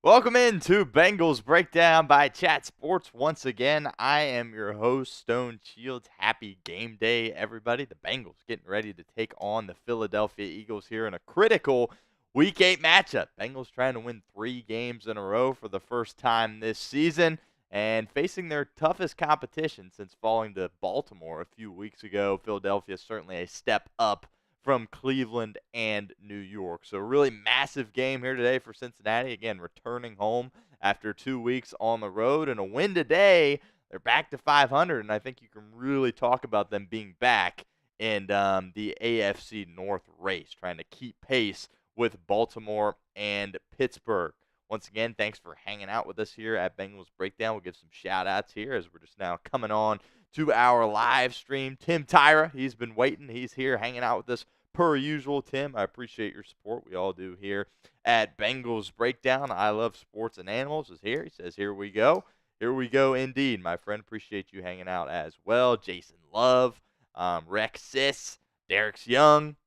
Welcome into Bengals Breakdown by Chat Sports. Once again, I am your host, Stone Shields. Happy game day, everybody. The Bengals getting ready to take on the Philadelphia Eagles here in a critical Week 8 matchup. Bengals trying to win 3 games in a row for the first time this season and facing their toughest competition since falling to Baltimore a few weeks ago. Philadelphia is certainly a step up from Cleveland and New York. So, a really massive game here today for Cincinnati. Again, returning home after 2 weeks on the road and a win today. They're back to 500, and I think you can really talk about them being back in the AFC North race, trying to keep pace with Baltimore and Pittsburgh. Once again, thanks for hanging out with us here at Bengals Breakdown. We'll give some shout-outs here as we're just now coming on to our live stream. Tim Tyra, he's been waiting. He's here hanging out with us per usual. Tim, I appreciate your support. We all do here at Bengals Breakdown. I love sports and animals is here. He says, here we go. Here we go indeed, my friend. Appreciate you hanging out as well. Jason Love, Rex Sis, Derek's Young,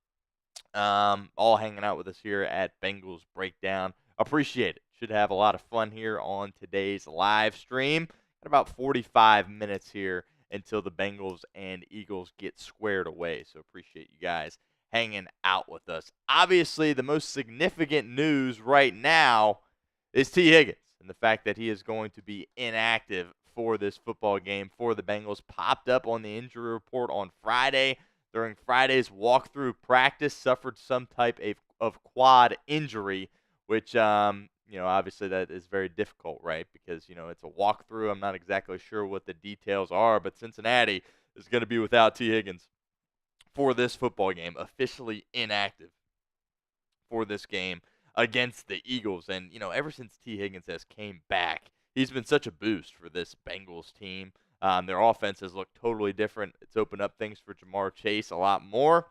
all hanging out with us here at Bengals Breakdown. Appreciate it. Should have a lot of fun here on today's live stream. Got about 45 minutes here until the Bengals and Eagles get squared away. So appreciate you guys hanging out with us. Obviously, the most significant news right now is T. Higgins and the fact that he is going to be inactive for this football game for the Bengals. Popped up on the injury report on Friday. During Friday's walkthrough practice, suffered some type of quad injury, which obviously that is very difficult, right? Because, it's a walkthrough. I'm not exactly sure what the details are, but Cincinnati is going to be without T. Higgins for this football game, officially inactive for this game against the Eagles. And, ever since T. Higgins has came back, he's been such a boost for this Bengals team. Their offense has looked totally different. It's opened up things for Jamar Chase a lot more.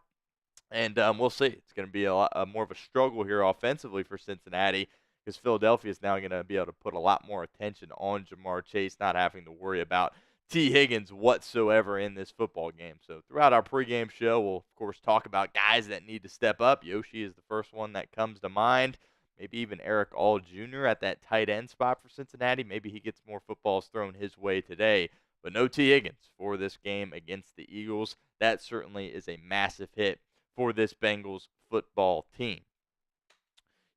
And we'll see. It's going to be a lot more of a struggle here offensively for Cincinnati because Philadelphia is now going to be able to put a lot more attention on Jamar Chase, not having to worry about T. Higgins whatsoever in this football game. So throughout our pregame show, we'll, of course, talk about guys that need to step up. Yoshi is the first one that comes to mind. Maybe even Eric All Jr. at that tight end spot for Cincinnati. Maybe he gets more footballs thrown his way today. But no T. Higgins for this game against the Eagles. That certainly is a massive hit for this Bengals football team.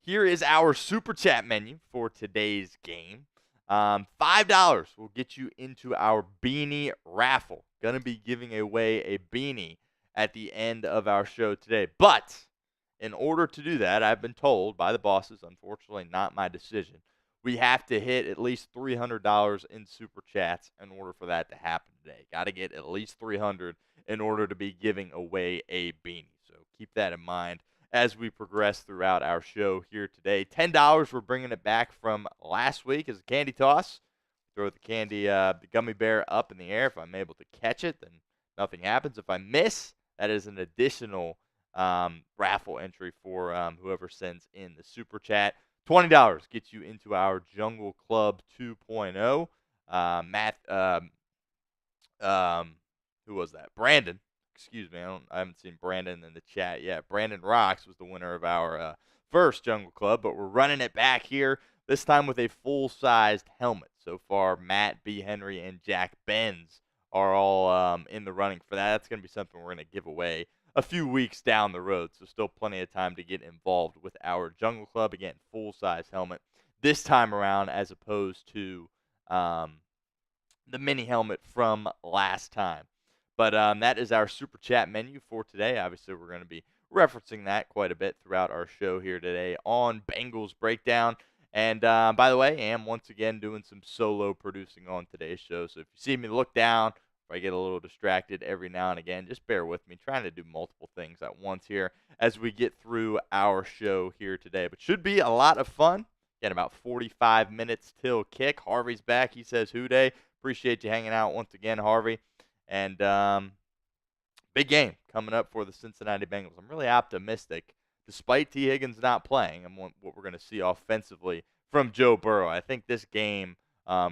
Here is our Super Chat menu for today's game. $5 will get you into our beanie raffle. Going to be giving away a beanie at the end of our show today. But in order to do that, I've been told by the bosses, unfortunately not my decision, we have to hit at least $300 in Super Chats in order for that to happen today. Got to get at least $300 in order to be giving away a beanie. So keep that in mind as we progress throughout our show here today. $10, we're bringing it back from last week as a candy toss. Throw the gummy bear up in the air. If I'm able to catch it, then nothing happens. If I miss, that is an additional raffle entry for whoever sends in the Super Chat. $20 gets you into our Jungle Club 2.0. Who was that? Brandon. Excuse me. I haven't seen Brandon in the chat yet. Brandon Rocks was the winner of our first Jungle Club, but we're running it back here, this time with a full-sized helmet. So far, Matt B. Henry and Jack Benz are all in the running for that. That's going to be something we're going to give away a few weeks down the road, so still plenty of time to get involved with our Jungle Club. Again, full-size helmet this time around as opposed to the mini helmet from last time. But that is our Super Chat menu for today. Obviously, we're going to be referencing that quite a bit throughout our show here today on Bengals Breakdown. And by the way, I am once again doing some solo producing on today's show. So if you see me look down, if I get a little distracted every now and again, just bear with me. Trying to do multiple things at once here as we get through our show here today. But should be a lot of fun. Again, about 45 minutes till kick. Harvey's back. He says, "Who day?" Appreciate you hanging out once again, Harvey. And big game coming up for the Cincinnati Bengals. I'm really optimistic, despite T. Higgins not playing, and what we're going to see offensively from Joe Burrow. I think this game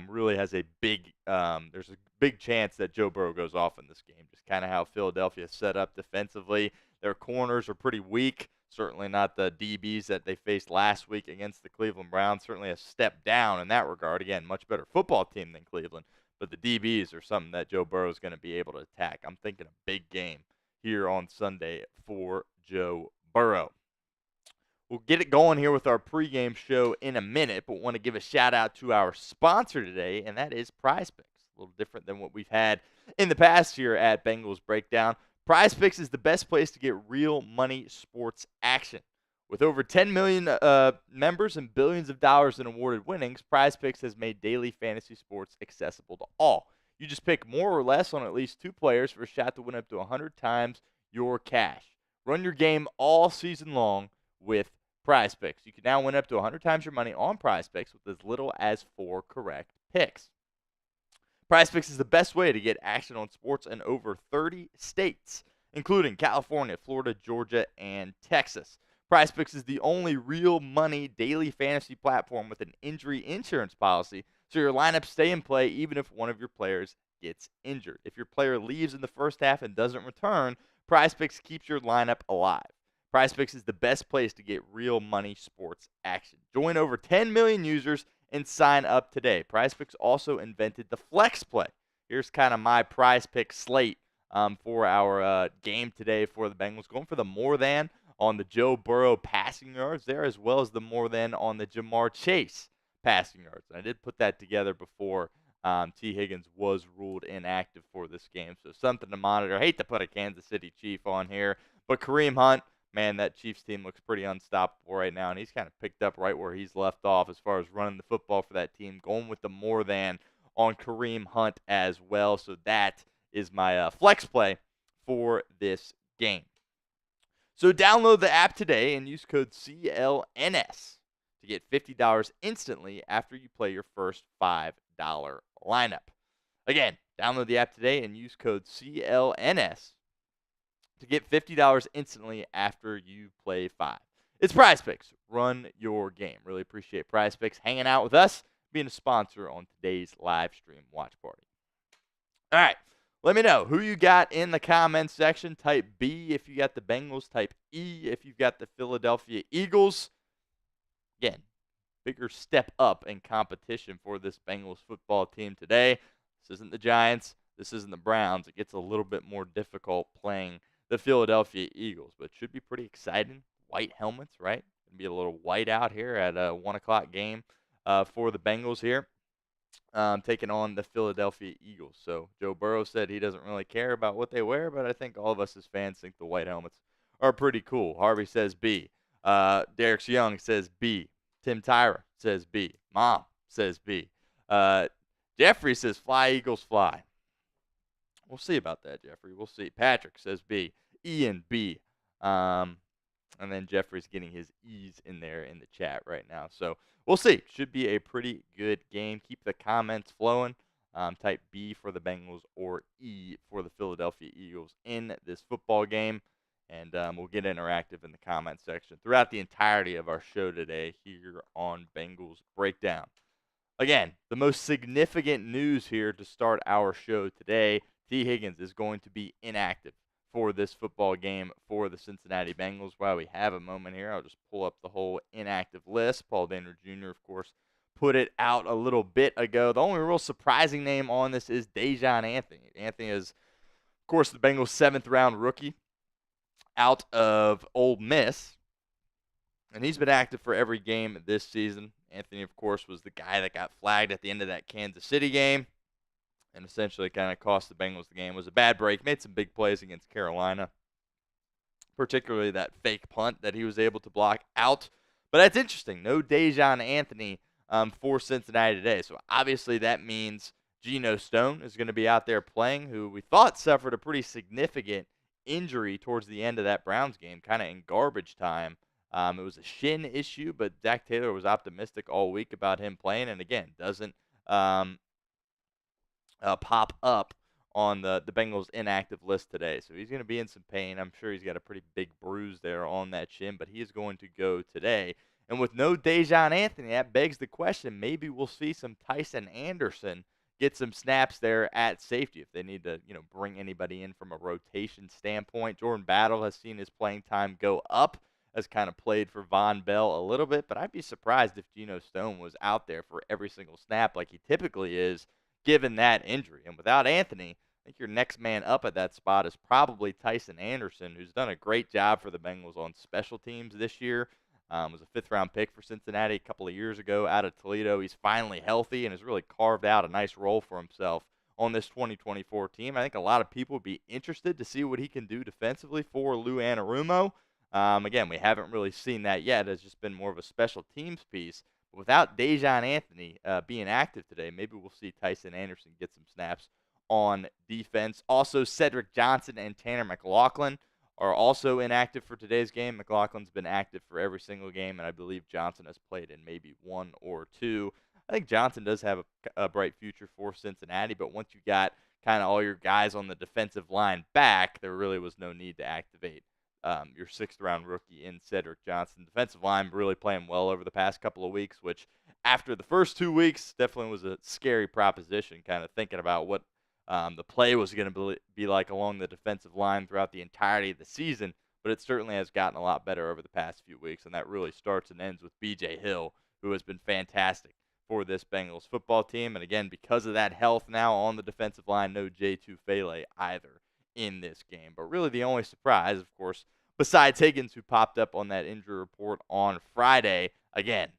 really has a big there's a big chance that Joe Burrow goes off in this game. Just kind of how Philadelphia set up defensively. Their corners are pretty weak, Certainly not the DBs that they faced last week against the Cleveland Browns. Certainly a step down in that regard. Again, much better football team than Cleveland. But the DBs are something that Joe Burrow is going to be able to attack. I'm thinking a big game here on Sunday for Joe Burrow. We'll get it going here with our pregame show in a minute, but want to give a shout out to our sponsor today, and that is Prize Picks. A little different than what we've had in the past here at Bengals Breakdown. Prize Picks is the best place to get real money sports action. With over 10 million members and billions of dollars in awarded winnings, Prize Picks has made daily fantasy sports accessible to all. You just pick more or less on at least 2 players for a shot to win up to 100 times your cash. Run your game all season long with Prize Picks. You can now win up to 100 times your money on Prize Picks with as little as 4 correct picks. Prize Picks is the best way to get action on sports in over 30 states, including California, Florida, Georgia, and Texas. Prize Picks is the only real money daily fantasy platform with an injury insurance policy, so your lineups stay in play even if one of your players gets injured. If your player leaves in the first half and doesn't return, Prize Picks keeps your lineup alive. Prize Picks is the best place to get real money sports action. Join over 10 million users and sign up today. Prize Picks also invented the flex play. Here's kind of my Prize Pick slate for our game today for the Bengals. Going for the more than on the Joe Burrow passing yards there, as well as the more than on the Jamar Chase passing yards. And I did put that together before T. Higgins was ruled inactive for this game. So something to monitor. I hate to put a Kansas City Chief on here, but Kareem Hunt, man, that Chiefs team looks pretty unstoppable right now, and he's kind of picked up right where he's left off as far as running the football for that team, going with the more than on Kareem Hunt as well. So that is my flex play for this game. So download the app today and use code CLNS to get $50 instantly after you play your first $5 lineup. Again, download the app today and use code CLNS to get $50 instantly after you play 5. It's Prize Picks. Run your game. Really appreciate Prize Picks hanging out with us, being a sponsor on today's live stream watch party. All right. Let me know who you got in the comments section. Type B if you got the Bengals. Type E if you've got the Philadelphia Eagles. Again, bigger step up in competition for this Bengals football team today. This isn't the Giants. This isn't the Browns. It gets a little bit more difficult playing the Philadelphia Eagles, but it should be pretty exciting. White helmets, right? Going to be a little white out here at a 1 o'clock game for the Bengals here, taking on the Philadelphia Eagles. So Joe Burrow said he doesn't really care about what they wear, but I think all of us as fans think the white helmets are pretty cool. Harvey says B. Derek Young says B. Tim Tyra says B. Mom says B. Jeffrey says fly, Eagles, fly. We'll see about that, Jeffrey. We'll see. Patrick says B. Ian, B. And then Jeffrey's getting his E's in there in the chat right now. So we'll see. Should be a pretty good game. Keep the comments flowing. Type B for the Bengals or E for the Philadelphia Eagles in this football game. And we'll get interactive in the comment section throughout the entirety of our show today here on Bengals Breakdown. Again, the most significant news here to start our show today, T. Higgins is going to be inactive for this football game for the Cincinnati Bengals. While we have a moment here, I'll just pull up the whole inactive list. Paul Dehner Jr., of course, put it out a little bit ago. The only real surprising name on this is Dejon Anthony. Anthony is, of course, the Bengals' 7th-round rookie out of Ole Miss, and he's been active for every game this season. Anthony, of course, was the guy that got flagged at the end of that Kansas City game and essentially kind of cost the Bengals the game. It was a bad break. Made some big plays against Carolina, particularly that fake punt that he was able to block out. But that's interesting. No Dejon Anthony for Cincinnati today. So obviously that means Geno Stone is going to be out there playing, who we thought suffered a pretty significant injury towards the end of that Browns game, kind of in garbage time. It was a shin issue, but Zach Taylor was optimistic all week about him playing, and again, doesn't pop up on the Bengals inactive list today. So he's going to be in some pain. I'm sure he's got a pretty big bruise there on that shin, but he is going to go today. And with no Dejon Anthony, that begs the question, maybe we'll see some Tyson Anderson get some snaps there at safety if they need to, bring anybody in from a rotation standpoint. Jordan Battle has seen his playing time go up has kind of played for Von Bell a little bit, but I'd be surprised if Geno Stone was out there for every single snap like he typically is, given that injury. And without Anthony, I think your next man up at that spot is probably Tyson Anderson, who's done a great job for the Bengals on special teams this year. Was a fifth-round pick for Cincinnati a couple of years ago out of Toledo. He's finally healthy and has really carved out a nice role for himself on this 2024 team. I think a lot of people would be interested to see what he can do defensively for Lou Anarumo. Again, we haven't really seen that yet. It's just been more of a special teams piece. But without Dejon Anthony being active today, maybe we'll see Tyson Anderson get some snaps on defense. Also, Cedric Johnson and Tanner McLaughlin are also inactive for today's game. McLaughlin's been active for every single game, and I believe Johnson has played in maybe one or two. I think Johnson does have a bright future for Cincinnati, but once you got kind of all your guys on the defensive line back, there really was no need to activate your sixth-round rookie in Cedric Johnson. Defensive line really playing well over the past couple of weeks, which after the first 2 weeks definitely was a scary proposition, kind of thinking about what the play was going to be like along the defensive line throughout the entirety of the season, but it certainly has gotten a lot better over the past few weeks, and that really starts and ends with B.J. Hill, who has been fantastic for this Bengals football team. And again, because of that health now on the defensive line, no J2 Fele either in this game. But really the only surprise, of course, besides Higgins, who popped up on that injury report on Friday, again,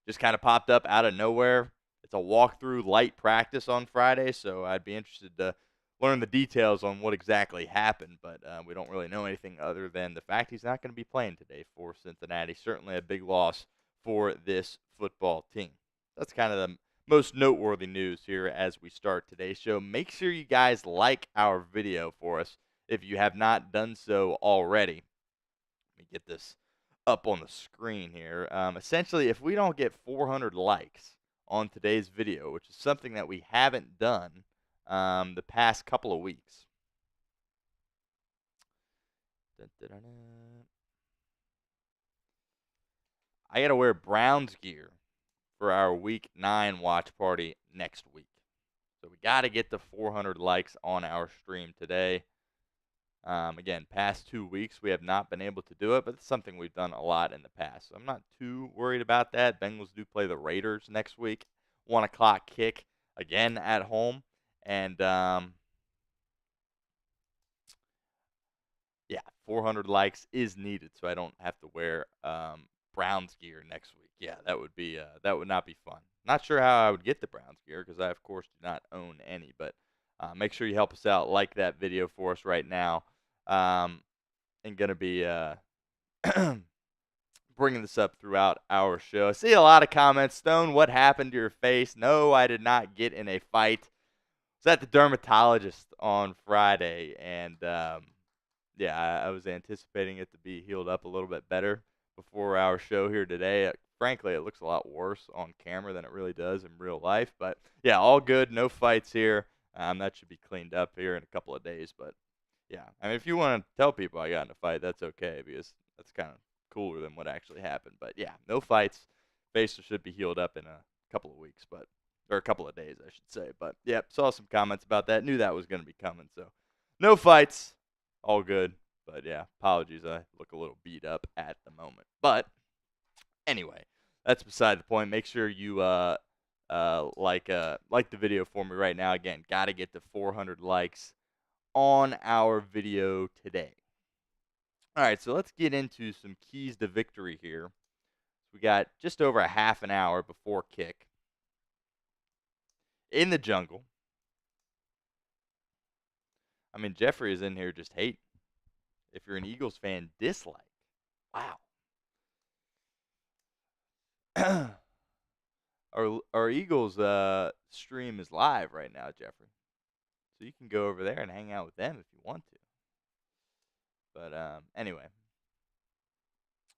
just kind of popped up out of nowhere. It's a walkthrough light practice on Friday, so I'd be interested to learn the details on what exactly happened, but we don't really know anything other than the fact he's not going to be playing today for Cincinnati. Certainly a big loss for this football team. That's kind of the most noteworthy news here as we start today's show. Make sure you guys like our video for us if you have not done so already. Let me get this up on the screen here. Essentially, if we don't get 400 likes on today's video, which is something that we haven't done the past couple of weeks. I got to wear Browns gear for our Week 9 watch party next week. So we got to get the 400 likes on our stream today. Again, past 2 weeks, we have not been able to do it, but it's something we've done a lot in the past. So I'm not too worried about that. Bengals do play the Raiders next week. 1 o'clock kick again at home. And, yeah, 400 likes is needed, so I don't have to wear Browns gear next week. Yeah, that would not be fun. Not sure how I would get the Browns gear because I, of course, do not own any. But make sure you help us out. Like that video for us right now. And going to be bringing this up throughout our show. I see a lot of comments. Stone, what happened to your face? No, I did not get in a fight. I was at the dermatologist on Friday, and yeah, I was anticipating it to be healed up a little bit better before our show here today. Frankly, it looks a lot worse on camera than it really does in real life. But, yeah, all good. No fights here. That should be cleaned up here in a couple of days. But, yeah, I mean, if you want to tell people I got in a fight, that's okay because that's kind of cooler than what actually happened. But, yeah, no fights. Face should be healed up in a couple of weeks, or a couple of days, I should say. But, yeah, saw some comments about that. Knew that was going to be coming. So, no fights. All good. But, yeah, apologies. I look a little beat up at the moment. But, anyway, that's beside the point. Make sure you like the video for me right now. Again, got to get to 400 likes on our video today. All right, so let's get into some keys to victory here. We got just over a half an hour before kick. In the jungle. I mean, Jeffrey is in here just hating. If you're an Eagles fan, dislike. Wow. Our Eagles stream is live right now, Jeffrey. So you can go over there and hang out with them if you want to. But anyway,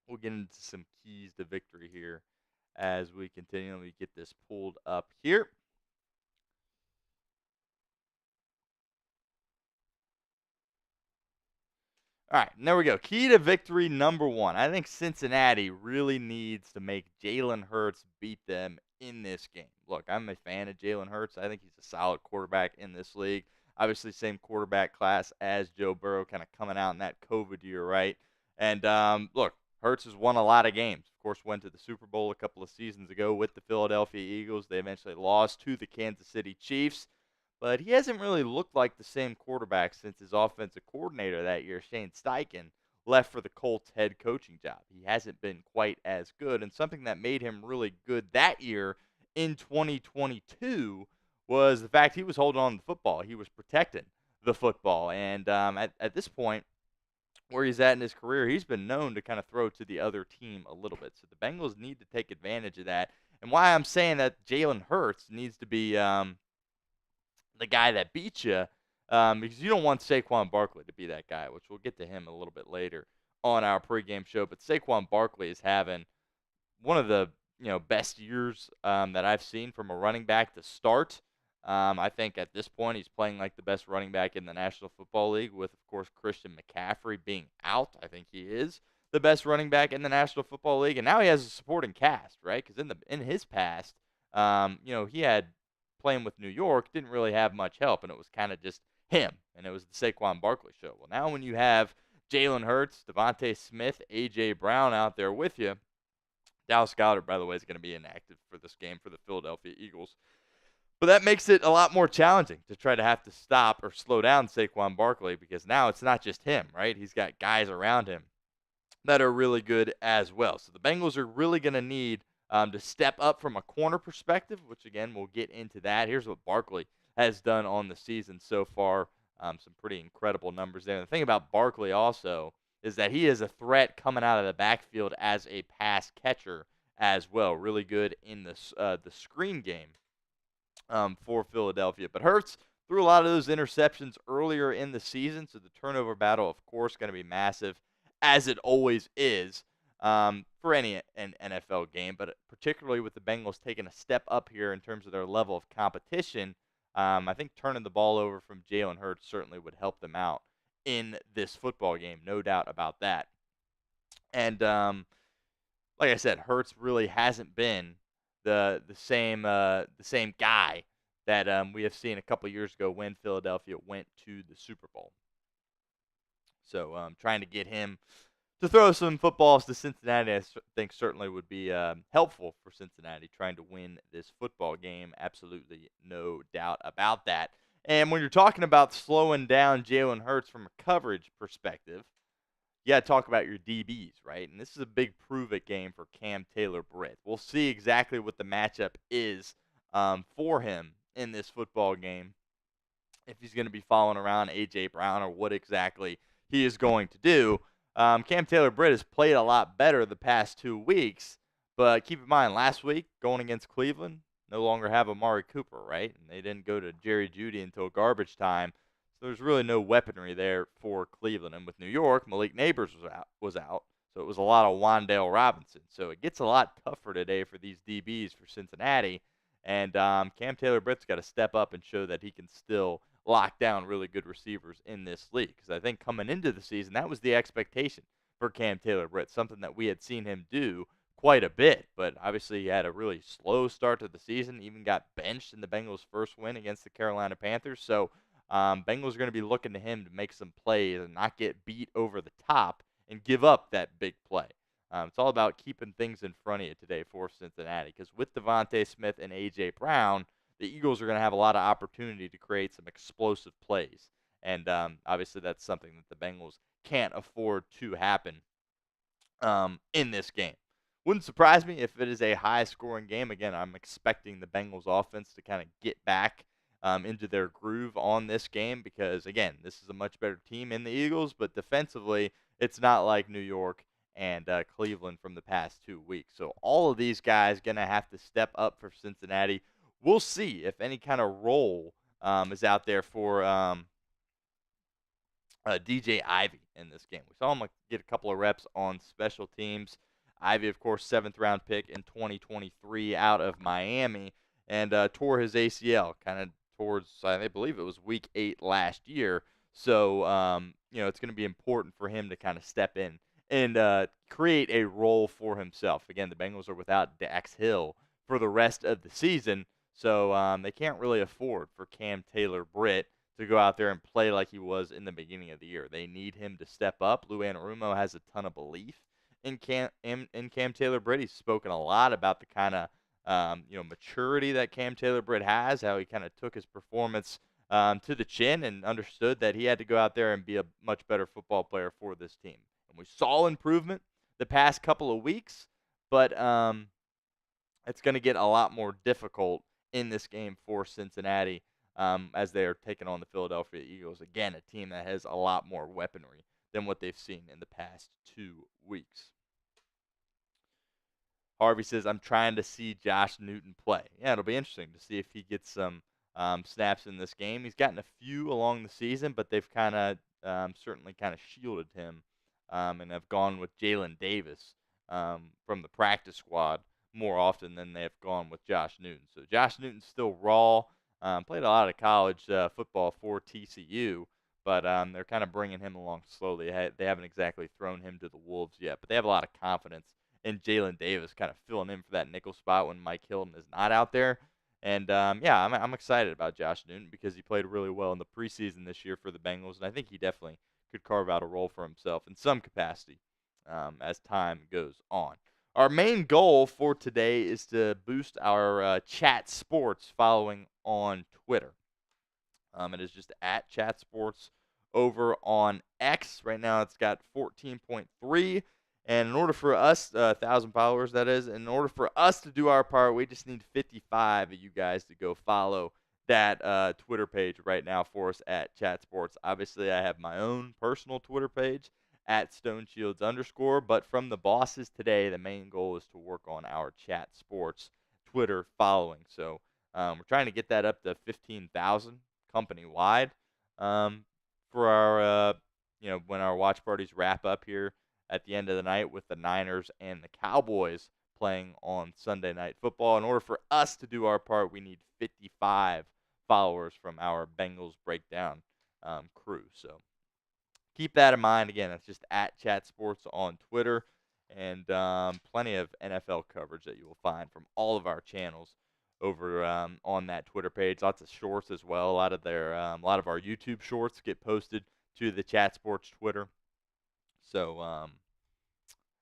we'll get into some keys to victory here as we continually get this pulled up here. All right, and there we go. Key to victory number 1. I think Cincinnati really needs to make Jalen Hurts beat them in this game. Look, I'm a fan of Jalen Hurts. I think he's a solid quarterback in this league. Obviously, same quarterback class as Joe Burrow, kind of coming out in that COVID year, right? And look, Hurts has won a lot of games. Of course, went to the Super Bowl a couple of seasons ago with the Philadelphia Eagles. They eventually lost to the Kansas City Chiefs. But he hasn't really looked like the same quarterback since his offensive coordinator that year, Shane Steichen, left for the Colts head coaching job. He hasn't been quite as good. And something that made him really good that year in 2022 was the fact he was holding on to the football. He was protecting the football. And at this point, where he's at in his career, he's been known to kind of throw to the other team a little bit. So the Bengals need to take advantage of that. And why I'm saying that Jalen Hurts needs to be the guy that beats you, because you don't want Saquon Barkley to be that guy, which we'll get to him a little bit later on our pregame show. But Saquon Barkley is having one of the best years that I've seen from a running back to start. I think at this point he's playing like the best running back in the National Football League, with, of course, Christian McCaffrey being out. I think he is the best running back in the National Football League, and now he has a supporting cast, right? Because in his past, he had playing with New York, didn't really have much help, and it was kind of just him, and it was the Saquon Barkley show. Well, now when you have Jalen Hurts, Devontae Smith, A.J. Brown out there with you, Dallas Goedert, by the way, is going to be inactive for this game for the Philadelphia Eagles. But that makes it a lot more challenging to try to have to stop or slow down Saquon Barkley, because now it's not just him, right? He's got guys around him that are really good as well. So the Bengals are really going to need to step up from a corner perspective, which, again, we'll get into that. Here's what Barkley has done on the season so far. Some pretty incredible numbers there. And the thing about Barkley also is that he is a threat coming out of the backfield as a pass catcher as well. Really good in the screen game for Philadelphia. But Hurts threw a lot of those interceptions earlier in the season, so the turnover battle, of course, going to be massive, as it always is for any an NFL game, but particularly with the Bengals taking a step up here in terms of their level of competition. I think turning the ball over from Jalen Hurts certainly would help them out in this football game, no doubt about that. And like I said, Hurts really hasn't been the same guy that we have seen a couple years ago when Philadelphia went to the Super Bowl. So trying to get him to throw some footballs to Cincinnati, I think certainly would be helpful for Cincinnati trying to win this football game. Absolutely no doubt about that. And when you're talking about slowing down Jalen Hurts from a coverage perspective, you got to talk about your DBs, right? And this is a big prove-it game for Cam Taylor-Britt. We'll see exactly what the matchup is for him in this football game, if he's going to be following around A.J. Brown or what exactly he is going to do. Cam Taylor-Britt has played a lot better the past 2 weeks, but keep in mind, last week, going against Cleveland, no longer have Amari Cooper, right? And they didn't go to Jerry Jeudy until garbage time, so there's really no weaponry there for Cleveland. And with New York, Malik Neighbors was out, so it was a lot of Wan'Dale Robinson. So it gets a lot tougher today for these DBs for Cincinnati, and Cam Taylor-Britt's got to step up and show that he can still lock down really good receivers in this league. Because I think coming into the season, that was the expectation for Cam Taylor-Britt, something that we had seen him do quite a bit. But obviously he had a really slow start to the season, even got benched in the Bengals' first win against the Carolina Panthers. So Bengals are going to be looking to him to make some plays and not get beat over the top and give up that big play. It's all about keeping things in front of you today for Cincinnati, because with Devontae Smith and A.J. Brown, the Eagles are going to have a lot of opportunity to create some explosive plays. And obviously that's something that the Bengals can't afford to happen in this game. Wouldn't surprise me if it is a high-scoring game. Again, I'm expecting the Bengals offense to kind of get back into their groove on this game, because, again, this is a much better team in the Eagles, but defensively it's not like New York and Cleveland from the past 2 weeks. So all of these guys going to have to step up for Cincinnati. We'll see if any kind of role is out there for DJ Ivy in this game. We saw him get a couple of reps on special teams. Ivy, of course, 7th-round pick in 2023 out of Miami, and tore his ACL kind of towards, I believe it was week 8 last year. So, it's going to be important for him to kind of step in and create a role for himself. Again, the Bengals are without Dax Hill for the rest of the season, so they can't really afford for Cam Taylor-Britt to go out there and play like he was in the beginning of the year. They need him to step up. Lou Anarumo has a ton of belief in Cam Taylor-Britt. He's spoken a lot about the kind of maturity that Cam Taylor-Britt has, how he kind of took his performance to the chin and understood that he had to go out there and be a much better football player for this team. And we saw improvement the past couple of weeks, but it's going to get a lot more difficult in this game for Cincinnati as they are taking on the Philadelphia Eagles. Again, a team that has a lot more weaponry than what they've seen in the past 2 weeks. Harvey says, I'm trying to see Josh Newton play. Yeah, it'll be interesting to see if he gets some snaps in this game. He's gotten a few along the season, but they've kind of certainly kind of shielded him and have gone with Jalen Davis from the practice squad more often than they've gone with Josh Newton. So Josh Newton's still raw. Played a lot of college football for TCU, but they're kind of bringing him along slowly. They haven't exactly thrown him to the wolves yet, but they have a lot of confidence in Jalen Davis kind of filling in for that nickel spot when Mike Hilton is not out there. And, I'm excited about Josh Newton because he played really well in the preseason this year for the Bengals, and I think he definitely could carve out a role for himself in some capacity as time goes on. Our main goal for today is to boost our Chat Sports following on Twitter. It is just at Chat Sports over on X. Right now it's got 14.3. And in order for us, 1,000 followers, that is, in order for us to do our part, we just need 55 of you guys to go follow that Twitter page right now for us at Chat Sports. Obviously, I have my own personal Twitter page at StoneShields_. But from the bosses today, the main goal is to work on our Chat Sports Twitter following. So we're trying to get that up to 15,000 company-wide for our, when our watch parties wrap up here at the end of the night with the Niners and the Cowboys playing on Sunday Night Football. In order for us to do our part, we need 55 followers from our Bengals Breakdown crew. So keep that in mind. Again, that's just at Chat Sports on Twitter, and plenty of NFL coverage that you will find from all of our channels over on that Twitter page. Lots of shorts as well. A lot of our YouTube shorts get posted to the Chat Sports Twitter. So,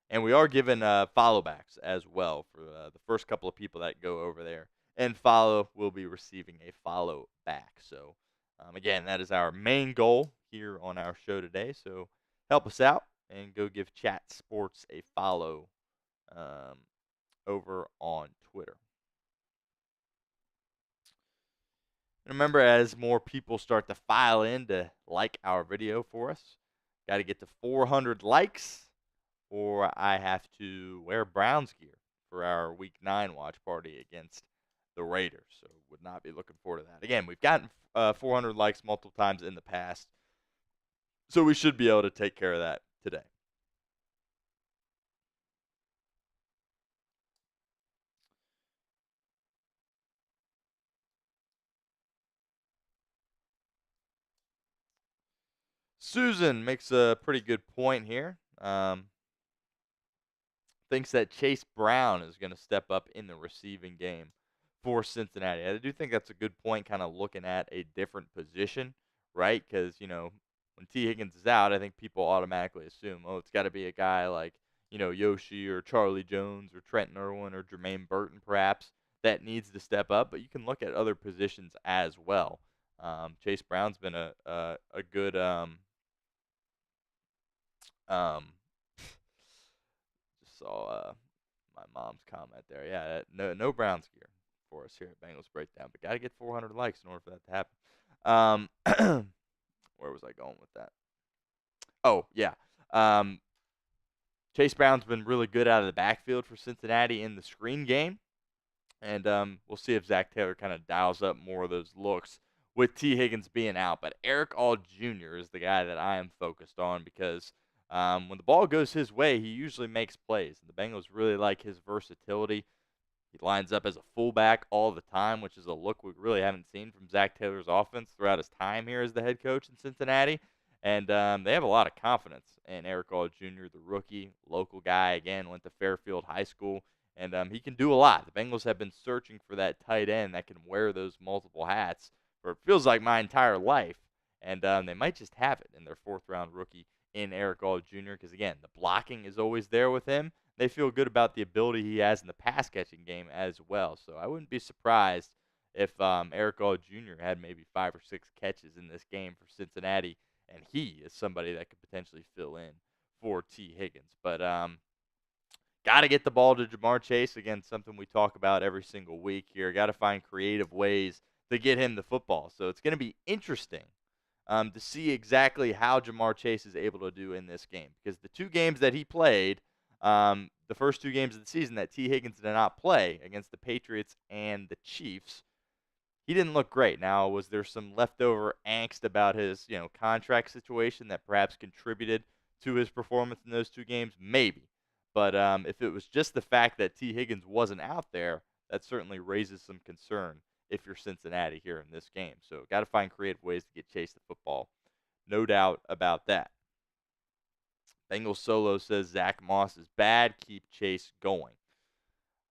and we are giving follow backs as well for the first couple of people that go over there and follow will be receiving a follow back. So, again, that is our main goal here on our show today. So, help us out and go give Chat Sports a follow over on Twitter. And remember, as more people start to file in to like our video for us, got to get to 400 likes, or I have to wear Browns gear for our Week 9 watch party against the Raiders. So would not be looking forward to that. Again, we've gotten 400 likes multiple times in the past, so we should be able to take care of that today. Susan makes a pretty good point here. Thinks that Chase Brown is going to step up in the receiving game for Cincinnati. I do think that's a good point, kind of looking at a different position, right? Because, when T. Higgins is out, I think people automatically assume, oh, it's got to be a guy like, Yoshi or Charlie Jones or Trenton Irwin or Jermaine Burton perhaps that needs to step up. But you can look at other positions as well. Chase Brown's been a good just saw my mom's comment there. Yeah, no Browns gear for us here at Bengals Breakdown, but got to get 400 likes in order for that to happen. Where was I going with that? Oh, yeah. Chase Brown's been really good out of the backfield for Cincinnati in the screen game, and we'll see if Zach Taylor kind of dials up more of those looks with T. Higgins being out. But Eric All Jr. is the guy that I am focused on because when the ball goes his way, he usually makes plays. And the Bengals really like his versatility. He lines up as a fullback all the time, which is a look we really haven't seen from Zach Taylor's offense throughout his time here as the head coach in Cincinnati. And they have a lot of confidence in Eric All Jr., the rookie, local guy, again, went to Fairfield High School. And he can do a lot. The Bengals have been searching for that tight end that can wear those multiple hats for it feels like my entire life. And they might just have it in their fourth-round rookie in Eric All Jr. because, again, the blocking is always there with him. They feel good about the ability he has in the pass-catching game as well. So I wouldn't be surprised if Eric All Jr. had maybe 5 or 6 catches in this game for Cincinnati, and he is somebody that could potentially fill in for T. Higgins. But got to get the ball to Jamar Chase. Again, something we talk about every single week here. Got to find creative ways to get him the football. So it's going to be interesting to see exactly how Jamar Chase is able to do in this game. Because the 2 games that he played, the first 2 games of the season that T. Higgins did not play against the Patriots and the Chiefs, he didn't look great. Now, was there some leftover angst about his, contract situation that perhaps contributed to his performance in those 2 games? Maybe. But if it was just the fact that T. Higgins wasn't out there, that certainly raises some concern if you're Cincinnati here in this game. So got to find creative ways to get Chase the football. No doubt about that. Bengals Solo says Zach Moss is bad. Keep Chase going.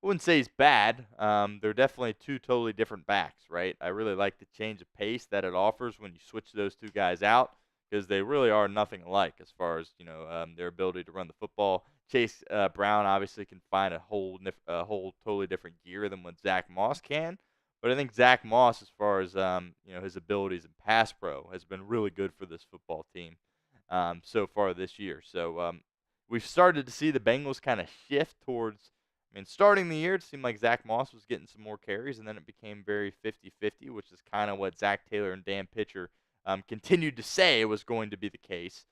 I wouldn't say he's bad. They're definitely 2 totally different backs, right? I really like the change of pace that it offers when you switch those 2 guys out because they really are nothing alike as far as their ability to run the football. Chase Brown obviously can find a whole totally different gear than what Zach Moss can. But I think Zach Moss, as far as his abilities in pass pro, has been really good for this football team so far this year. So we've started to see the Bengals kind of shift towards. Starting the year, it seemed like Zach Moss was getting some more carries, and then it became very 50-50, which is kind of what Zach Taylor and Dan Pitcher continued to say was going to be the case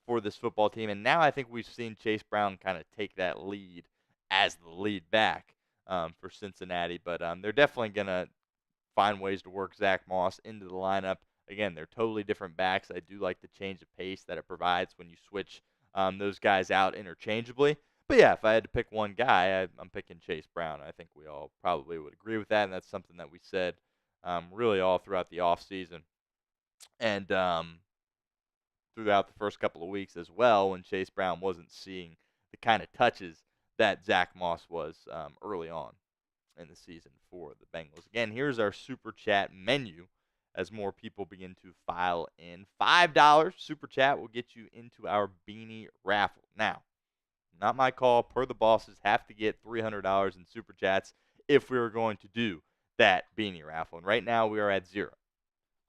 for this football team. And now I think we've seen Chase Brown kind of take that lead as the lead back for Cincinnati. But they're definitely going to find ways to work Zach Moss into the lineup. Again, they're totally different backs. I do like the change of pace that it provides when you switch those guys out interchangeably. But yeah, if I had to pick one guy, I'm picking Chase Brown. I think we all probably would agree with that, and that's something that we said really all throughout the offseason and throughout the first couple of weeks as well when Chase Brown wasn't seeing the kind of touches that Zach Moss was early on in the season for the Bengals. Again, here's our Super Chat menu as more people begin to file in. $5 Super Chat will get you into our beanie raffle. Now, not my call. Per the bosses, have to get $300 in Super Chats if we were going to do that beanie raffle. And right now we are at 0.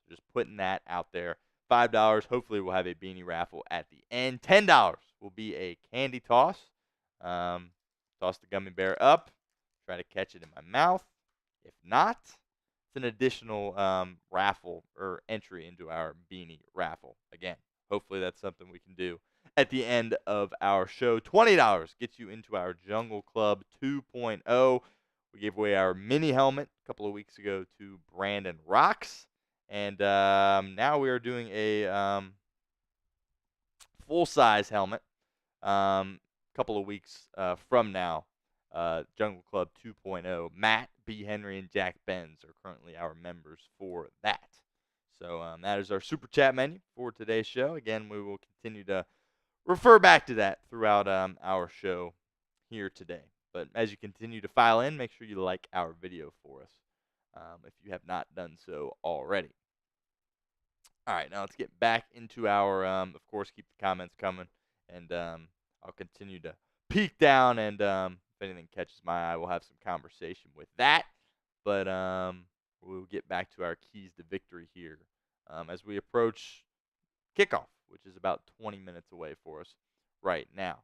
Just putting that out there. $5. Hopefully we'll have a beanie raffle at the end. $10 will be a candy toss. Toss the gummy bear up. Try to catch it in my mouth. If not, it's an additional raffle or entry into our beanie raffle. Again, hopefully that's something we can do at the end of our show. $20 gets you into our Jungle Club 2.0. We gave away our mini helmet a couple of weeks ago to Brandon Rocks. And now we are doing a full-size helmet a couple of weeks from now. Jungle Club 2.0. Matt, B. Henry, and Jack Benz are currently our members for that. So that is our Super Chat menu for today's show. Again, we will continue to refer back to that throughout our show here today. But as you continue to file in, make sure you like our video for us if you have not done so already. All right, now let's get back into our, of course, keep the comments coming. And I'll continue to peek down, and if anything catches my eye, we'll have some conversation with that. But we'll get back to our keys to victory here as we approach kickoff, which is about 20 minutes away for us right now.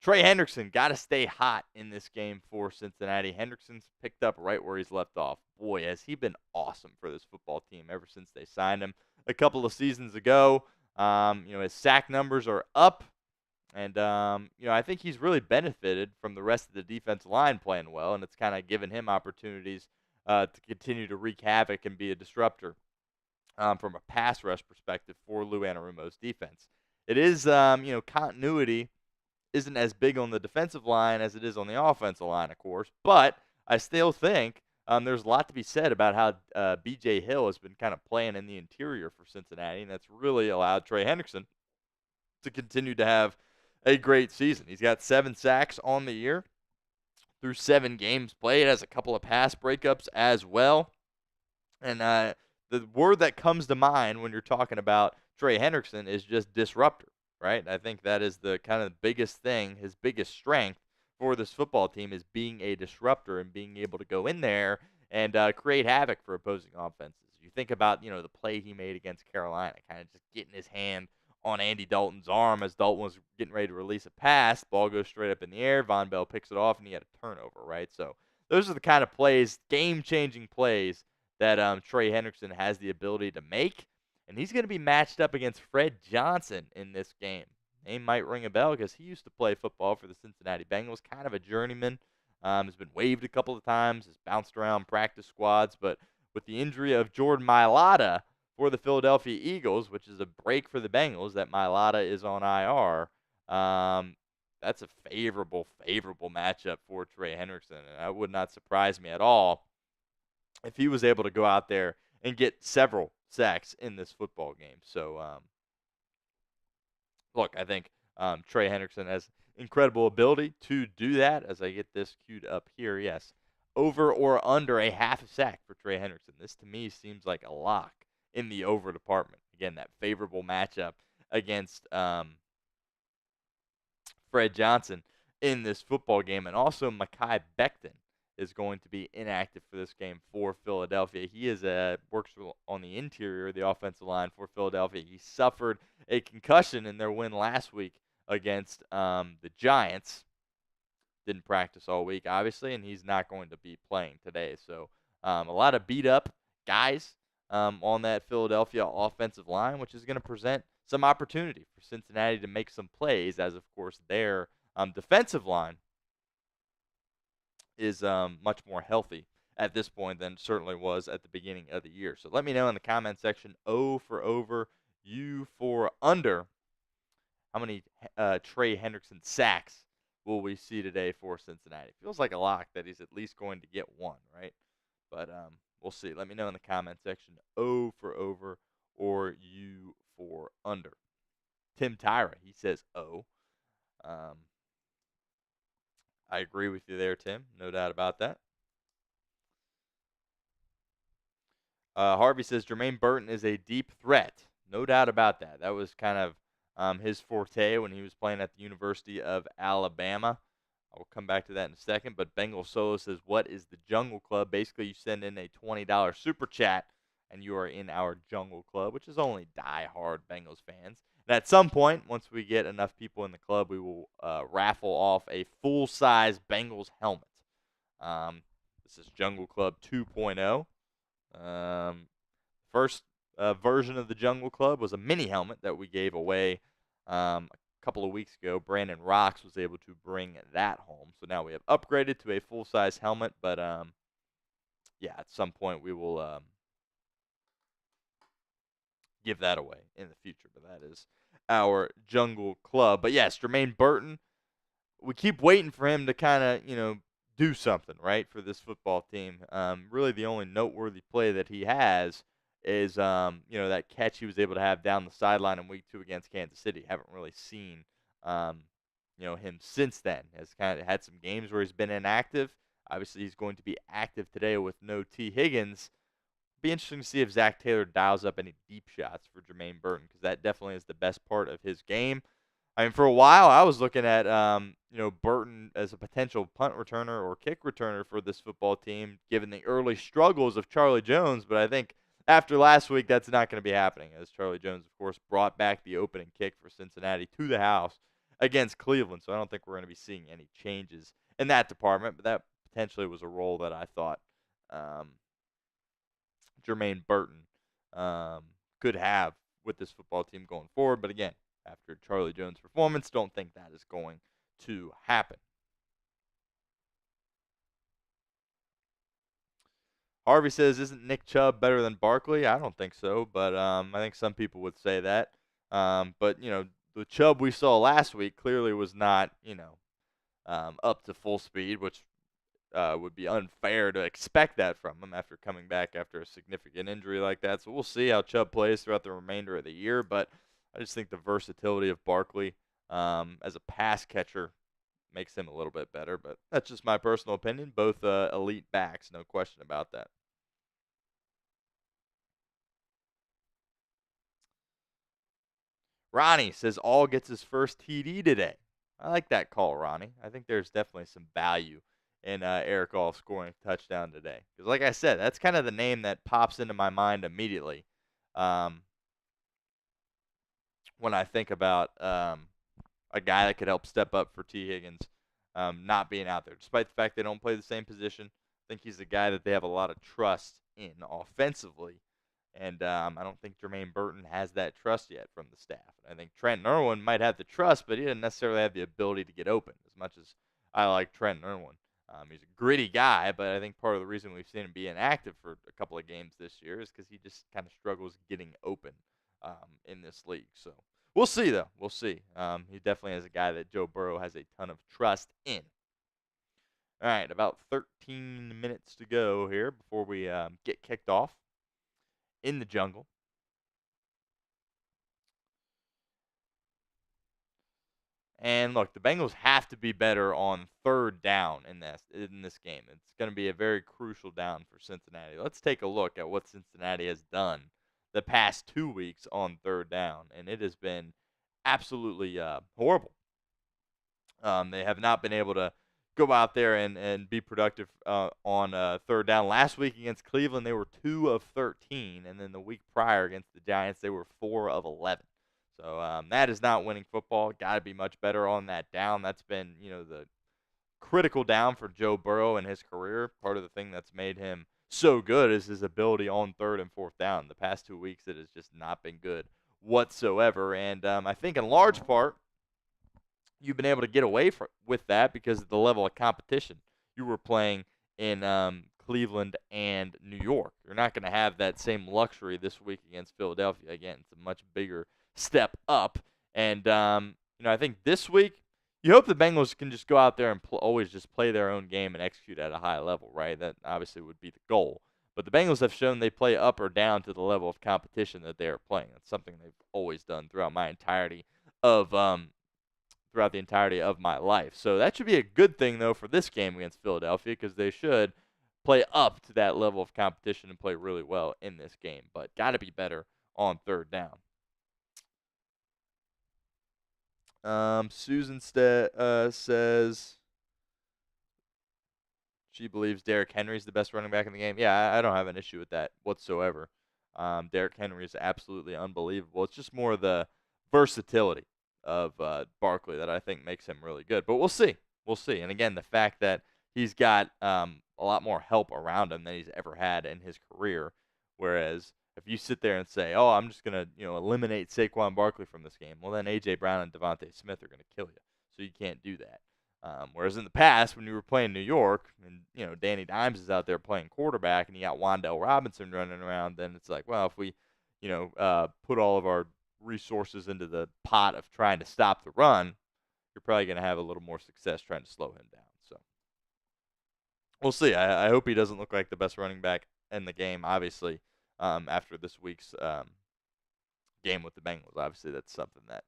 Trey Hendrickson got to stay hot in this game for Cincinnati. Hendrickson's picked up right where he's left off. Boy, has he been awesome for this football team ever since they signed him a couple of seasons ago. His sack numbers are up, and I think he's really benefited from the rest of the defensive line playing well, and it's kind of given him opportunities to continue to wreak havoc and be a disruptor from a pass rush perspective for Lou Anarumo's defense. It is, continuity isn't as big on the defensive line as it is on the offensive line, of course, but I still think there's a lot to be said about how B.J. Hill has been kind of playing in the interior for Cincinnati, and that's really allowed Trey Hendrickson to continue to have a great season. He's got 7 sacks on the year through 7 games played, has a couple of pass breakups as well, and the word that comes to mind when you're talking about Trey Hendrickson is just disruptor, right? I think that is the kind of biggest thing, his biggest strength for this football team is being a disruptor and being able to go in there and create havoc for opposing offenses. You think about, the play he made against Carolina, kind of just getting his hand on Andy Dalton's arm as Dalton was getting ready to release a pass. Ball goes straight up in the air. Von Bell picks it off, and he had a turnover, right? So those are the kind of plays, game-changing plays, that Trey Hendrickson has the ability to make. And he's going to be matched up against Fred Johnson in this game. Name might ring a bell because he used to play football for the Cincinnati Bengals, kind of a journeyman. Has been waived a couple of times, has bounced around practice squads, but with the injury of Jordan Mailata for the Philadelphia Eagles, which is a break for the Bengals, that Mailata is on IR, that's a favorable matchup for Trey Hendrickson, and that would not surprise me at all if he was able to go out there and get several sacks in this football game. So, look, I think Trey Hendrickson has incredible ability to do that. As I get this queued up here, yes, over or under a half a sack for Trey Hendrickson. This to me seems like a lock in the over department. Again, that favorable matchup against Fred Johnson in this football game, and also Mekhi Becton is going to be inactive for this game for Philadelphia. He is works on the interior of the offensive line for Philadelphia. He suffered a concussion in their win last week against the Giants. Didn't practice all week, obviously, and he's not going to be playing today. So a lot of beat-up guys on that Philadelphia offensive line, which is going to present some opportunity for Cincinnati to make some plays, as, of course, their defensive line is much more healthy at this point than it certainly was at the beginning of the year. So let me know in the comment section, O for over, U for under. How many Trey Hendrickson sacks will we see today for Cincinnati? Feels like a lock that he's at least going to get one, right? But we'll see. Let me know in the comment section, O for over or U for under. Tim Tyra, he says O. I agree with you there, Tim. No doubt about that. Harvey says Jermaine Burton is a deep threat. No doubt about that. That was kind of his forte when he was playing at the University of Alabama. I will come back to that in a second. But Bengal Solo says, what is the Jungle Club? Basically, you send in a $20 super chat, and you are in our Jungle Club, which is only die-hard Bengals fans. And at some point, once we get enough people in the club, we will raffle off a full-size Bengals helmet. This is Jungle Club 2.0. First version of the Jungle Club was a mini helmet that we gave away a couple of weeks ago. Brandon Rocks was able to bring that home. So now we have upgraded to a full-size helmet. But, yeah, at some point we will give that away in the future. But that is our Jungle Club. But, yes, Jermaine Burton, we keep waiting for him to kind of, do something, right, for this football team. Really the only noteworthy play that he has is, that catch he was able to have down the sideline in week 2 against Kansas City. Haven't really seen, him since then. Has kind of had some games where he's been inactive. Obviously, he's going to be active today with no T. Higgins. Be interesting to see if Zach Taylor dials up any deep shots for Jermaine Burton, because that definitely is the best part of his game. I mean, for a while, I was looking at, Burton as a potential punt returner or kick returner for this football team, given the early struggles of Charlie Jones. But I think after last week, that's not going to be happening, as Charlie Jones, of course, brought back the opening kick for Cincinnati to the house against Cleveland. So I don't think we're going to be seeing any changes in that department. But that potentially was a role that I thought Jermaine Burton could have with this football team going forward. But again, after Charlie Jones' performance, don't think that is going to happen. Harvey says, isn't Nick Chubb better than Barkley? I don't think so, but I think some people would say that. But, the Chubb we saw last week clearly was not, up to full speed, which would be unfair to expect that from him after coming back after a significant injury like that. So we'll see how Chubb plays throughout the remainder of the year, but I just think the versatility of Barkley as a pass catcher makes him a little bit better. But that's just my personal opinion. Both elite backs, no question about that. Ronnie says All gets his first TD today. I like that call, Ronnie. I think there's definitely some value in Eric All scoring a touchdown today. Because like I said, that's kind of the name that pops into my mind immediately um, when I think about a guy that could help step up for T. Higgins not being out there. Despite the fact they don't play the same position, I think he's the guy that they have a lot of trust in offensively. And I don't think Jermaine Burton has that trust yet from the staff. I think Trent Irwin might have the trust, but he doesn't necessarily have the ability to get open as much as I like Trent Irwin. He's a gritty guy, but I think part of the reason we've seen him be inactive for a couple of games this year is because he just kind of struggles getting open in this league. So we'll see, though. We'll see. He definitely is a guy that Joe Burrow has a ton of trust in. All right, about 13 minutes to go here before we get kicked off in the jungle. And look, the Bengals have to be better on third down in this game. It's going to be a very crucial down for Cincinnati. Let's take a look at what Cincinnati has done the past 2 weeks on third down, and it has been absolutely horrible. They have not been able to go out there and be productive on third down. Last week against Cleveland, they were 2 of 13, and then the week prior against the Giants, they were 4 of 11. So that is not winning football. Got to be much better on that down. That's been, the critical down for Joe Burrow in his career. Part of the thing that's made him so good is his ability on third and fourth down. The past 2 weeks, it has just not been good whatsoever. And I think in large part, you've been able to get away with that because of the level of competition you were playing in Cleveland and New York. You're not going to have that same luxury this week against Philadelphia. Again, it's a much bigger step up. And, I think this week, you hope the Bengals can just go out there and always just play their own game and execute at a high level, right? That obviously would be the goal. But the Bengals have shown they play up or down to the level of competition that they are playing. That's something they've always done throughout the entirety of my life. So that should be a good thing, though, for this game against Philadelphia because they should play up to that level of competition and play really well in this game. But got to be better on third down. Susan says she believes Derrick Henry's the best running back in the game. Yeah, I don't have an issue with that whatsoever. Derrick Henry is absolutely unbelievable. It's just more the versatility of Barkley that I think makes him really good. But we'll see. We'll see. And again, the fact that he's got a lot more help around him than he's ever had in his career, whereas if you sit there and say, "Oh, I'm just gonna, eliminate Saquon Barkley from this game," well, then A.J. Brown and Devontae Smith are gonna kill you. So you can't do that. Whereas in the past, when you were playing New York, and Danny Dimes is out there playing quarterback, and you got Wan'Dale Robinson running around, then it's like, well, if we, put all of our resources into the pot of trying to stop the run, you're probably gonna have a little more success trying to slow him down. So we'll see. I hope he doesn't look like the best running back in the game. Obviously. After this week's game with the Bengals. Obviously, that's something that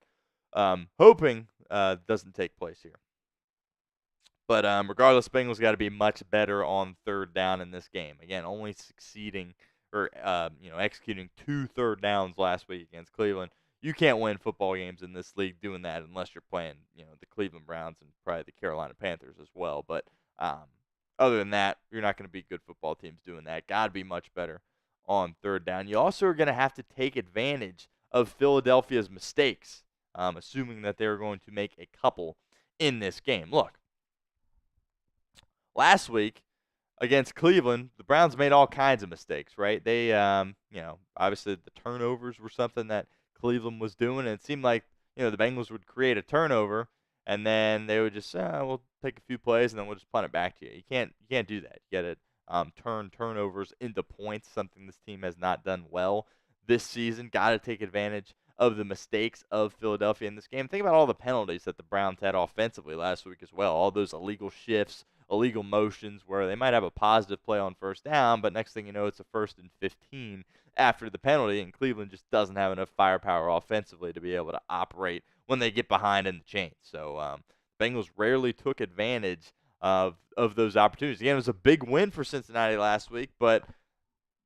hoping doesn't take place here. But regardless, Bengals got to be much better on third down in this game. Again, only succeeding or executing 2 third downs last week against Cleveland. You can't win football games in this league doing that unless you're playing the Cleveland Browns and probably the Carolina Panthers as well. But other than that, you're not going to beat good football teams doing that. Got to be much better on third down. You also are going to have to take advantage of Philadelphia's mistakes, assuming that they're going to make a couple in this game. Look, last week against Cleveland, the Browns made all kinds of mistakes, right? They, obviously the turnovers were something that Cleveland was doing, and it seemed like, the Bengals would create a turnover, and then they would just say, we'll take a few plays, and then we'll just punt it back to you. You can't do that. You got to turn turnovers into points, something this team has not done well this season. Got to take advantage of the mistakes of Philadelphia in this game. Think about all the penalties that the Browns had offensively last week as well. All those illegal shifts, illegal motions where they might have a positive play on first down, but next thing you know, it's a 1st and 15 after the penalty, and Cleveland just doesn't have enough firepower offensively to be able to operate when they get behind in the chains. So Bengals rarely took advantage of those opportunities. Again, it was a big win for Cincinnati last week, but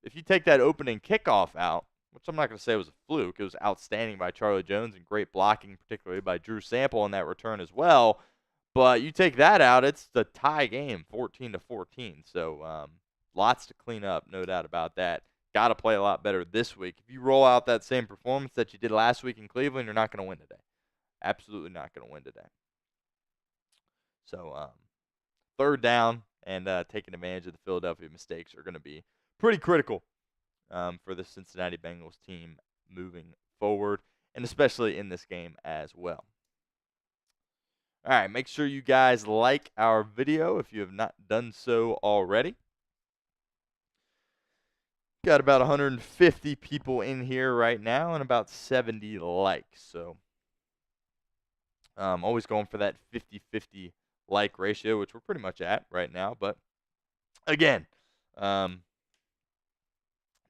if you take that opening kickoff out, which I'm not going to say was a fluke. It was outstanding by Charlie Jones and great blocking, particularly by Drew Sample on that return as well. But you take that out, it's the tie game, 14-14. So lots to clean up, no doubt about that. Got to play a lot better this week. If you roll out that same performance that you did last week in Cleveland, you're not going to win today. Absolutely not going to win today. So third down and taking advantage of the Philadelphia mistakes are going to be pretty critical for the Cincinnati Bengals team moving forward, and especially in this game as well. All right, make sure you guys like our video if you have not done so already. Got about 150 people in here right now and about 70 likes. So always going for that 50-50 like ratio, which we're pretty much at right now. But again,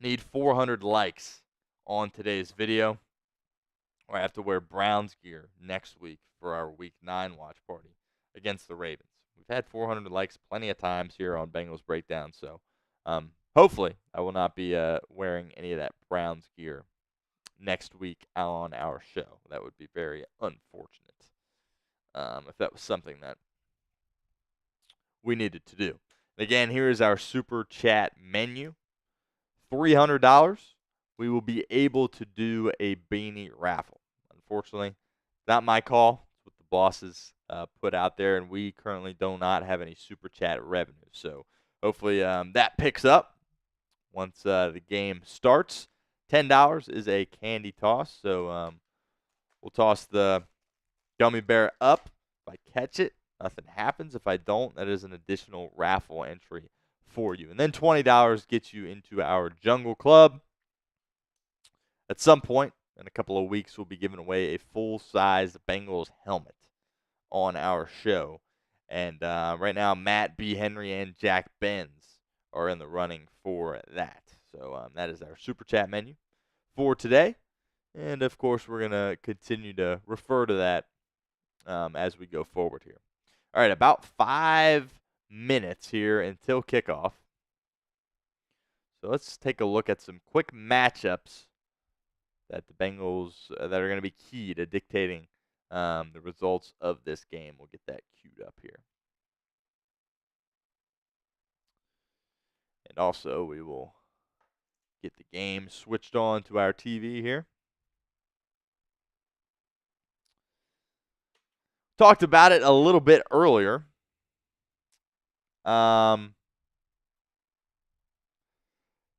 need 400 likes on today's video, or I have to wear Browns gear next week for our Week 9 watch party against the Ravens. We've had 400 likes plenty of times here on Bengals Breakdown, so hopefully I will not be wearing any of that Browns gear next week on our show. That would be very unfortunate if that was something that we needed to do. Again, here is our Super Chat menu. $300, we will be able to do a beanie raffle. Unfortunately, not my call. It's what the bosses put out there, and we currently do not have any Super Chat revenue. So hopefully that picks up once the game starts. $10 is a candy toss, so we'll toss the gummy bear up. If I catch it, nothing happens. If I don't, that is an additional raffle entry for you. And then $20 gets you into our Jungle Club. At some point in a couple of weeks, we'll be giving away a full-size Bengals helmet on our show. And right now, Matt B. Henry and Jack Benz are in the running for that. So that is our Super Chat menu for today. And, of course, we're going to continue to refer to that as we go forward here. All right, about 5 minutes here until kickoff. So let's take a look at some quick matchups that the Bengals that are going to be key to dictating the results of this game. We'll get that queued up here. And also, we will get the game switched on to our TV here. Talked about it a little bit earlier.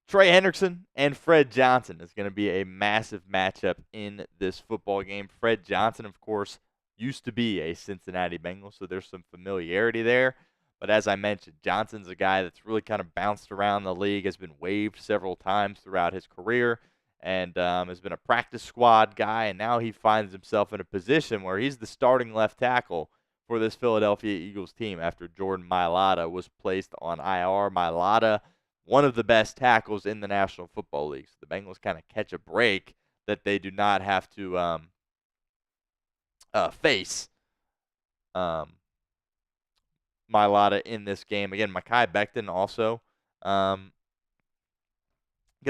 Trey Hendrickson and Fred Johnson is going to be a massive matchup in this football game. Fred Johnson, of course, used to be a Cincinnati Bengal, so there's some familiarity there. But as I mentioned, Johnson's a guy that's really kind of bounced around the league, has been waived several times throughout his career, and has been a practice squad guy, and now he finds himself in a position where he's the starting left tackle for this Philadelphia Eagles team after Jordan Mailata was placed on IR. Mailata, one of the best tackles in the National Football League. So the Bengals kind of catch a break that they do not have to face Mailata in this game. Again, Mekhi Becton also going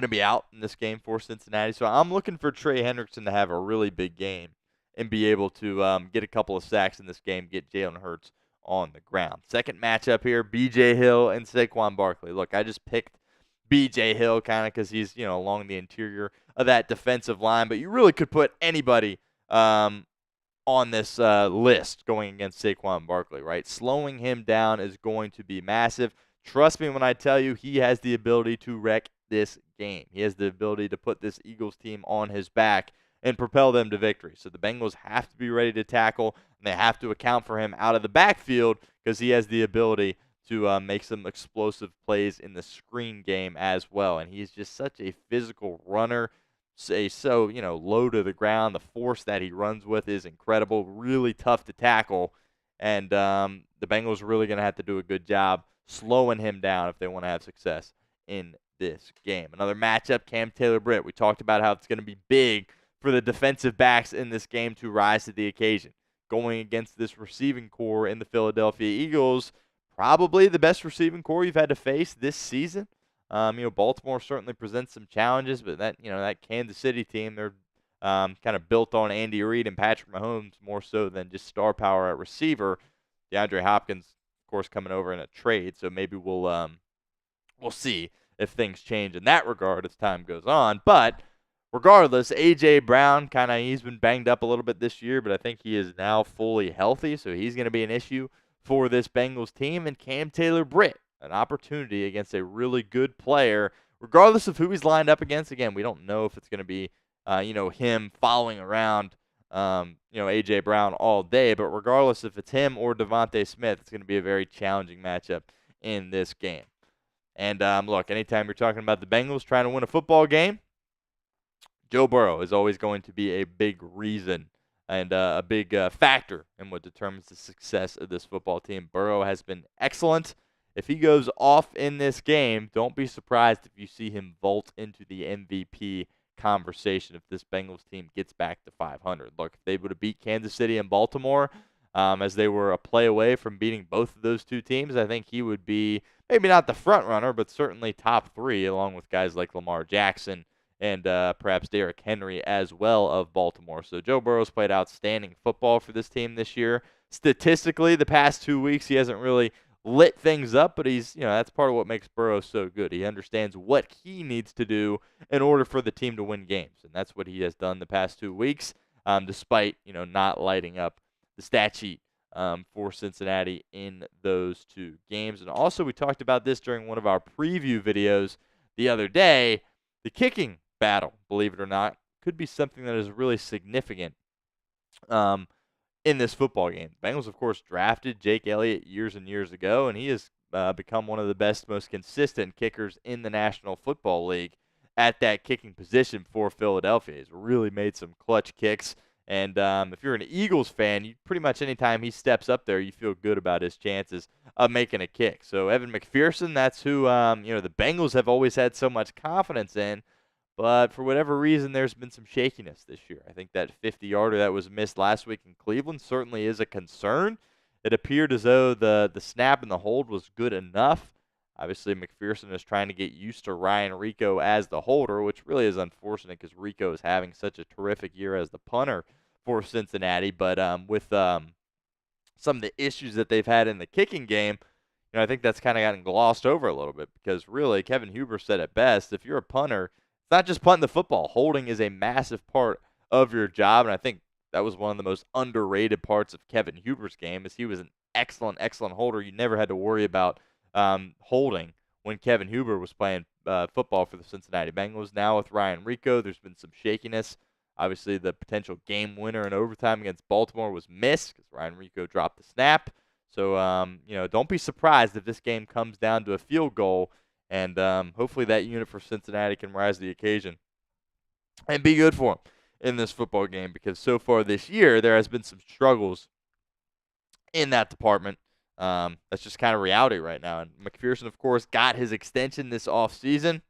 to be out in this game for Cincinnati. So I'm looking for Trey Hendrickson to have a really big game and be able to get a couple of sacks in this game, get Jalen Hurts on the ground. Second matchup here, B.J. Hill and Saquon Barkley. Look, I just picked B.J. Hill kind of because he's, along the interior of that defensive line, but you really could put anybody on this list going against Saquon Barkley, right? Slowing him down is going to be massive. Trust me when I tell you he has the ability to wreck this game. He has the ability to put this Eagles team on his back and propel them to victory. So the Bengals have to be ready to tackle, and they have to account for him out of the backfield because he has the ability to make some explosive plays in the screen game as well. And he's just such a physical runner, so low to the ground. The force that he runs with is incredible, really tough to tackle. And the Bengals are really going to have to do a good job slowing him down if they want to have success in this game. Another matchup, Cam Taylor-Britt. We talked about how it's going to be big for the defensive backs in this game to rise to the occasion. Going against this receiving core in the Philadelphia Eagles, probably the best receiving core you've had to face this season. Baltimore certainly presents some challenges, but that Kansas City team, they're kind of built on Andy Reid and Patrick Mahomes more so than just star power at receiver. DeAndre Hopkins, of course, coming over in a trade, so maybe we'll see if things change in that regard as time goes on. But regardless, A.J. Brown, he's been banged up a little bit this year, but I think he is now fully healthy, so he's going to be an issue for this Bengals team. And Cam Taylor-Britt, an opportunity against a really good player, regardless of who he's lined up against. Again, we don't know if it's going to be, him following around, A.J. Brown all day, but regardless if it's him or Devontae Smith, it's going to be a very challenging matchup in this game. And look, anytime you're talking about the Bengals trying to win a football game, Joe Burrow is always going to be a big reason and a big factor in what determines the success of this football team. Burrow has been excellent. If he goes off in this game, don't be surprised if you see him vault into the MVP conversation if this Bengals team gets back to 500. Look, if they would have beat Kansas City and Baltimore, as they were a play away from beating both of those two teams, I think he would be maybe not the front runner, but certainly top three, along with guys like Lamar Jackson and perhaps Derrick Henry as well of Baltimore. So Joe Burrow's played outstanding football for this team this year. Statistically, the past 2 weeks, he hasn't really lit things up, but that's part of what makes Burrow so good. He understands what he needs to do in order for the team to win games, and that's what he has done the past 2 weeks, despite, not lighting up the stat sheet for Cincinnati in those two games. And also, we talked about this during one of our preview videos the other day. The kicking battle, believe it or not, could be something that is really significant in this football game. The Bengals, of course, drafted Jake Elliott years and years ago, and he has become one of the best, most consistent kickers in the National Football League at that kicking position for Philadelphia. He's really made some clutch kicks. And if you're an Eagles fan, you pretty much anytime he steps up there, you feel good about his chances of making a kick. So Evan McPherson, that's who the Bengals have always had so much confidence in. But for whatever reason, there's been some shakiness this year. I think that 50-yarder that was missed last week in Cleveland certainly is a concern. It appeared as though the snap and the hold was good enough. Obviously, McPherson is trying to get used to Ryan Rico as the holder, which really is unfortunate because Rico is having such a terrific year as the punter for Cincinnati. But with some of the issues that they've had in the kicking game, I think that's kind of gotten glossed over a little bit because really, Kevin Huber said it best. If you're a punter, it's not just punting the football. Holding is a massive part of your job, and I think that was one of the most underrated parts of Kevin Huber's game is he was an excellent, excellent holder. You never had to worry about holding when Kevin Huber was playing football for the Cincinnati Bengals. Now with Ryan Rico, there's been some shakiness. Obviously, the potential game winner in overtime against Baltimore was missed because Ryan Rico dropped the snap. So, don't be surprised if this game comes down to a field goal, and hopefully that unit for Cincinnati can rise to the occasion and be good for them in this football game because so far this year there has been some struggles in that department. That's just kind of reality right now. And McPherson, of course, got his extension this offseason.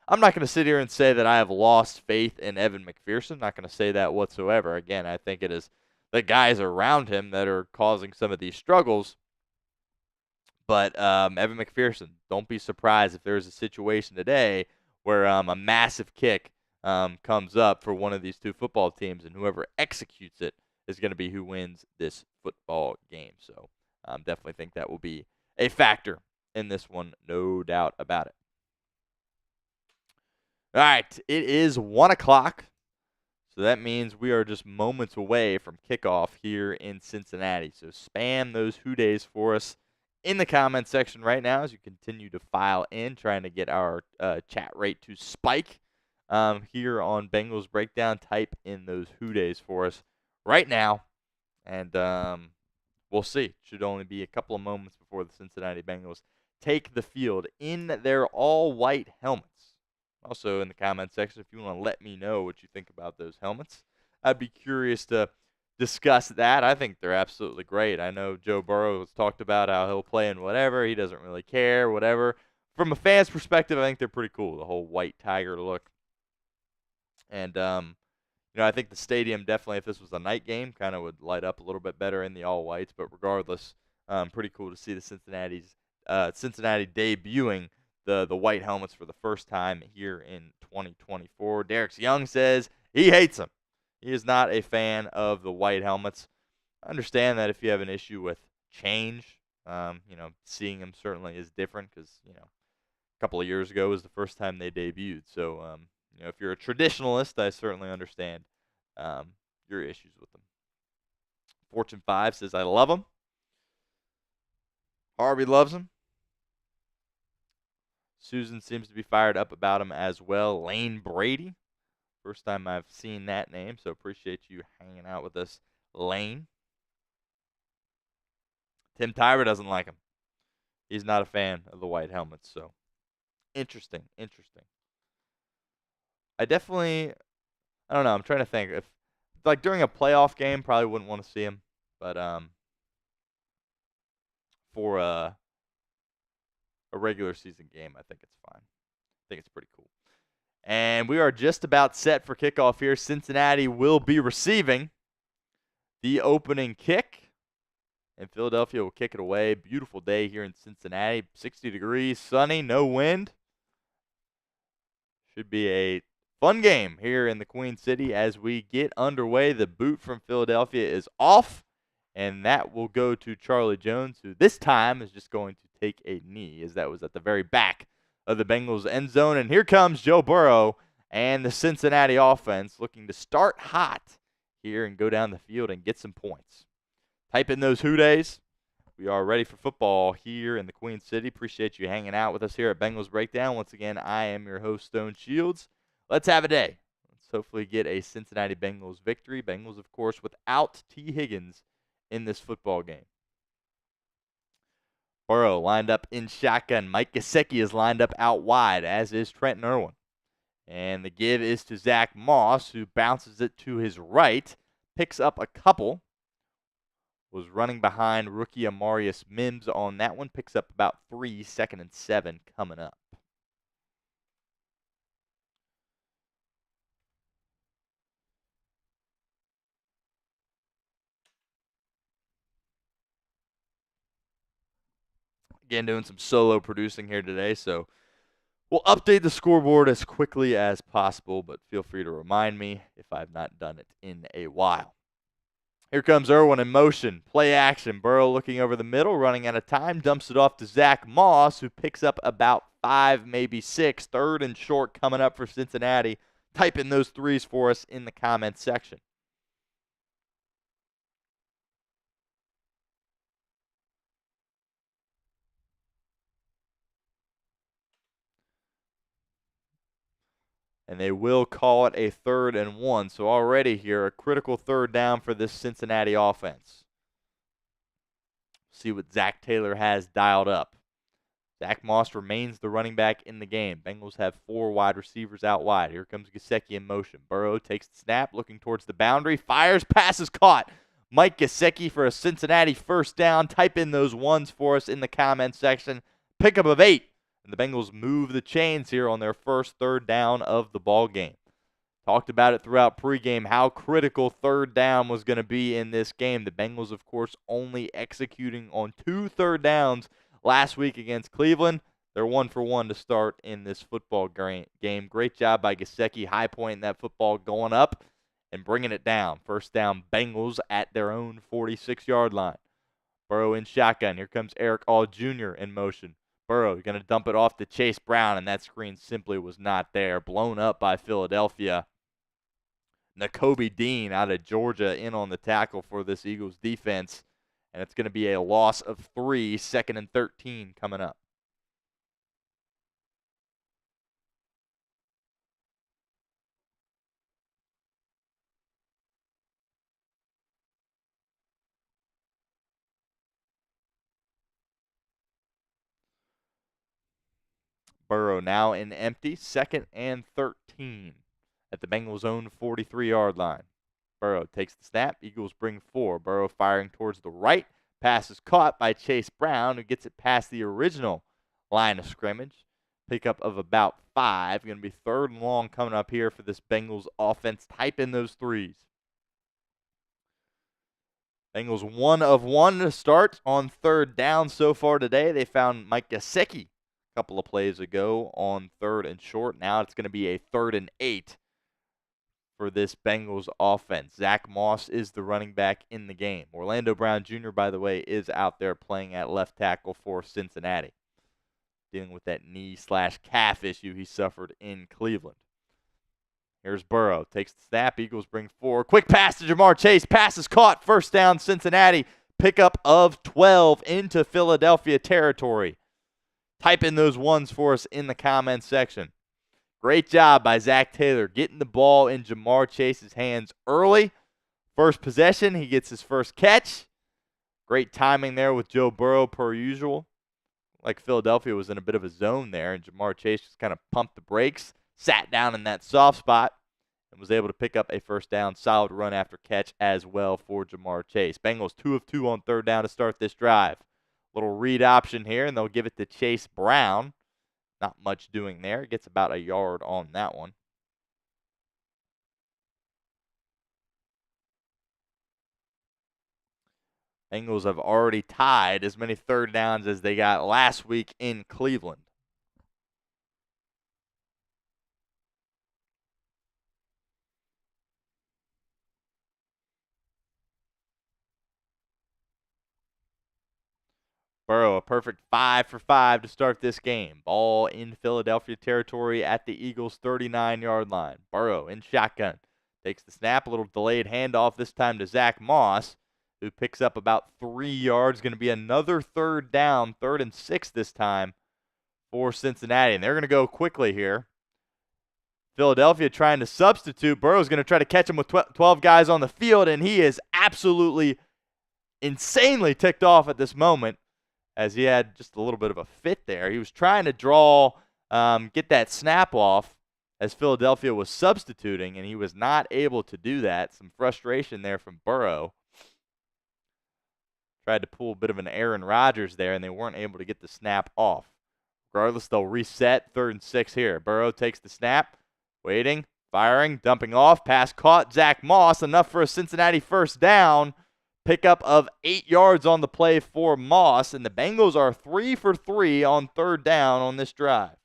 I'm not going to sit here and say that I have lost faith in Evan McPherson. Not going to say that whatsoever. Again, I think it is the guys around him that are causing some of these struggles. But Evan McPherson, don't be surprised if there's a situation today where a massive kick comes up for one of these two football teams, and whoever executes it is going to be who wins this football game. So definitely think that will be a factor in this one, no doubt about it. All right, it is 1 o'clock, so that means we are just moments away from kickoff here in Cincinnati. So spam those Who Days for us in the comment section right now as you continue to file in, trying to get our chat rate to spike here on Bengals Breakdown. Type in those Who Days for us right now, and we'll see. Should only be a couple of moments before the Cincinnati Bengals take the field in their all-white helmets. Also in the comment section, if you want to let me know what you think about those helmets, I'd be curious to discuss that. I think they're absolutely great. I know Joe Burrow has talked about how he'll play in whatever. He doesn't really care, whatever. From a fan's perspective, I think they're pretty cool, the whole white tiger look. And, I think the stadium definitely, if this was a night game, kind of would light up a little bit better in the all-whites. But regardless, pretty cool to see the Cincinnati debuting the white helmets for the first time here in 2024. Derek Young says he hates them. He is not a fan of the white helmets. I understand that if you have an issue with change, seeing them certainly is different because, a couple of years ago was the first time they debuted. So, if you're a traditionalist, I certainly understand your issues with them. Fortune 5 says, I love them. Harvey loves them. Susan seems to be fired up about him as well. Lane Brady. First time I've seen that name, so appreciate you hanging out with us, Lane. Tim Tyra doesn't like him. He's not a fan of the white helmets, so interesting. I don't know, I'm trying to think. If, like, during a playoff game, probably wouldn't want to see him, but for a regular season game, I think it's fine. I think it's pretty cool. And we are just about set for kickoff here. Cincinnati will be receiving the opening kick, and Philadelphia will kick it away. Beautiful day here in Cincinnati. 60 degrees, sunny, no wind. Should be a fun game here in the Queen City as we get underway. The boot from Philadelphia is off, and that will go to Charlie Jones, who this time is just going to take a knee, as that was at the very back of the Bengals end zone. And here comes Joe Burrow and the Cincinnati offense looking to start hot here and go down the field and get some points. Type in those Who Days. We are ready for football here in the Queen City. Appreciate you hanging out with us here at Bengals Breakdown. Once again, I am your host, Stone Shields. Let's have a day. Let's hopefully get a Cincinnati Bengals victory. Bengals, of course, without T. Higgins in this football game. Burrow lined up in shotgun. Mike Gesicki is lined up out wide, as is Trenton Irwin. And the give is to Zach Moss, who bounces it to his right, picks up a couple. Was running behind rookie Amarius Mims on that one. Picks up about 3, 2nd and 7 coming up. Again, doing some solo producing here today, so we'll update the scoreboard as quickly as possible, but feel free to remind me if I've not done it in a while. Here comes Irwin in motion. Play action. Burrow looking over the middle, running out of time. Dumps it off to Zach Moss, who picks up about 5, maybe 6. 3rd and short coming up for Cincinnati. Type in those threes for us in the comments section. And they will call it a 3rd and 1. So already here, a critical 3rd down for this Cincinnati offense. See what Zach Taylor has dialed up. Zach Moss remains the running back in the game. Bengals have 4 wide receivers out wide. Here comes Gesicki in motion. Burrow takes the snap, looking towards the boundary. Fires, pass is caught. Mike Gesicki for a Cincinnati 1st down. Type in those ones for us in the comments section. Pickup of 8. And the Bengals move the chains here on their first 3rd down of the ball game. Talked about it throughout pregame, how critical 3rd down was going to be in this game. The Bengals, of course, only executing on 2 3rd downs last week against Cleveland. They're 1 for 1 to start in this football game. Great job by Gesicki, high point in that football, going up and bringing it down. 1st down, Bengals at their own 46-yard line. Burrow in shotgun. Here comes Eric All Jr. in motion. Burrow going to dump it off to Chase Brown, and that screen simply was not there. Blown up by Philadelphia. Nakobe Dean out of Georgia in on the tackle for this Eagles defense, and it's going to be a loss of 3, 2nd and 13 coming up. Burrow now in empty, 2nd and 13 at the Bengals' own 43-yard line. Burrow takes the snap. Eagles bring 4. Burrow firing towards the right. Pass is caught by Chase Brown, who gets it past the original line of scrimmage. Pickup of about 5. Going to be 3rd and long coming up here for this Bengals offense. Type in those threes. Bengals 1 of 1 to start on 3rd down so far today. They found Mike Gesicki a couple of plays ago on 3rd and short. Now it's going to be a 3rd and 8 for this Bengals offense. Zach Moss is the running back in the game. Orlando Brown Jr., by the way, is out there playing at left tackle for Cincinnati, dealing with that knee/calf issue he suffered in Cleveland. Here's Burrow. Takes the snap. Eagles bring 4. Quick pass to Jamar Chase. Pass is caught. First down, Cincinnati. Pickup of 12 into Philadelphia territory. Type in those ones for us in the comments section. Great job by Zach Taylor getting the ball in Jamar Chase's hands early. First possession, he gets his first catch. Great timing there with Joe Burrow per usual. Like Philadelphia was in a bit of a zone there, and Jamar Chase just kind of pumped the brakes, sat down in that soft spot, and was able to pick up a first down. Solid run after catch as well for Jamar Chase. Bengals 2 of 2 on 3rd down to start this drive. Little read option here, and they'll give it to Chase Brown. Not much doing there. Gets about a yard on that one. Bengals have already tied as many 3rd downs as they got last week in Cleveland. Burrow, a perfect 5 for 5 to start this game. Ball in Philadelphia territory at the Eagles' 39-yard line. Burrow in shotgun. Takes the snap, a little delayed handoff this time to Zach Moss, who picks up about 3 yards. Going to be another 3rd down, 3rd and 6 this time for Cincinnati. And they're going to go quickly here. Philadelphia trying to substitute. Burrow's going to try to catch him with 12 guys on the field, and he is absolutely insanely ticked off at this moment, as he had just a little bit of a fit there. He was trying to get that snap off as Philadelphia was substituting, and he was not able to do that. Some frustration there from Burrow. Tried to pull a bit of an Aaron Rodgers there, and they weren't able to get the snap off. Regardless, they'll reset. 3rd and 6 here. Burrow takes the snap, waiting, firing, dumping off. Pass caught. Zach Moss, enough for a Cincinnati first down. Pickup of 8 yards on the play for Moss, and the Bengals are 3 for 3 on 3rd down on this drive.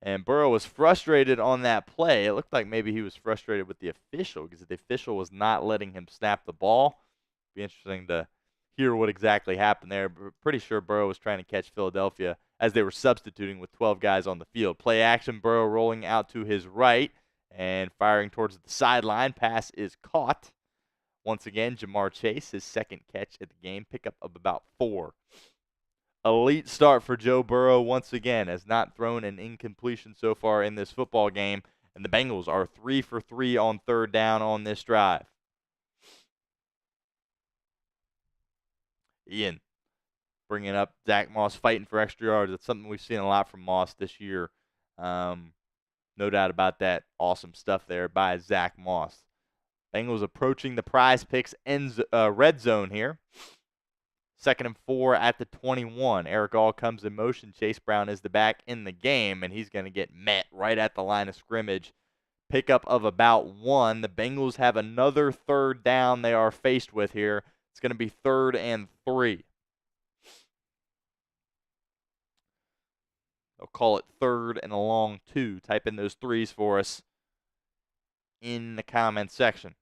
And Burrow was frustrated on that play. It looked like maybe he was frustrated with the official because the official was not letting him snap the ball. Be interesting to hear what exactly happened there. But pretty sure Burrow was trying to catch Philadelphia as they were substituting with 12 guys on the field. Play action, Burrow rolling out to his right and firing towards the sideline. Pass is caught. Once again, Jamar Chase, his 2nd catch at the game, pickup of about 4. Elite start for Joe Burrow once again, has not thrown an incompletion so far in this football game, and the Bengals are 3 for 3 on 3rd down on this drive. Ian bringing up Zach Moss fighting for extra yards. That's something we've seen a lot from Moss this year. No doubt about that. Awesome stuff there by Zach Moss. Bengals approaching the Prize Picks red zone here. 2nd and 4 at the 21. Eric All comes in motion. Chase Brown is the back in the game, and he's going to get met right at the line of scrimmage. Pickup of about 1. The Bengals have another 3rd down they are faced with here. It's going to be 3rd and 3. They'll call it 3rd and a long 2. Type in those 3s for us in the comments section.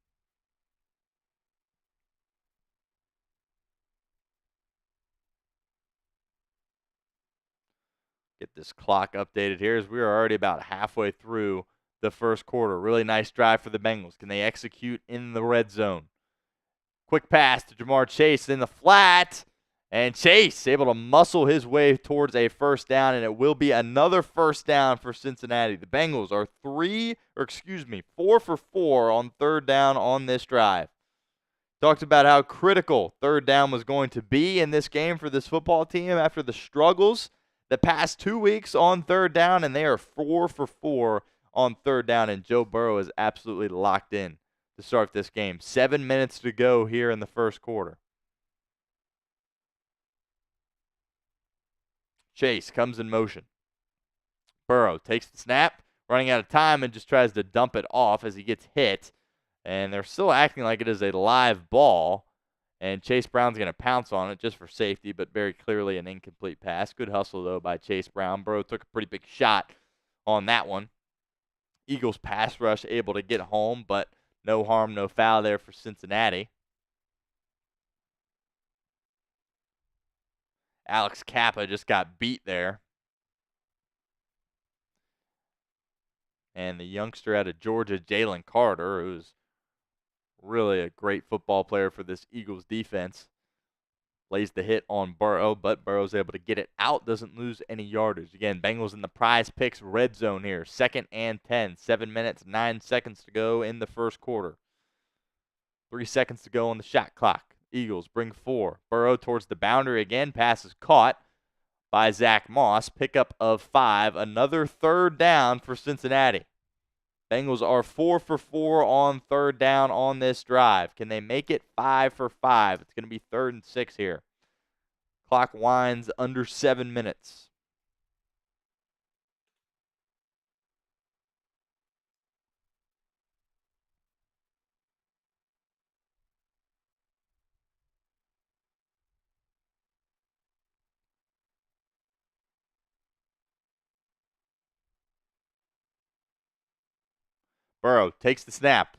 Get this clock updated here as we are already about halfway through the first quarter. Really nice drive for the Bengals. Can they execute in the red zone? Quick pass to Jamar Chase in the flat. And Chase able to muscle his way towards a first down, and it will be another first down for Cincinnati. The Bengals are 4 for 4 on 3rd down on this drive. Talked about how critical 3rd down was going to be in this game for this football team after the struggles the past 2 weeks on 3rd down, and they are 4 for 4 on 3rd down, and Joe Burrow is absolutely locked in to start this game. 7 minutes to go here in the first quarter. Chase comes in motion. Burrow takes the snap, running out of time and just tries to dump it off as he gets hit. And they're still acting like it is a live ball. And Chase Brown's going to pounce on it just for safety, but very clearly an incomplete pass. Good hustle, though, by Chase Brown. Burrow took a pretty big shot on that one. Eagles pass rush able to get home, but no harm, no foul there for Cincinnati. Alex Kappa just got beat there. And the youngster out of Georgia, Jalen Carter, who's really a great football player for this Eagles defense, lays the hit on Burrow, but Burrow's able to get it out, doesn't lose any yardage. Again, Bengals in the Prize Picks red zone here. 2nd and 10, 7 minutes, 9 seconds to go in the first quarter. 3 seconds to go on the shot clock. Eagles bring 4. Burrow towards the boundary again. Pass is caught by Zach Moss. Pickup of 5. Another 3rd down for Cincinnati. Bengals are 4 for 4 on 3rd down on this drive. Can they make it 5 for 5? It's going to be 3rd and 6 here. Clock winds under 7 minutes. Burrow takes the snap.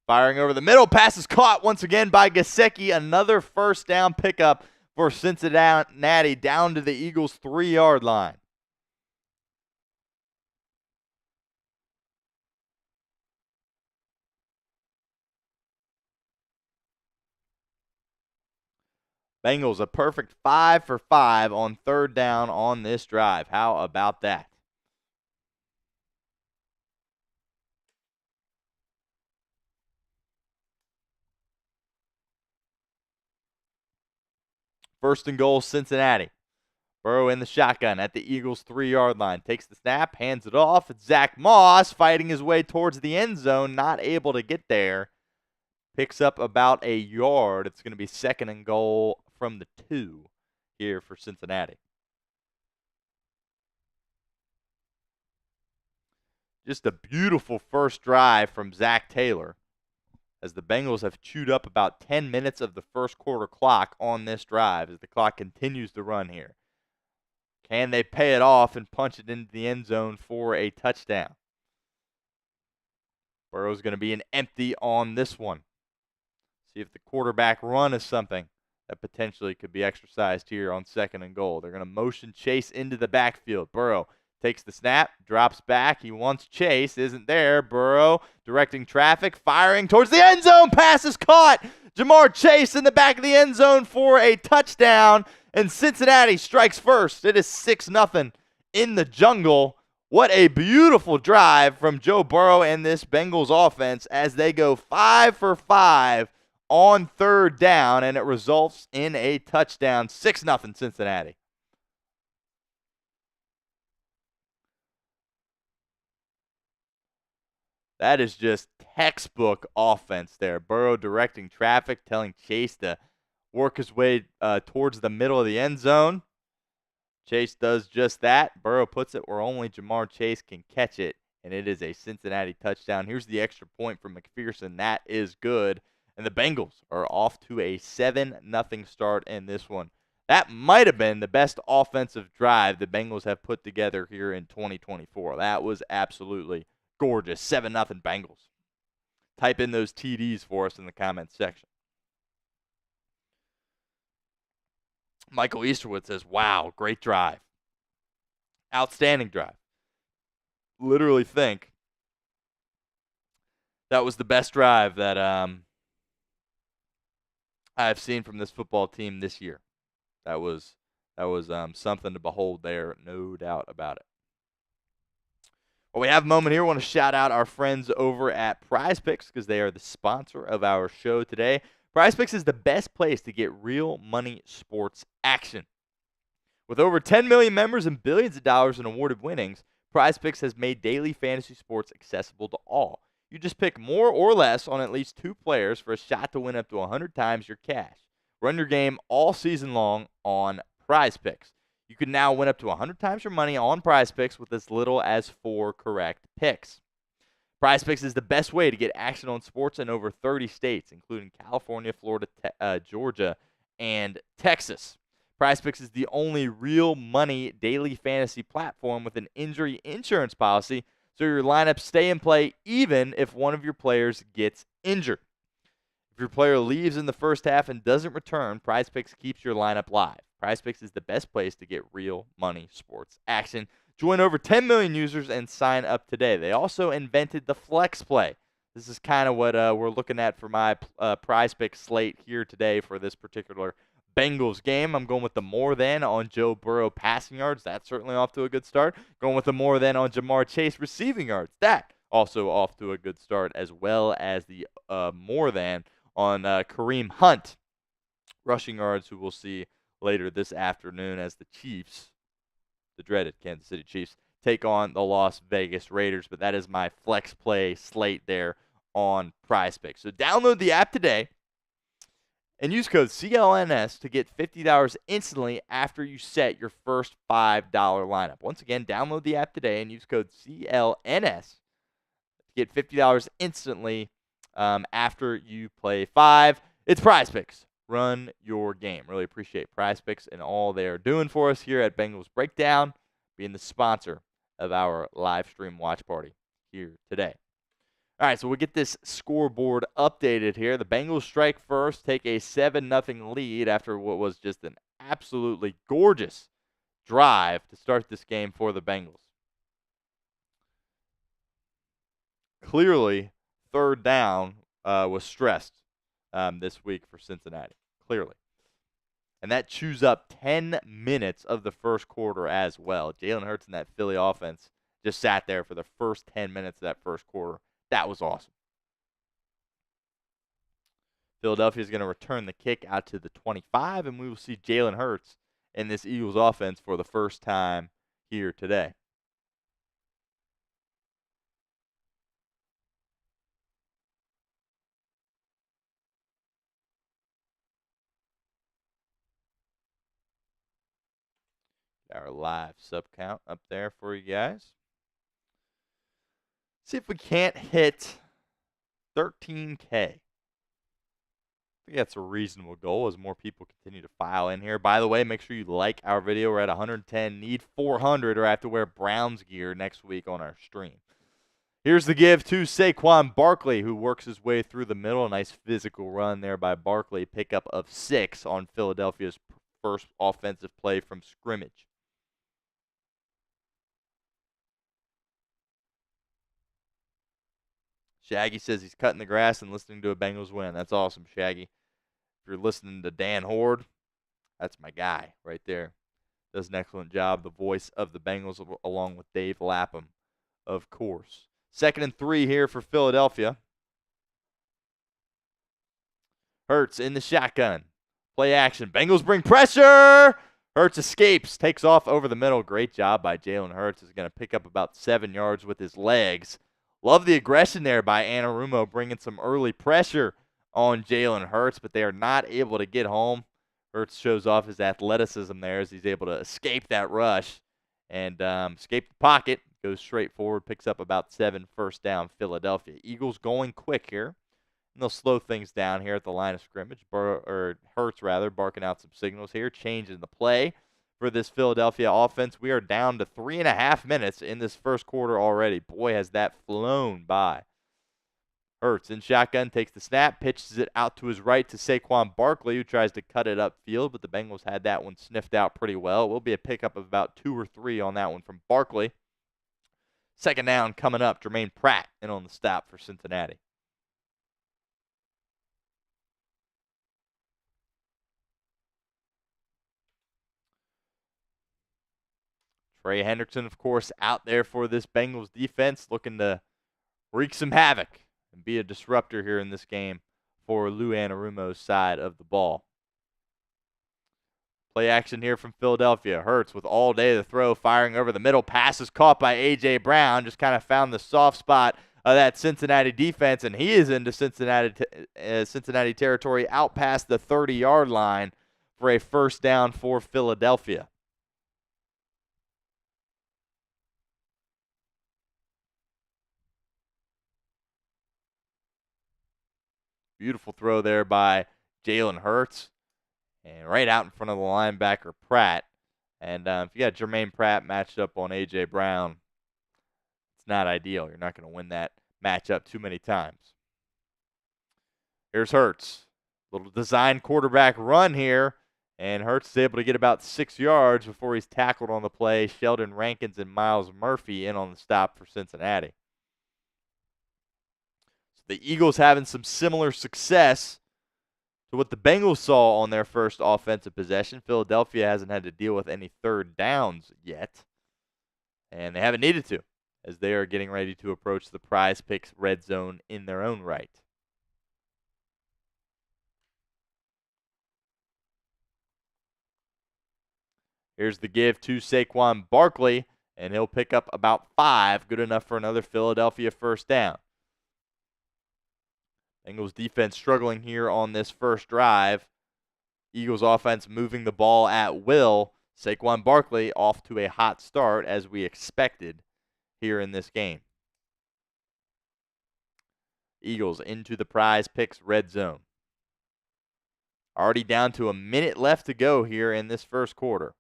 Firing over the middle. Pass is caught once again by Gesicki. Another 1st down pickup for Cincinnati down to the Eagles' 3-yard line. Bengals a perfect 5 for 5 on 3rd down on this drive. How about that? First and goal, Cincinnati. Burrow in the shotgun at the Eagles' 3-yard line. Takes the snap, hands it off. It's Zach Moss fighting his way towards the end zone, not able to get there. Picks up about a yard. It's going to be 2nd and goal from the 2 here for Cincinnati. Just a beautiful first drive from Zach Taylor, as the Bengals have chewed up about 10 minutes of the first quarter clock on this drive as the clock continues to run here. Can they pay it off and punch it into the end zone for a touchdown? Burrow's going to be an empty on this one. See if the quarterback run is something that potentially could be exercised here on 2nd and goal. They're going to motion Chase into the backfield. Burrow takes the snap, drops back. He wants Chase, isn't there. Burrow directing traffic, firing towards the end zone. Pass is caught. Jamar Chase in the back of the end zone for a touchdown, and Cincinnati strikes first. It is 6-0 in the jungle. What a beautiful drive from Joe Burrow and this Bengals offense as they go 5 for 5 on 3rd down, and it results in a touchdown. 6-0 Cincinnati. That is just textbook offense there. Burrow directing traffic, telling Chase to work his way towards the middle of the end zone. Chase does just that. Burrow puts it where only Jamar Chase can catch it, and it is a Cincinnati touchdown. Here's the extra point from McPherson. That is good. And the Bengals are off to a 7-0 start in this one. That might have been the best offensive drive the Bengals have put together here in 2024. That was absolutely gorgeous. 7-0 Bengals. Type in those TDs for us in the comments section. Michael Easterwood says, wow, great drive. Outstanding drive. Literally think that was the best drive that I've seen from this football team this year. That was something to behold there, no doubt about it. Well, we have a moment here. I want to shout out our friends over at Prize Picks because they are the sponsor of our show today. Prize Picks is the best place to get real money sports action. With over 10 million members and billions of dollars in awarded winnings, Prize Picks has made daily fantasy sports accessible to all. You just pick more or less on at least 2 players for a shot to win up to 100 times your cash. Run your game all season long on Prize Picks. You can now win up to 100 times your money on Prize Picks with as little as 4 correct picks. Prize Picks is the best way to get action on sports in over 30 states, including California, Florida, Georgia, and Texas. Prize Picks is the only real money daily fantasy platform with an injury insurance policy, so your lineups stay in play even if one of your players gets injured. If your player leaves in the first half and doesn't return, Prize Picks keeps your lineup live. Prize Picks is the best place to get real money sports action. Join over 10 million users and sign up today. They also invented the Flex Play. This is kind of what we're looking at for my Prize Picks slate here today for this particular Bengals game. I'm going with the more than on Joe Burrow passing yards. That's certainly off to a good start. Going with the more than on Jamar Chase receiving yards. That also off to a good start, as well as the more than on Kareem Hunt rushing yards, who we'll see later this afternoon as the Chiefs, the dreaded Kansas City Chiefs, take on the Las Vegas Raiders. But that is my flex play slate there on Prize Picks. So download the app today and use code CLNS to get $50 instantly after you set your first $5 lineup. Once again, download the app today and use code CLNS to get $50 instantly after you play 5. It's Prize Picks. Run your game. Really appreciate Prize Picks and all they are doing for us here at Bengals Breakdown, being the sponsor of our live stream watch party here today. All right, so we'll get this scoreboard updated here. The Bengals strike first, take a 7-0 lead after what was just an absolutely gorgeous drive to start this game for the Bengals. Clearly, third down was stressed this week for Cincinnati, clearly. And that chews up 10 minutes of the first quarter as well. Jalen Hurts and that Philly offense just sat there for the first 10 minutes of that first quarter. That was awesome. Philadelphia is going to return the kick out to the 25, and we will see Jalen Hurts in this Eagles offense for the first time here today. Our live sub count up there for you guys. See if we can't hit 13K. I think that's a reasonable goal as more people continue to file in here. By the way, make sure you like our video. We're at 110, need 400, or I have to wear Browns gear next week on our stream. Here's the give to Saquon Barkley, who works his way through the middle. A nice physical run there by Barkley. Pickup of 6 on Philadelphia's first offensive play from scrimmage. Shaggy says he's cutting the grass and listening to a Bengals win. That's awesome, Shaggy. If you're listening to Dan Horde, that's my guy right there. Does an excellent job. The voice of the Bengals along with Dave Lapham, of course. 2nd and 3 here for Philadelphia. Hurts in the shotgun. Play action. Bengals bring pressure. Hurts escapes. Takes off over the middle. Great job by Jalen Hurts. Is going to pick up about 7 yards with his legs. Love the aggression there by Anarumo, bringing some early pressure on Jalen Hurts, but they are not able to get home. Hurts shows off his athleticism there as he's able to escape that rush and escape the pocket. Goes straight forward, picks up about 7, first down, Philadelphia. Eagles going quick here, and they'll slow things down here at the line of scrimmage. Hurts, barking out some signals here, changing the play for this Philadelphia offense. We are down to 3.5 minutes in this first quarter already. Boy, has that flown by. Hurts in shotgun, takes the snap, pitches it out to his right to Saquon Barkley, who tries to cut it upfield, but the Bengals had that one sniffed out pretty well. It will be a pickup of about 2 or 3 on that one from Barkley. 2nd down coming up. Jermaine Pratt in on the stop for Cincinnati. Trey Hendrickson, of course, out there for this Bengals defense, looking to wreak some havoc and be a disruptor here in this game for Lou Anarumo's side of the ball. Play action here from Philadelphia. Hurts with all day to throw, firing over the middle. Pass is caught by A.J. Brown. Just kind of found the soft spot of that Cincinnati defense, and he is into Cincinnati territory out past the 30-yard line for a first down for Philadelphia. Beautiful throw there by Jalen Hurts. And right out in front of the linebacker, Pratt. And if you got Jermaine Pratt matched up on A.J. Brown, it's not ideal. You're not going to win that matchup too many times. Here's Hurts. Little design quarterback run here. And Hurts is able to get about 6 yards before he's tackled on the play. Sheldon Rankins and Miles Murphy in on the stop for Cincinnati. So the Eagles having some similar success to what the Bengals saw on their first offensive possession. Philadelphia hasn't had to deal with any third downs yet. And they haven't needed to, as they are getting ready to approach the Prize Picks red zone in their own right. Here's the give to Saquon Barkley, and he'll pick up about 5, good enough for another Philadelphia first down. Bengals defense struggling here on this first drive. Eagles offense moving the ball at will. Saquon Barkley off to a hot start, as we expected here in this game. Eagles into the Prize Picks red zone. Already down to a minute left to go here in this first quarter.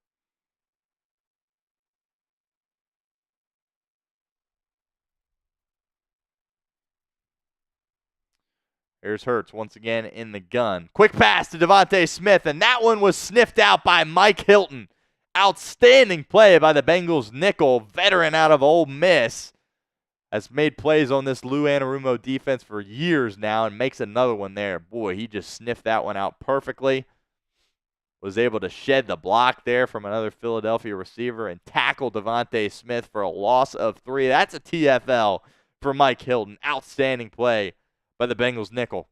Here's Hurts once again in the gun. Quick pass to Devontae Smith, and that one was sniffed out by Mike Hilton. Outstanding play by the Bengals nickel, veteran out of Ole Miss. Has made plays on this Lou Anarumo defense for years now and makes another one there. Boy, he just sniffed that one out perfectly. Was able to shed the block there from another Philadelphia receiver and tackle Devontae Smith for a loss of 3. That's a TFL for Mike Hilton. Outstanding play by the Bengals nickel.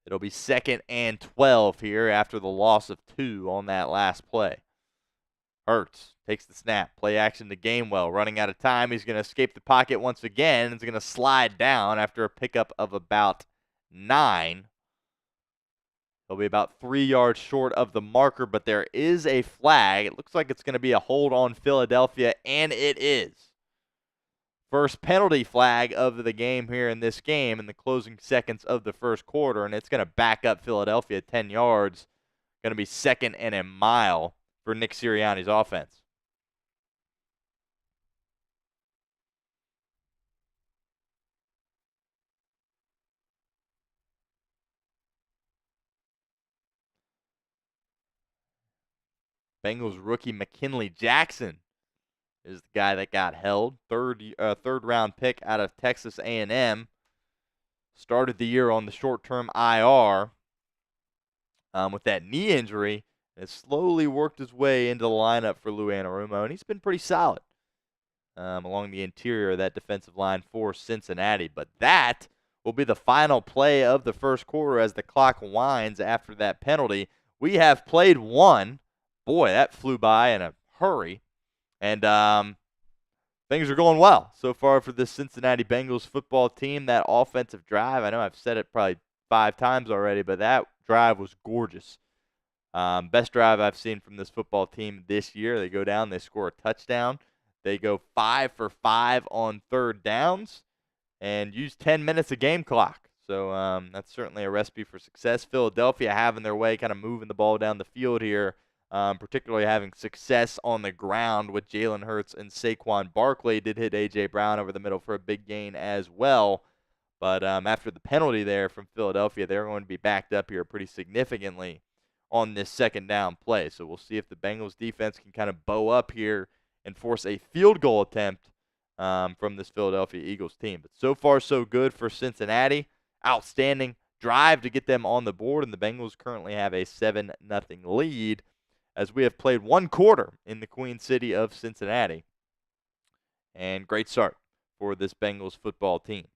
It'll be 2nd and 12 here after the loss of 2 on that last play. Hurts takes the snap. Play action to Gainwell. Running out of time. He's going to escape the pocket once again. He's going to slide down after a pickup of about 9. He'll be about 3 yards short of the marker, but there is a flag. It looks like it's going to be a hold on Philadelphia, and it is. First penalty flag of the game here in this game in the closing seconds of the first quarter, and it's going to back up Philadelphia 10 yards. Going to be 2nd and a mile for Nick Sirianni's offense. Bengals rookie McKinley Jackson is the guy that got held. Third round pick out of Texas A&M. Started the year on the short-term IR with that knee injury. And has slowly worked his way into the lineup for Lou Anarumo, and he's been pretty solid along the interior of that defensive line for Cincinnati. But that will be the final play of the first quarter as the clock winds after that penalty. We have played one. Boy, that flew by in a hurry. And things are going well so far for this Cincinnati Bengals football team. That offensive drive, I know I've said it probably 5 times already, but that drive was gorgeous. Best drive I've seen from this football team this year. They go down, they score a touchdown. They go 5 for 5 on third downs and use 10 minutes of game clock. So that's certainly a recipe for success. Philadelphia having their way, kind of moving the ball down the field here. Particularly having success on the ground with Jalen Hurts and Saquon Barkley. Did hit A.J. Brown over the middle for a big gain as well. But after the penalty there from Philadelphia, they're going to be backed up here pretty significantly on this second down play. So we'll see if the Bengals defense can kind of bow up here and force a field goal attempt from this Philadelphia Eagles team. But so far, so good for Cincinnati. Outstanding drive to get them on the board, and the Bengals currently have a 7-0 lead, as we have played 1 quarter in the Queen City of Cincinnati. And great start for this Bengals football team.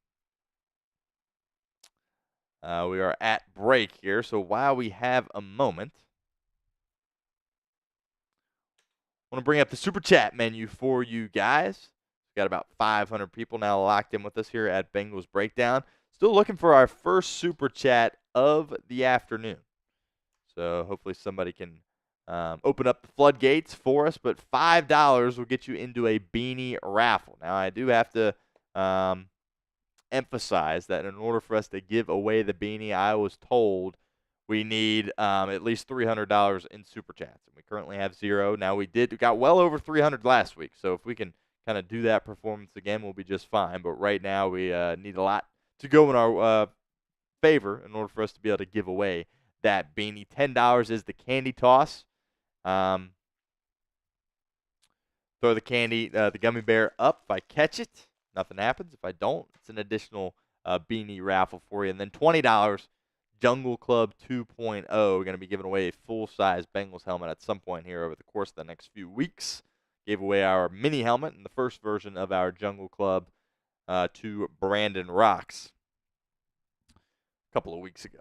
We are at break here, so while we have a moment, I want to bring up the Super Chat menu for you guys. We've got about 500 people now locked in with us here at Bengals Breakdown. Still looking for our first Super Chat of the afternoon. So hopefully somebody can open up the floodgates for us, but $5 will get you into a beanie raffle. Now, I do have to emphasize that in order for us to give away the beanie, I was told we need at least $300 in super chats, and we currently have 0. Now, we got well over 300 last week, so if we can kind of do that performance again, we'll be just fine. But right now, we need a lot to go in our favor in order for us to be able to give away that beanie. $10 is the candy toss. Throw the gummy bear up. If I catch it, nothing happens. If I don't, it's an additional beanie raffle for you. And then $20, Jungle Club 2.0. We're going to be giving away a full-size Bengals helmet at some point here over the course of the next few weeks. Gave away our mini helmet and the first version of our Jungle Club to Brandon Rocks a couple of weeks ago.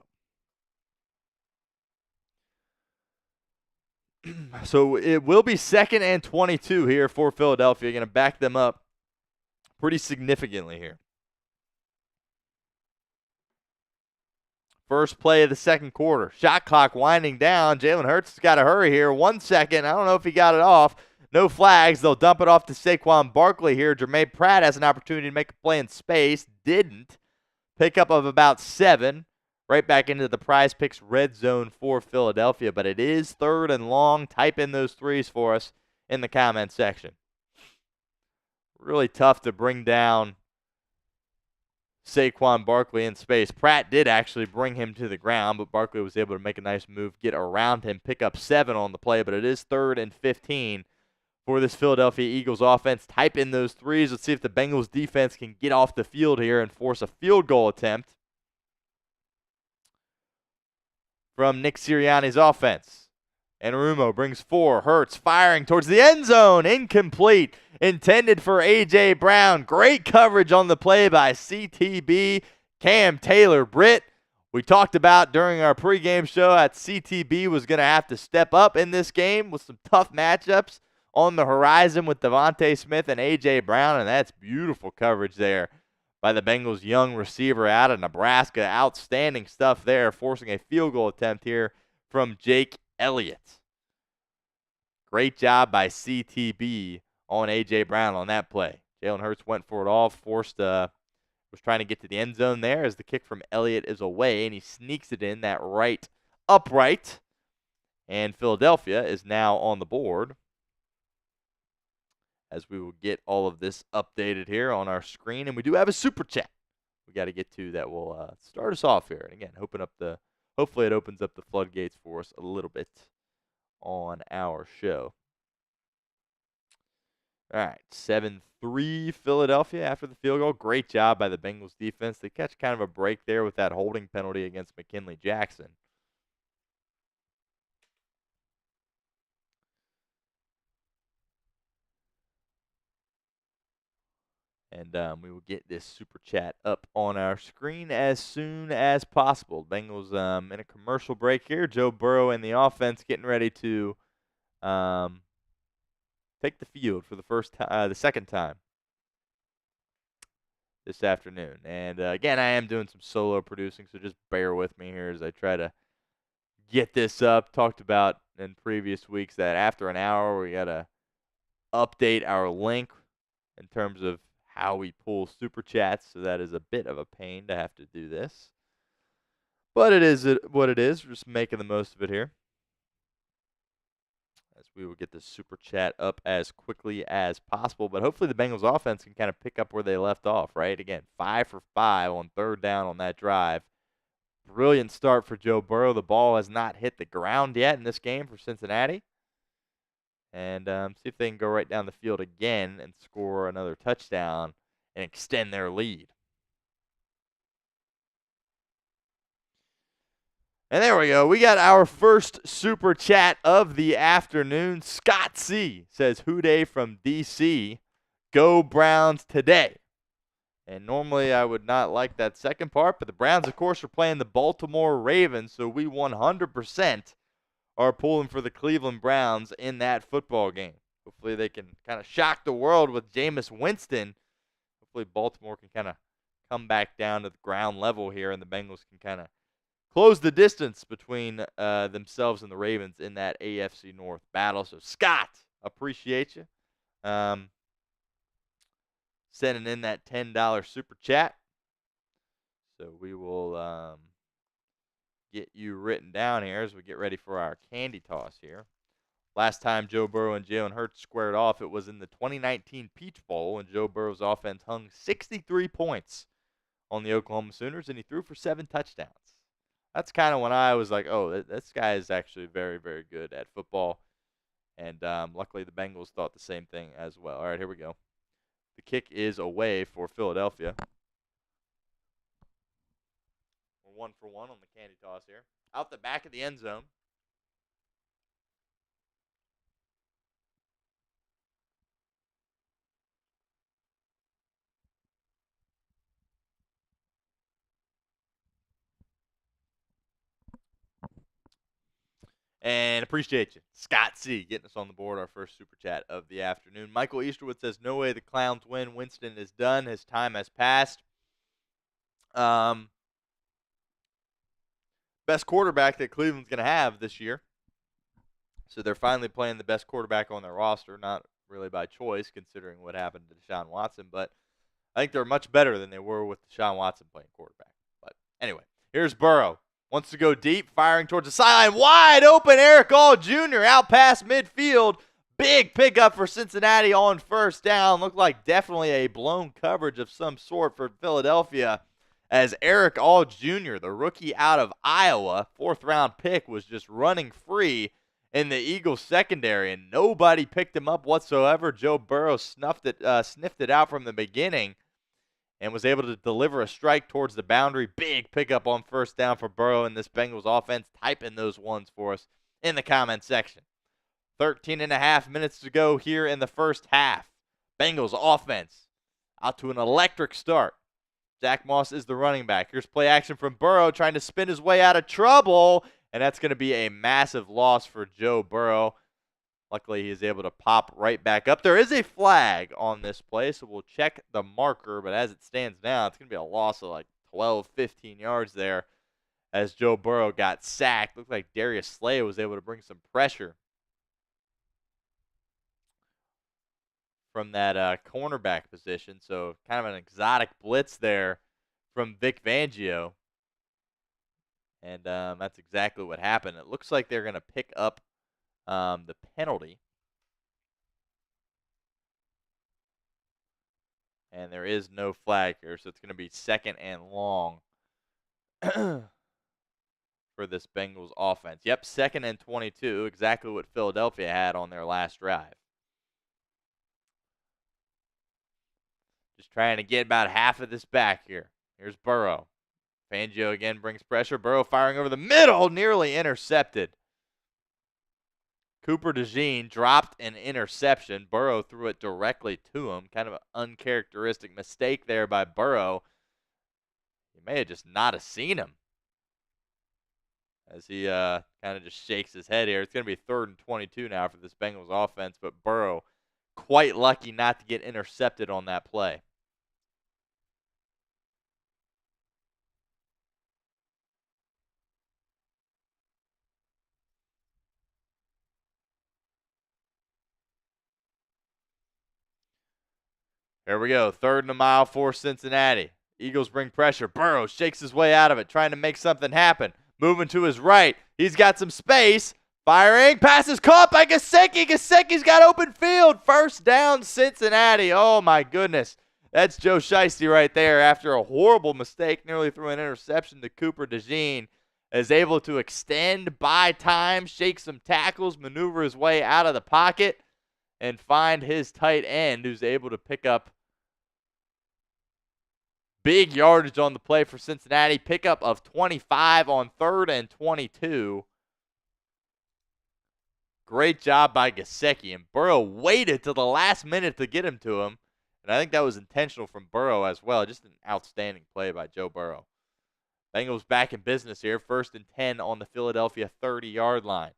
So it will be 2nd and 22 here for Philadelphia. Going to back them up pretty significantly here. First play of the second quarter. Shot clock winding down. Jalen Hurts has got to hurry here. 1 second. I don't know if he got it off. No flags. They'll dump it off to Saquon Barkley here. Jermaine Pratt has an opportunity to make a play in space. Didn't. Pickup of about 7. Right back into the Prize Picks red zone for Philadelphia. But it is 3rd and long. Type in those threes for us in the comment section. Really tough to bring down Saquon Barkley in space. Pratt did actually bring him to the ground, but Barkley was able to make a nice move, get around him, pick up 7 on the play. But it is 3rd and 15 for this Philadelphia Eagles offense. Type in those threes. Let's see if the Bengals defense can get off the field here and force a field goal attempt from Nick Sirianni's offense. Anarumo brings 4. Hurts firing towards the end zone. Incomplete. Intended for A.J. Brown. Great coverage on the play by CTB. Cam Taylor-Britt. We talked about during our pregame show that CTB was going to have to step up in this game with some tough matchups on the horizon with Devontae Smith and A.J. Brown, and that's beautiful coverage there by the Bengals' young receiver out of Nebraska. Outstanding stuff there, forcing a field goal attempt here from Jake Elliott. Great job by CTB on A.J. Brown on that play. Jalen Hurts went for it all, was trying to get to the end zone there as the kick from Elliott is away, and he sneaks it in that right upright. And Philadelphia is now on the board as we will get all of this updated here on our screen. And we do have a super chat we got to get to that will start us off here. And again, hopefully it opens up the floodgates for us a little bit on our show. All right, 7-3 Philadelphia after the field goal. Great job by the Bengals defense. They catch kind of a break there with that holding penalty against McKinley Jackson. And we will get this super chat up on our screen as soon as possible. Bengals in a commercial break here. Joe Burrow and the offense getting ready to take the field for the second time this afternoon. And again, I am doing some solo producing, so just bear with me here as I try to get this up. Talked about in previous weeks that after an hour we got to update our link in terms of how we pull super chats, so that is a bit of a pain to have to do this. But it is what it is. We're just making the most of it here, as we will get the super chat up as quickly as possible. But hopefully the Bengals offense can kind of pick up where they left off, right? Again, 5 for 5 on 3rd down on that drive. Brilliant start for Joe Burrow. The ball has not hit the ground yet in this game for Cincinnati. And see if they can go right down the field again and score another touchdown and extend their lead. And there we go. We got our first super chat of the afternoon. Scott C. says, "Houday from D.C. Go Browns today." And normally I would not like that second part, but the Browns, of course, are playing the Baltimore Ravens, so we 100% are pulling for the Cleveland Browns in that football game. Hopefully they can kind of shock the world with Jameis Winston. Hopefully Baltimore can kind of come back down to the ground level here, and the Bengals can kind of close the distance between themselves and the Ravens in that AFC North battle. So, Scott, appreciate you sending in that $10 super chat. So, we will get you written down here as we get ready for our candy toss here. Last time Joe Burrow and Jalen Hurts squared off, it was in the 2019 Peach Bowl, and Joe Burrow's offense hung 63 points on the Oklahoma Sooners, and he threw for 7 touchdowns. That's kind of when I was like, oh, this guy is actually very, very good at football. And luckily the Bengals thought the same thing as well. All right, here we go. The kick is away for Philadelphia. We're 1 for 1 on the candy toss here. Out the back of the end zone. And appreciate you. Scott C. getting us on the board, our first super chat of the afternoon. Michael Easterwood says, no way the Clowns win. Winston is done. His time has passed. Best quarterback that Cleveland's going to have this year. So they're finally playing the best quarterback on their roster, not really by choice considering what happened to Deshaun Watson. But I think they're much better than they were with Deshaun Watson playing quarterback. But anyway, here's Burrow. Wants to go deep, firing towards the sideline. Wide open, Eric All Jr. out past midfield. Big pickup for Cincinnati on first down. Looked like definitely a blown coverage of some sort for Philadelphia, as Eric All Jr., the rookie out of Iowa, 4th-round pick, was just running free in the Eagles secondary, and nobody picked him up whatsoever. Joe Burrow sniffed it out from the beginning, and was able to deliver a strike towards the boundary. Big pickup on first down for Burrow in this Bengals offense. Type in those ones for us in the comment section. 13.5 minutes to go here in the first half. Bengals offense out to an electric start. Zach Moss is the running back. Here's play action from Burrow trying to spin his way out of trouble, and that's going to be a massive loss for Joe Burrow. Luckily, he is able to pop right back up. There is a flag on this play, so we'll check the marker. But as it stands now, it's going to be a loss of like 12, 15 yards there as Joe Burrow got sacked. Looked like Darius Slay was able to bring some pressure from that cornerback position. So kind of an exotic blitz there from Vic Fangio. And that's exactly what happened. It looks like they're going to pick up the penalty. And there is no flag here, so it's going to be 2nd and long for this Bengals offense. Yep, 2nd and 22, exactly what Philadelphia had on their last drive. Just trying to get about half of this back here. Here's Burrow. Fangio again brings pressure. Burrow firing over the middle, nearly intercepted. Cooper DeJean dropped an interception. Burrow threw it directly to him. Kind of an uncharacteristic mistake there by Burrow. He may have just not have seen him, as he kind of just shakes his head here. It's going to be 3rd and 22 now for this Bengals offense, but Burrow quite lucky not to get intercepted on that play. Here we go. 3rd and a mile for Cincinnati. Eagles bring pressure. Burrow shakes his way out of it, trying to make something happen. Moving to his right. He's got some space. Firing. Passes caught by Gesicki. Gesicki's got open field. First down, Cincinnati. Oh, my goodness. That's Joe Shiesty right there. After a horrible mistake, nearly threw an interception to Cooper DeJean. Is able to extend, buy time, shake some tackles, maneuver his way out of the pocket, and find his tight end, who's able to pick up big yardage on the play for Cincinnati. Pickup of 25 on 3rd and 22. Great job by Gesicki. And Burrow waited till the last minute to get him to him. And I think that was intentional from Burrow as well. Just an outstanding play by Joe Burrow. Bengals back in business here. 1st and 10 on the Philadelphia 30-yard line.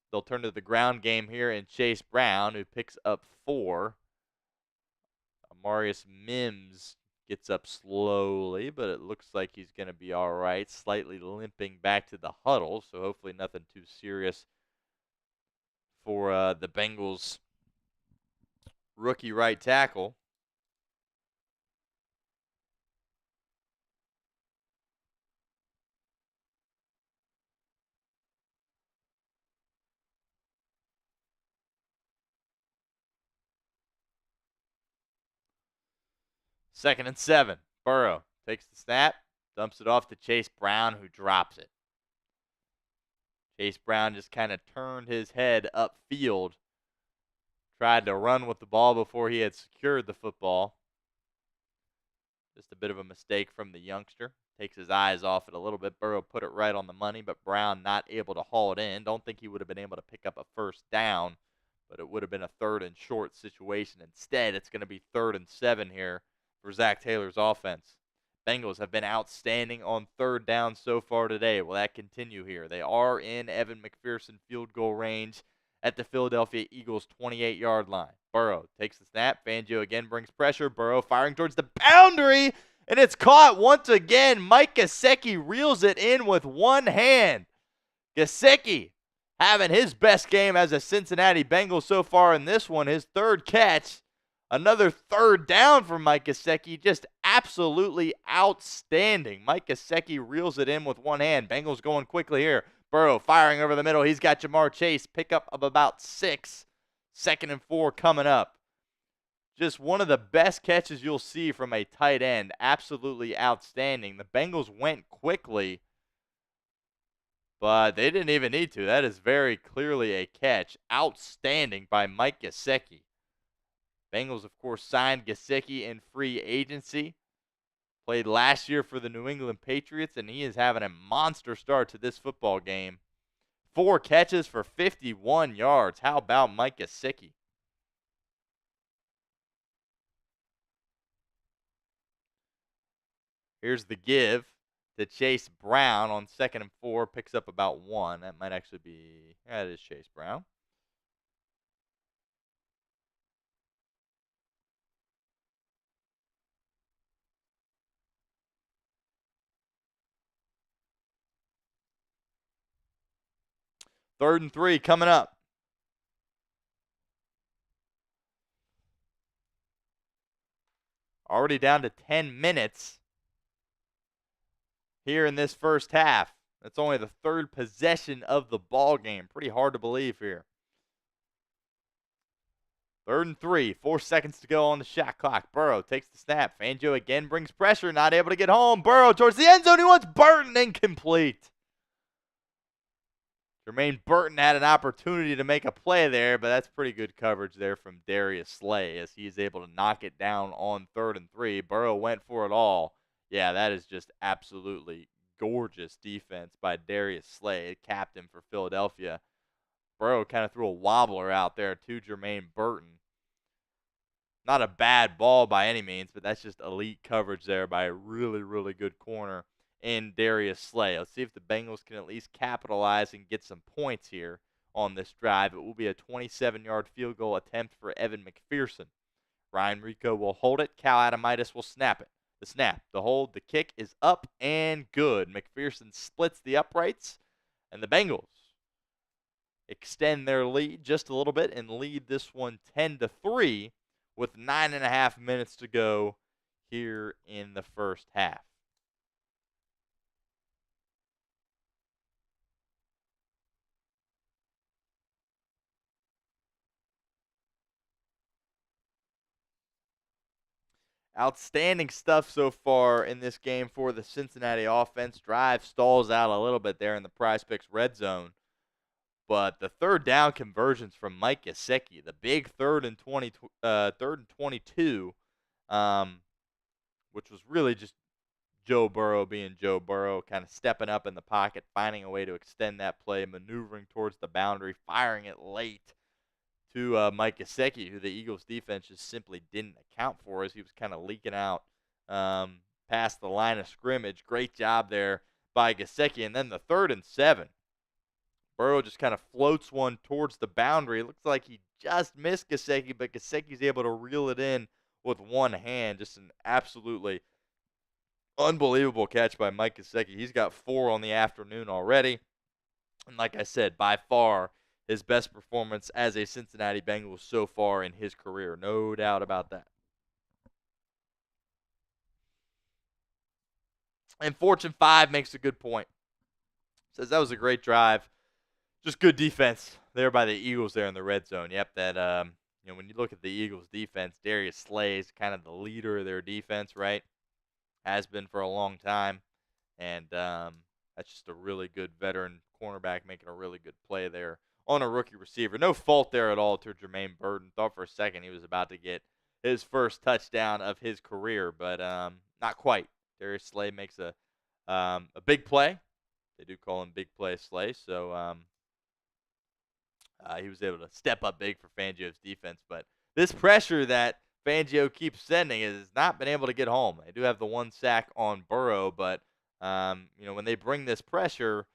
They'll turn to the ground game here in Chase Brown, who picks up 4. Amarius Mims Gets up slowly, but it looks like he's going to be all right. Slightly limping back to the huddle, so hopefully nothing too serious for the Bengals rookie right tackle. Second and 7. Burrow takes the snap, dumps it off to Chase Brown, who drops it. Chase Brown just kind of turned his head upfield, tried to run with the ball before he had secured the football. Just a bit of a mistake from the youngster. Takes his eyes off it a little bit. Burrow put it right on the money, but Brown not able to haul it in. Don't think he would have been able to pick up a first down, but it would have been a 3rd and short situation. Instead, it's going to be 3rd and 7 here for Zach Taylor's offense. Bengals have been outstanding on 3rd down so far today. Will that continue here? They are in Evan McPherson field goal range at the Philadelphia Eagles 28-yard line. Burrow takes the snap. Fangio again brings pressure. Burrow firing towards the boundary, and it's caught once again. Mike Gesicki reels it in with one hand. Gesicki having his best game as a Cincinnati Bengal so far in this one. His 3rd catch. Another 3rd down for Mike Gesicki. Just absolutely outstanding. Mike Gesicki reels it in with one hand. Bengals going quickly here. Burrow firing over the middle. He's got Jamar Chase. Pickup of about 6. 2nd and 4 coming up. Just one of the best catches you'll see from a tight end. Absolutely outstanding. The Bengals went quickly, but they didn't even need to. That is very clearly a catch. Outstanding by Mike Gesicki. Bengals, of course, signed Gesicki in free agency. Played last year for the New England Patriots, and he is having a monster start to this football game. 4 catches for 51 yards. How about Mike Gesicki? Here's the give to Chase Brown on 2nd and 4. Picks up about 1. That might actually be, that is Chase Brown. Third and 3 coming up. Already down to 10 minutes here in this first half. That's only the 3rd possession of the ball game. Pretty hard to believe here. 3rd and 3. 4 seconds to go on the shot clock. Burrow takes the snap. Fangio again brings pressure. Not able to get home. Burrow towards the end zone. He wants Burton. Incomplete. Jermaine Burton had an opportunity to make a play there, but that's pretty good coverage there from Darius Slay as he's able to knock it down on 3rd and 3. Burrow went for it all. Yeah, that is just absolutely gorgeous defense by Darius Slay, captain for Philadelphia. Burrow kind of threw a wobbler out there to Jermaine Burton. Not a bad ball by any means, but that's just elite coverage there by a really, really good corner in Darius Slay. Let's see if the Bengals can at least capitalize and get some points here on this drive. It will be a 27-yard field goal attempt for Evan McPherson. Ryan Rico will hold it. Cal Adamitis will snap it. The snap, the hold, the kick is up and good. McPherson splits the uprights, and the Bengals extend their lead just a little bit and lead this one 10-3 with 9.5 minutes to go here in the first half. Outstanding stuff so far in this game for the Cincinnati offense. Drive stalls out a little bit there in the Prize Picks red zone. But the 3rd down conversions from Mike Gesicki, the big 3rd and 22, which was really just Joe Burrow being Joe Burrow, kind of stepping up in the pocket, finding a way to extend that play, maneuvering towards the boundary, firing it late to Mike Gesicki, who the Eagles defense just simply didn't account for as he was kind of leaking out past the line of scrimmage. Great job there by Gesicki. And then the 3rd and 7. Burrow just kind of floats one towards the boundary. It looks like he just missed Gesicki, but Gesicki's able to reel it in with one hand. Just an absolutely unbelievable catch by Mike Gesicki. He's got 4 on the afternoon already. And like I said, by far his best performance as a Cincinnati Bengal so far in his career. No doubt about that. And Fortune 5 makes a good point. Says that was a great drive. Just good defense there by the Eagles there in the red zone. Yep, that when you look at the Eagles defense, Darius Slay is kind of the leader of their defense, right? Has been for a long time. And that's just a really good veteran cornerback making a really good play there on a rookie receiver. No fault there at all to Jermaine Burton. Thought for a second he was about to get his first touchdown of his career, but not quite. Darius Slay makes a big play. They do call him Big Play Slay, so he was able to step up big for Fangio's defense. But this pressure that Fangio keeps sending has not been able to get home. They do have the 1 sack on Burrow, but when they bring this pressure,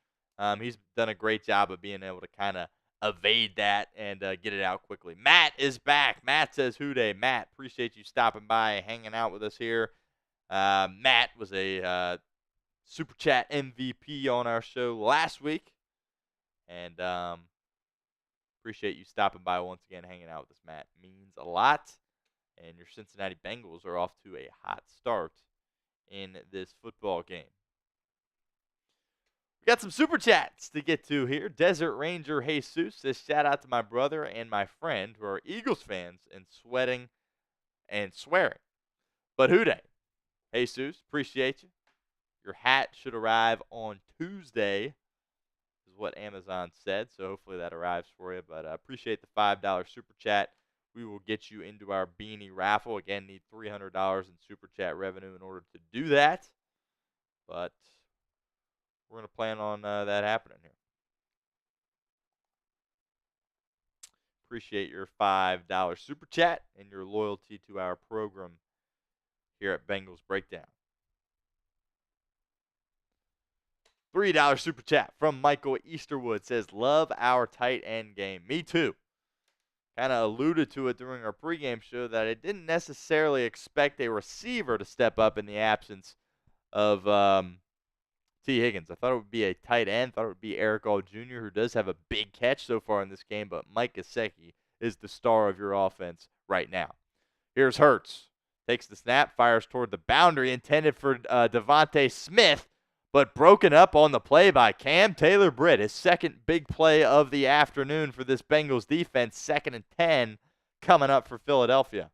he's done a great job of being able to kind of evade that and get it out quickly. Matt is back. Matt says, "Hooday." Matt, appreciate you stopping by, hanging out with us here. Matt was a Super Chat MVP on our show last week, and appreciate you stopping by once again, hanging out with us, Matt. Means a lot, and your Cincinnati Bengals are off to a hot start in this football game. We got some Super Chats to get to here. Desert Ranger Jesus says, "Shout out to my brother and my friend who are Eagles fans and sweating and swearing. But hooday." Jesus, appreciate you. Your hat should arrive on Tuesday, is what Amazon said. So hopefully that arrives for you. But I appreciate the $5 Super Chat. We will get you into our beanie raffle. Again, need $300 in Super Chat revenue in order to do that. But we're going to plan on that happening here. Appreciate your $5 Super Chat and your loyalty to our program here at Bengals Breakdown. $3 Super Chat from Michael Easterwood says, "Love our tight end game." Me too. Kind of alluded to it during our pregame show that I didn't necessarily expect a receiver to step up in the absence of T. Higgins. I thought it would be a tight end. Thought it would be Eric All Jr., who does have a big catch so far in this game, but Mike Gesicki is the star of your offense right now. Here's Hurts. Takes the snap, fires toward the boundary, intended for Devontae Smith, but broken up on the play by Cam Taylor-Britt. His second big play of the afternoon for this Bengals defense. 2nd and 10 coming up for Philadelphia.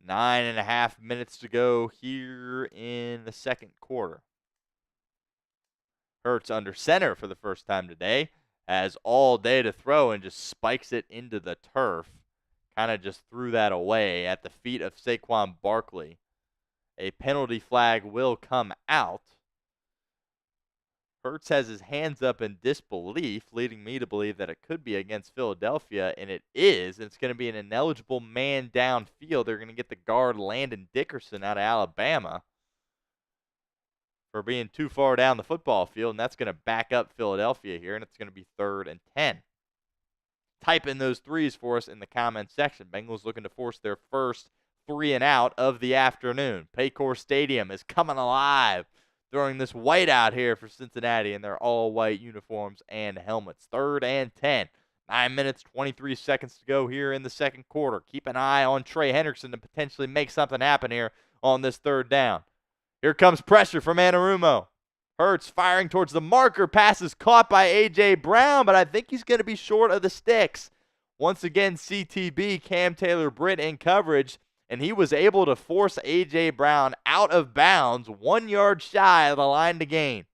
Nine and a half minutes to go here in the second quarter. Hurts under center for the first time today. Has all day to throw and just spikes it into the turf. Kind of just threw that away at the feet of Saquon Barkley. A penalty flag will come out. Hurts has his hands up in disbelief, leading me to believe that it could be against Philadelphia, and it is. And it's going to be an ineligible man downfield. They're going to get the guard Landon Dickerson out of Alabama for being too far down the football field, and that's going to back up Philadelphia here, and it's going to be 3rd and 10. Type in those threes for us in the comments section. Bengals looking to force their first 3 and out of the afternoon. Paycor Stadium is coming alive during this whiteout here for Cincinnati in their all-white uniforms and helmets. 3rd and 10. 9 minutes, 23 seconds to go here in the second quarter. Keep an eye on Trey Hendrickson to potentially make something happen here on this 3rd down. Here comes pressure from Anarumo. Hurts firing towards the marker. Pass is caught by A.J. Brown, but I think he's going to be short of the sticks. Once again, CTB, Cam Taylor-Britt in coverage, and he was able to force A.J. Brown out of bounds 1 yard shy of the line to gain.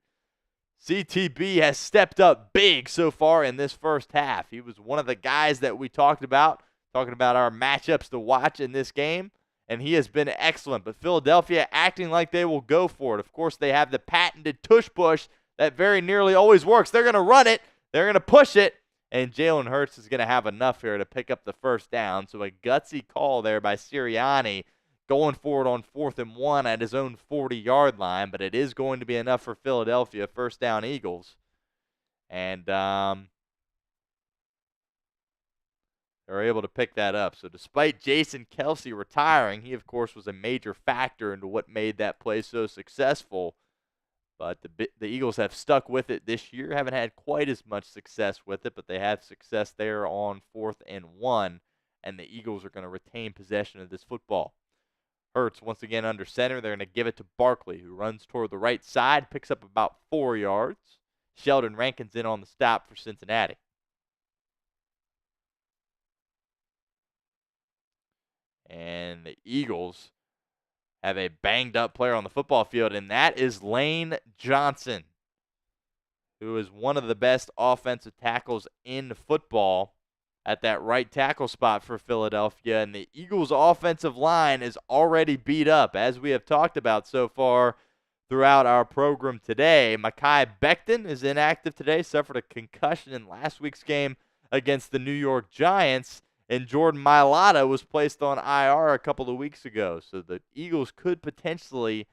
CTB has stepped up big so far in this first half. He was one of the guys that we talking about our matchups to watch in this game, and he has been excellent. But Philadelphia acting like they will go for it. Of course, they have the patented tush push that very nearly always works. They're going to run it. They're going to push it. and Jalen Hurts is going to have enough here to pick up the first down. So a gutsy call there by Sirianni, going forward on 4th and 1 at his own 40-yard line, but it is going to be enough for Philadelphia. First down, Eagles. And they're able to pick that up. So despite Jason Kelce retiring, he, of course, was a major factor into what made that play so successful. But the Eagles have stuck with it this year. Haven't had quite as much success with it, but they have success there on 4th and 1. And the Eagles are going to retain possession of this football. Hurts once again under center. They're going to give it to Barkley, who runs toward the right side, picks up about 4 yards. Sheldon Rankins in on the stop for Cincinnati. And the Eagles have a banged-up player on the football field, and that is Lane Johnson, who is one of the best offensive tackles in football at that right tackle spot for Philadelphia. And the Eagles' offensive line is already beat up, as we have talked about so far throughout our program today. Mekhi Becton is inactive today, suffered a concussion in last week's game against the New York Giants. And Jordan Mailata was placed on IR a couple of weeks ago. So the Eagles could potentially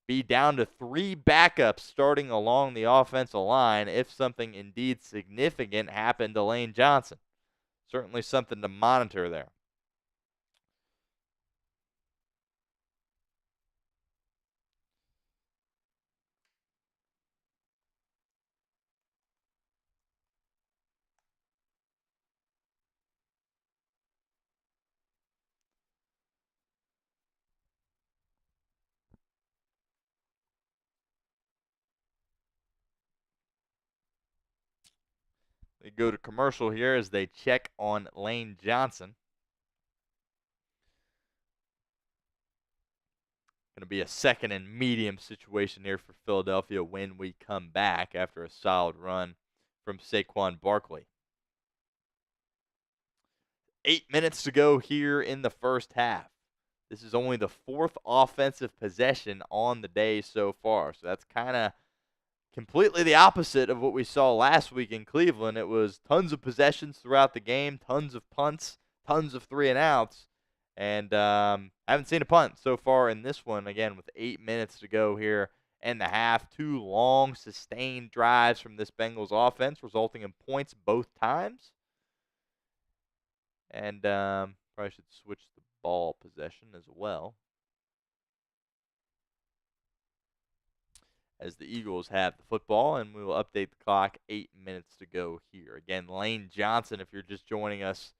be down to 3 backups starting along the offensive line if something indeed significant happened to Lane Johnson. Certainly something to monitor there. They go to commercial here as they check on Lane Johnson. Going to be a 2nd and medium situation here for Philadelphia when we come back after a solid run from Saquon Barkley. 8 minutes to go here in the first half. This is only the 4th offensive possession on the day so far. So that's kind of completely the opposite of what we saw last week in Cleveland. It was tons of possessions throughout the game, tons of punts, tons of 3-and-outs. And I haven't seen a punt so far in this one. Again, with 8 minutes to go here in the half. 2 long, sustained drives from this Bengals offense, resulting in points both times. And probably should switch the ball possession as well, as the Eagles have the football, and we will update the clock. 8 minutes to go here. Again, Lane Johnson, if you're just joining us,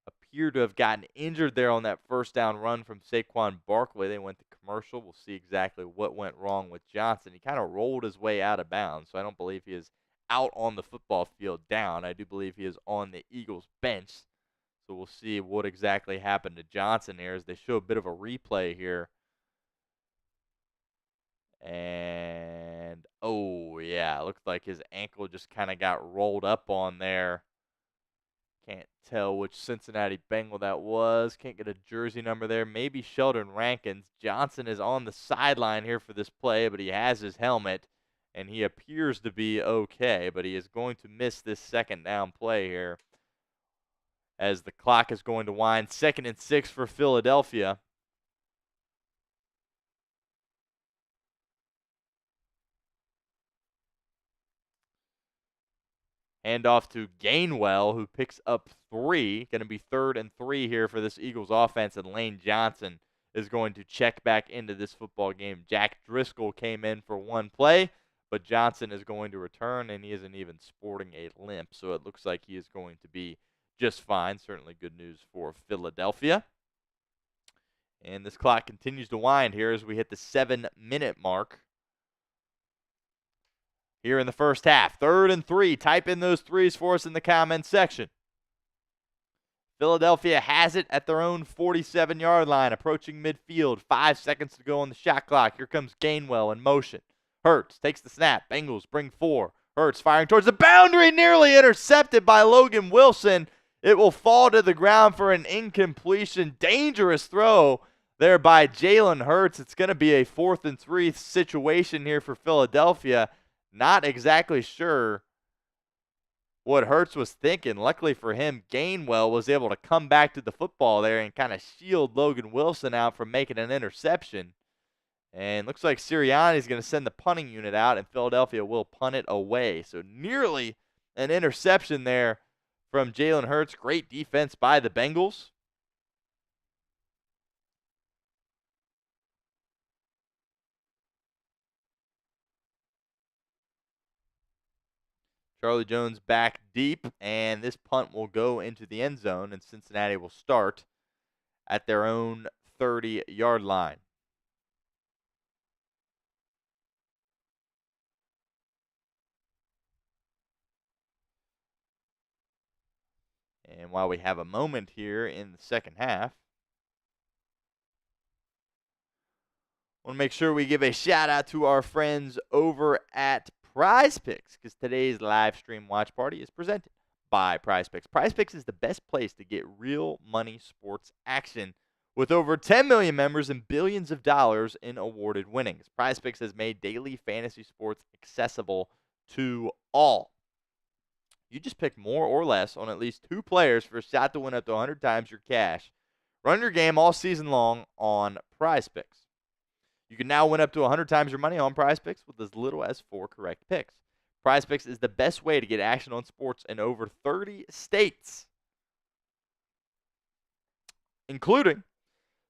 appeared to have gotten injured there on that first down run from Saquon Barkley. They went to commercial. We'll see exactly what went wrong with Johnson. He kind of rolled his way out of bounds, so I don't believe he is out on the football field down. I do believe he is on the Eagles bench, so we'll see what exactly happened to Johnson here as they show a bit of a replay here. And, oh, yeah, it looked like his ankle just kind of got rolled up on there. Can't tell which Cincinnati Bengal that was. Can't get a jersey number there. Maybe Sheldon Rankins. Johnson is on the sideline here for this play, but he has his helmet, and he appears to be okay, but he is going to miss this 2nd down play here as the clock is going to wind. 2nd and 6 for Philadelphia. Handoff to Gainwell, who picks up 3. Going to be 3rd and 3 here for this Eagles offense, and Lane Johnson is going to check back into this football game. Jack Driscoll came in for 1 play, but Johnson is going to return, and he isn't even sporting a limp, so it looks like he is going to be just fine. Certainly good news for Philadelphia. And this clock continues to wind here as we hit the 7-minute mark here in the first half. 3rd and 3. Type in those 3s for us in the comments section. Philadelphia has it at their own 47-yard line, approaching midfield. 5 seconds to go on the shot clock. Here comes Gainwell in motion. Hurts takes the snap. Bengals bring 4. Hurts firing towards the boundary, nearly intercepted by Logan Wilson. It will fall to the ground for an incompletion. Dangerous throw there by Jalen Hurts. It's going to be a 4th and 3 situation here for Philadelphia. Not exactly sure what Hurts was thinking. Luckily for him, Gainwell was able to come back to the football there and kind of shield Logan Wilson out from making an interception. And looks like Sirianni is going to send the punting unit out, and Philadelphia will punt it away. So nearly an interception there from Jalen Hurts. Great defense by the Bengals. Charlie Jones back deep, and this punt will go into the end zone, and Cincinnati will start at their own 30-yard line. And while we have a moment here in the second half, I want to make sure we give a shout out to our friends over at Prize Picks, because today's live stream watch party is presented by Prize Picks. Prize Picks is the best place to get real money sports action with over 10 million members and billions of dollars in awarded winnings. Prize Picks has made daily fantasy sports accessible to all. You just pick more or less on at least 2 players for a shot to win up to 100 times your cash. Run your game all season long on Prize Picks. You can now win up to 100 times your money on Prize Picks with as little as 4 correct picks. Prize Picks is the best way to get action on sports in over 30 states, including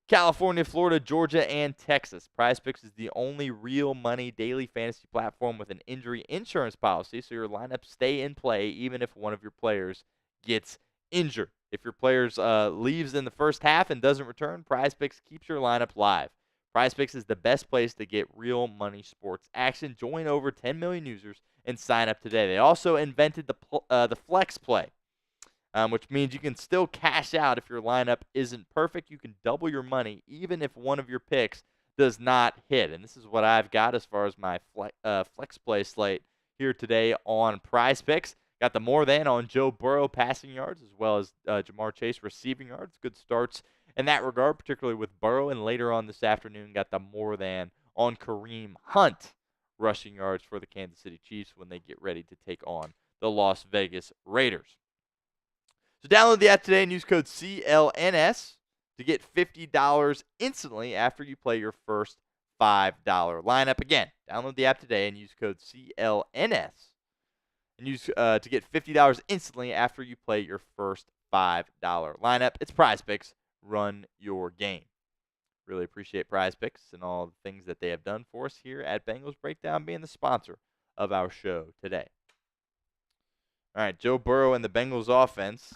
California, Florida, Georgia, and Texas. Prize Picks is the only real money daily fantasy platform with an injury insurance policy, so your lineups stay in play even if one of your players gets injured. If your player leaves in the first half and doesn't return, Prize Picks keeps your lineup live. Prize Picks is the best place to get real money sports action. Join over 10 million users and sign up today. They also invented the flex play, which means you can still cash out if your lineup isn't perfect. You can double your money even if one of your picks does not hit. And this is what I've got as far as my flex play slate here today on Prize Picks. Got the more than on Joe Burrow passing yards as well as Jamar Chase receiving yards. Good starts in that regard, particularly with Burrow. And later on this afternoon, got the more than on Kareem Hunt rushing yards for the Kansas City Chiefs when they get ready to take on the Las Vegas Raiders. So download the app today and use code CLNS to get $50 instantly after you play your first $5 lineup. Again, download the app today and use code CLNS and use to get $50 instantly after you play your first $5 lineup. It's Prize Picks. Run your game. Really appreciate Prize Picks and all the things that they have done for us here at Bengals Breakdown, being the sponsor of our show today. All right, Joe Burrow and the Bengals offense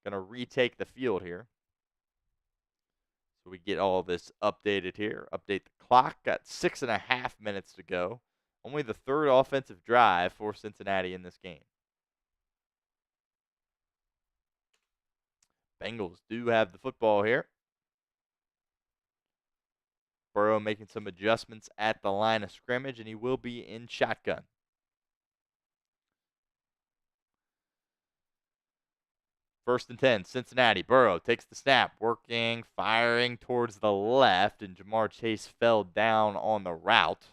going to retake the field here. So we get all this updated here. Update the clock. Got 6.5 minutes to go. Only the third offensive drive for Cincinnati in this game. Bengals do have the football here. Burrow making some adjustments at the line of scrimmage, and he will be in shotgun. First and 10, Cincinnati. Burrow takes the snap, working, firing towards the left, and Jamar Chase fell down on the route,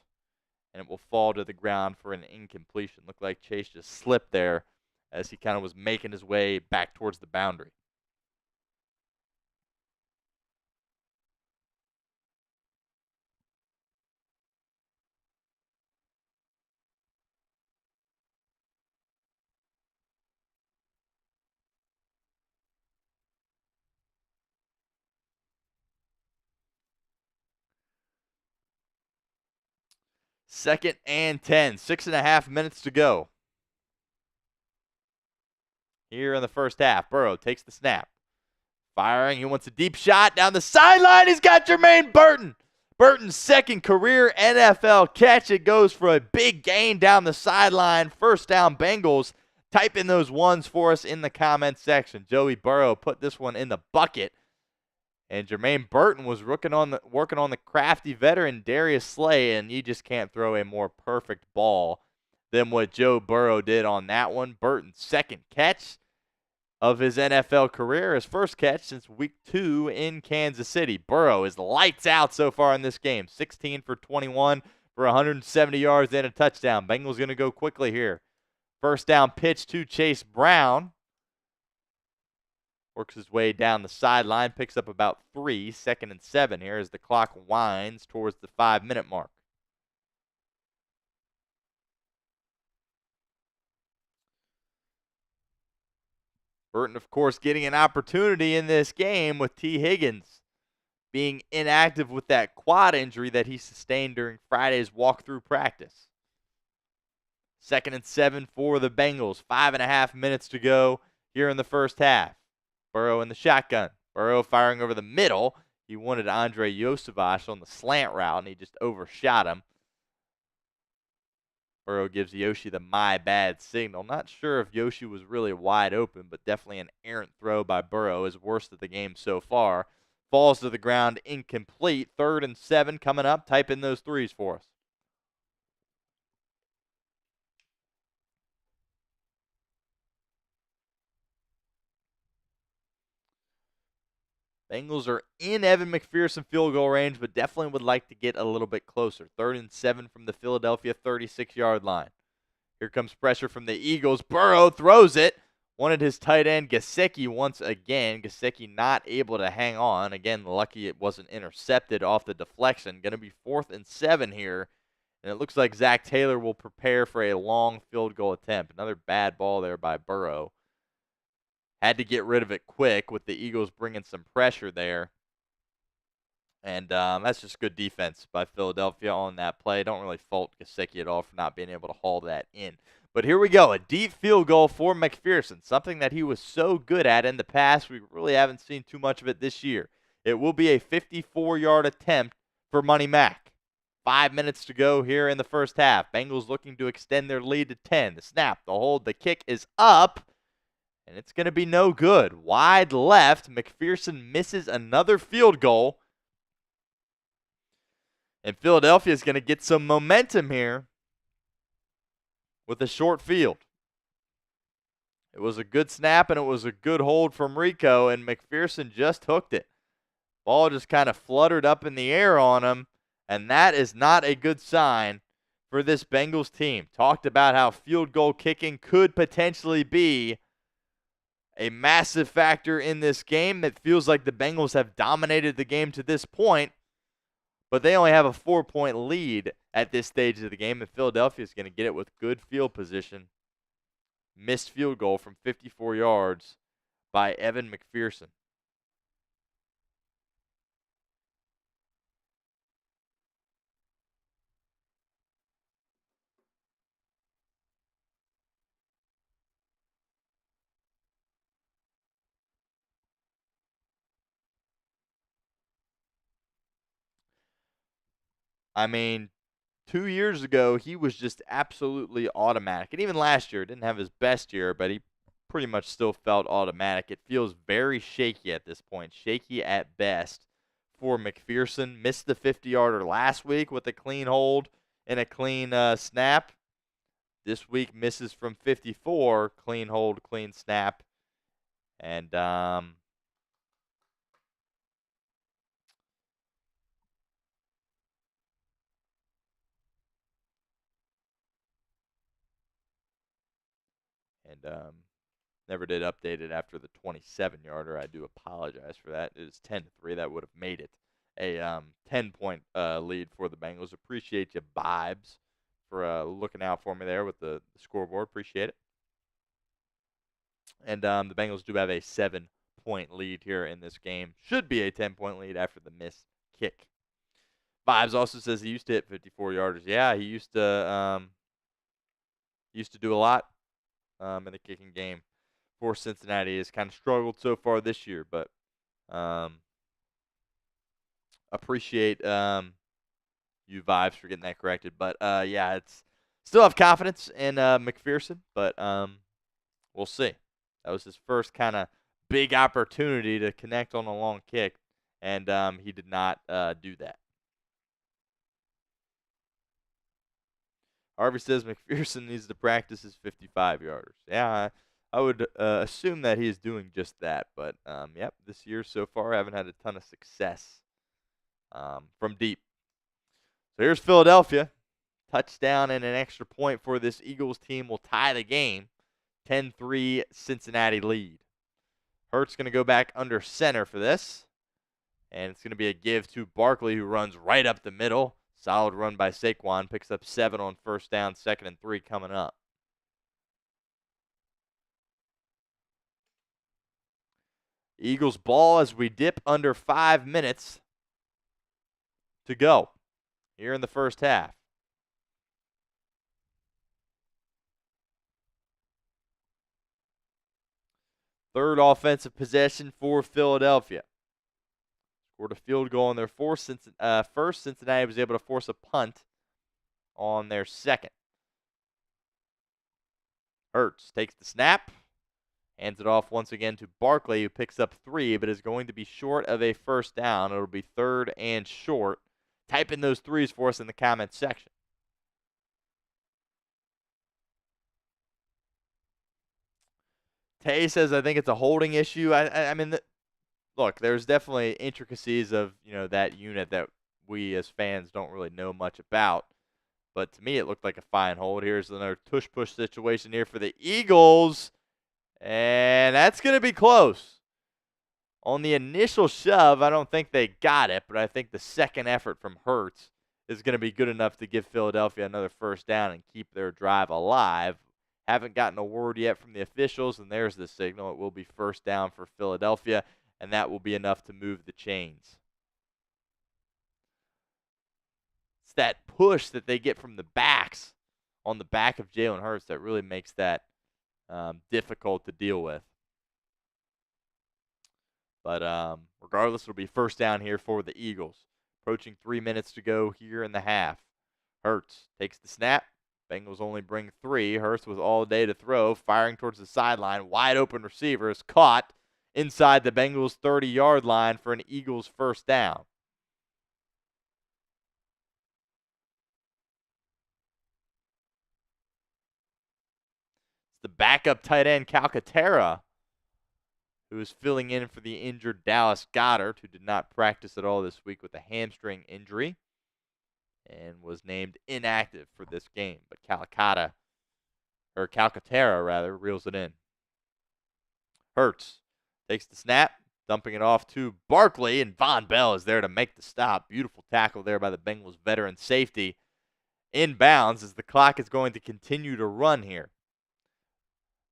and it will fall to the ground for an incompletion. Looked like Chase just slipped there as he kind of was making his way back towards the boundary. Second and 10, 6.5 minutes to go. Here in the first half, Burrow takes the snap. Firing, he wants a deep shot down the sideline. He's got Jermaine Burton. Burton's second career NFL catch. It goes for a big gain down the sideline. First down, Bengals. Type in those ones for us in the comments section. Joey Burrow put this one in the bucket. And Jermaine Burton was working on the crafty veteran Darius Slay, and you just can't throw a more perfect ball than what Joe Burrow did on that one. Burton's second catch of his NFL career, his first catch since week 2 in Kansas City. Burrow is lights out so far in this game. 16 for 21 for 170 yards and a touchdown. Bengals going to go quickly here First down pitch to Chase Brown. Works his way down the sideline, picks up about 3, 2nd and 7 here as the clock winds towards the 5-minute mark. Burton, of course, getting an opportunity in this game with T. Higgins being inactive with that quad injury that he sustained during Friday's walkthrough practice. 2nd and 7 for the Bengals. 5.5 minutes to go here in the first half. Burrow in the shotgun. Burrow firing over the middle. He wanted Andre Yosevich on the slant route, and he just overshot him. Burrow gives Yoshi the my bad signal. Not sure if Yoshi was really wide open, but definitely an errant throw by Burrow, his worst of the game so far. Falls to the ground incomplete. 3rd and 7 coming up. Type in those threes for us. Bengals are in Evan McPherson field goal range, but definitely would like to get a little bit closer. 3rd and 7 from the Philadelphia 36-yard line. Here comes pressure from the Eagles. Burrow throws it. Wanted his tight end, Gesicki, once again. Gesicki not able to hang on. Again, lucky it wasn't intercepted off the deflection. Going to be 4th and 7 here. And it looks like Zach Taylor will prepare for a long field goal attempt. Another bad ball there by Burrow. Had to get rid of it quick with the Eagles bringing some pressure there. And that's just good defense by Philadelphia on that play. Don't really fault Gesicki at all for not being able to haul that in. But here we go, a deep field goal for McPherson, something that he was so good at in the past. We really haven't seen too much of it this year. It will be a 54-yard attempt for Money Mac. 5 minutes to go here in the first half. Bengals looking to extend their lead to 10. The snap, the hold, the kick is up. And it's going to be no good. Wide left. McPherson misses another field goal. And Philadelphia is going to get some momentum here with a short field. It was a good snap, and it was a good hold from Rico, and McPherson just hooked it. Ball just kind of fluttered up in the air on him, and that is not a good sign for this Bengals team. Talked about how field goal kicking could potentially be a massive factor in this game. It feels like the Bengals have dominated the game to this point, but they only have a 4-point lead at this stage of the game, and Philadelphia is going to get it with good field position. Missed field goal from 54 yards by Evan McPherson. I mean, 2 years ago, he was just absolutely automatic. And even last year, didn't have his best year, but he pretty much still felt automatic. It feels very shaky at this point, shaky at best for McPherson. Missed the 50-yarder last week with a clean hold and a clean snap. This week misses from 54, clean hold, clean snap. And never did update it after the 27-yarder. I do apologize for that. It is 10-3. That would have made it a 10-point lead for the Bengals. Appreciate you, Vibes, for looking out for me there with the scoreboard. Appreciate it. And the Bengals do have a 7-point lead here in this game. Should be a 10-point lead after the missed kick. Vibes also says he used to hit 54-yarders. Yeah, he used to do a lot in the kicking game for Cincinnati. Has kind of struggled so far this year, but appreciate you, Vibes, for getting that corrected. But yeah, it's still have confidence in McPherson, but we'll see. That was his first kind of big opportunity to connect on a long kick, and he did not do that. Harvey says McPherson needs to practice his 55-yarders. Yeah, I would assume that he is doing just that. But, yep, this year so far I haven't had a ton of success from deep. So here's Philadelphia. touchdown and an extra point for this Eagles team will tie the game. 10-3 Cincinnati lead. Hurts going to go back under center for this. And it's going to be a give to Barkley, who runs right up the middle. Solid run by Saquon. Picks up 7 on first down, 2nd and 3 coming up. Eagles ball as we dip under 5 minutes to go here in the first half. Third offensive possession for Philadelphia. Scored a field goal on their first. Cincinnati was able to force a punt on their second. Hurts takes the snap, hands it off once again to Barkley, who picks up 3, but is going to be short of a first down. It'll be 3rd and short. Type in those 3s for us in the comments section. Tay says, I think it's a holding issue. I mean, look, there's definitely intricacies of, that unit that we as fans don't really know much about. But to me, it looked like a fine hold. Here's another tush-push situation here for the Eagles. And that's going to be close. On the initial shove, I don't think they got it, but I think the second effort from Hurts is going to be good enough to give Philadelphia another first down and keep their drive alive. Haven't gotten a word yet from the officials, and there's the signal. It will be first down for Philadelphia, and that will be enough to move the chains. It's that push that they get from the backs on the back of Jalen Hurts that really makes that difficult to deal with. But regardless, it'll be first down here for the Eagles. Approaching 3 minutes to go here in the half. Hurts takes the snap. Bengals only bring 3. Hurts with all day to throw, firing towards the sideline. Wide open receiver is caught inside the Bengals' 30-yard line for an Eagles first down. It's the backup tight end, Calcaterra, who is filling in for the injured Dallas Goedert, who did not practice at all this week with a hamstring injury and was named inactive for this game. But Calcaterra reels it in. Hurts takes the snap, dumping it off to Barkley, and Von Bell is there to make the stop. Beautiful tackle there by the Bengals veteran safety. Inbounds as the clock is going to continue to run here.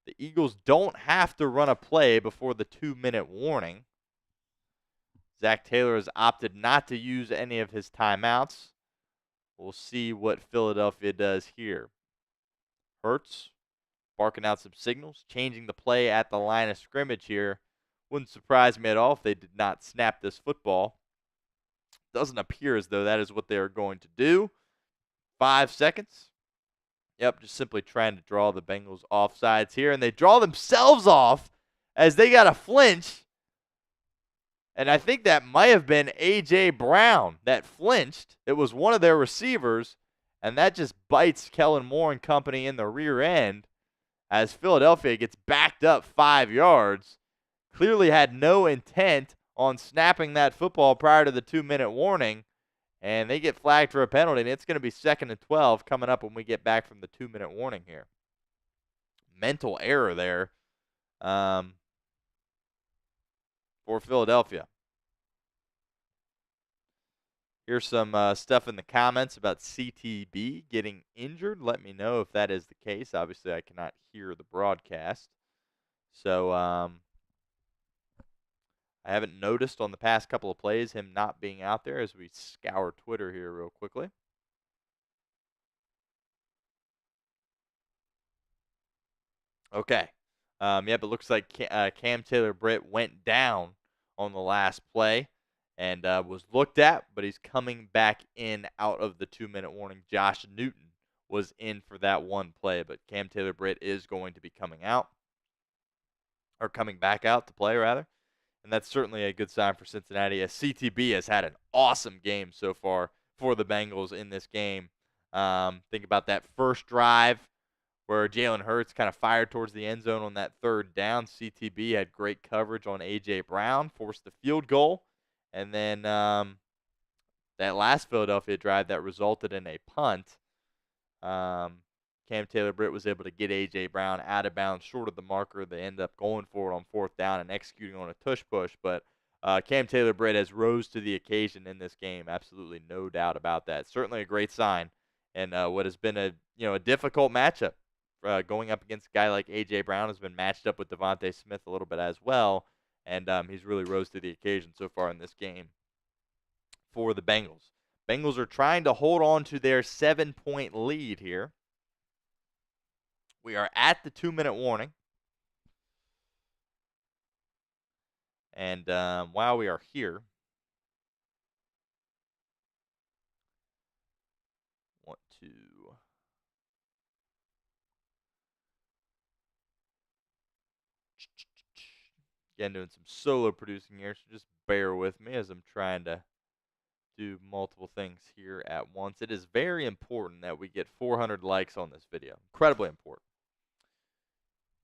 The Eagles don't have to run a play before the 2-minute warning. Zach Taylor has opted not to use any of his timeouts. We'll see what Philadelphia does here. Hurts barking out some signals, changing the play at the line of scrimmage here. Wouldn't surprise me at all if they did not snap this football. Doesn't appear as though that is what they are going to do. 5 seconds. Yep, just simply trying to draw the Bengals offsides here. And they draw themselves off as they got a flinch. And I think that might have been A.J. Brown that flinched. It was one of their receivers. And that just bites Kellen Moore and company in the rear end as Philadelphia gets backed up 5 yards. Clearly had no intent on snapping that football prior to the 2-minute warning. And they get flagged for a penalty, and it's going to be 2nd and 12 coming up when we get back from the 2-minute warning here. Mental error there for Philadelphia. Here's some stuff in the comments about CTB getting injured. Let me know if that is the case. Obviously, I cannot hear the broadcast. So, I haven't noticed on the past couple of plays him not being out there as we scour Twitter here real quickly. Okay. It looks like Cam Taylor-Britt went down on the last play and was looked at, but he's coming back in out of the 2-minute warning. Josh Newton was in for that one play, but Cam Taylor-Britt is going to be coming back out to play, rather. And that's certainly a good sign for Cincinnati, as CTB has had an awesome game so far for the Bengals in this game. Think about that first drive where Jalen Hurts kind of fired towards the end zone on that 3rd down. CTB had great coverage on A.J. Brown, forced the field goal. And then that last Philadelphia drive that resulted in a punt, Cam Taylor-Britt was able to get A.J. Brown out of bounds short of the marker. They end up going for it on 4th down and executing on a tush push. But Cam Taylor-Britt has rose to the occasion in this game. Absolutely no doubt about that. Certainly a great sign. And what has been a difficult matchup. Going up against a guy like A.J. Brown has been matched up with Devontae Smith a little bit as well. And he's really rose to the occasion so far in this game for the Bengals. Bengals are trying to hold on to their 7-point lead here. We are at the 2-minute warning. And while we are here, want to again doing some solo producing here, so just bear with me as I'm trying to do multiple things here at once. It is very important that we get 400 likes on this video. Incredibly important.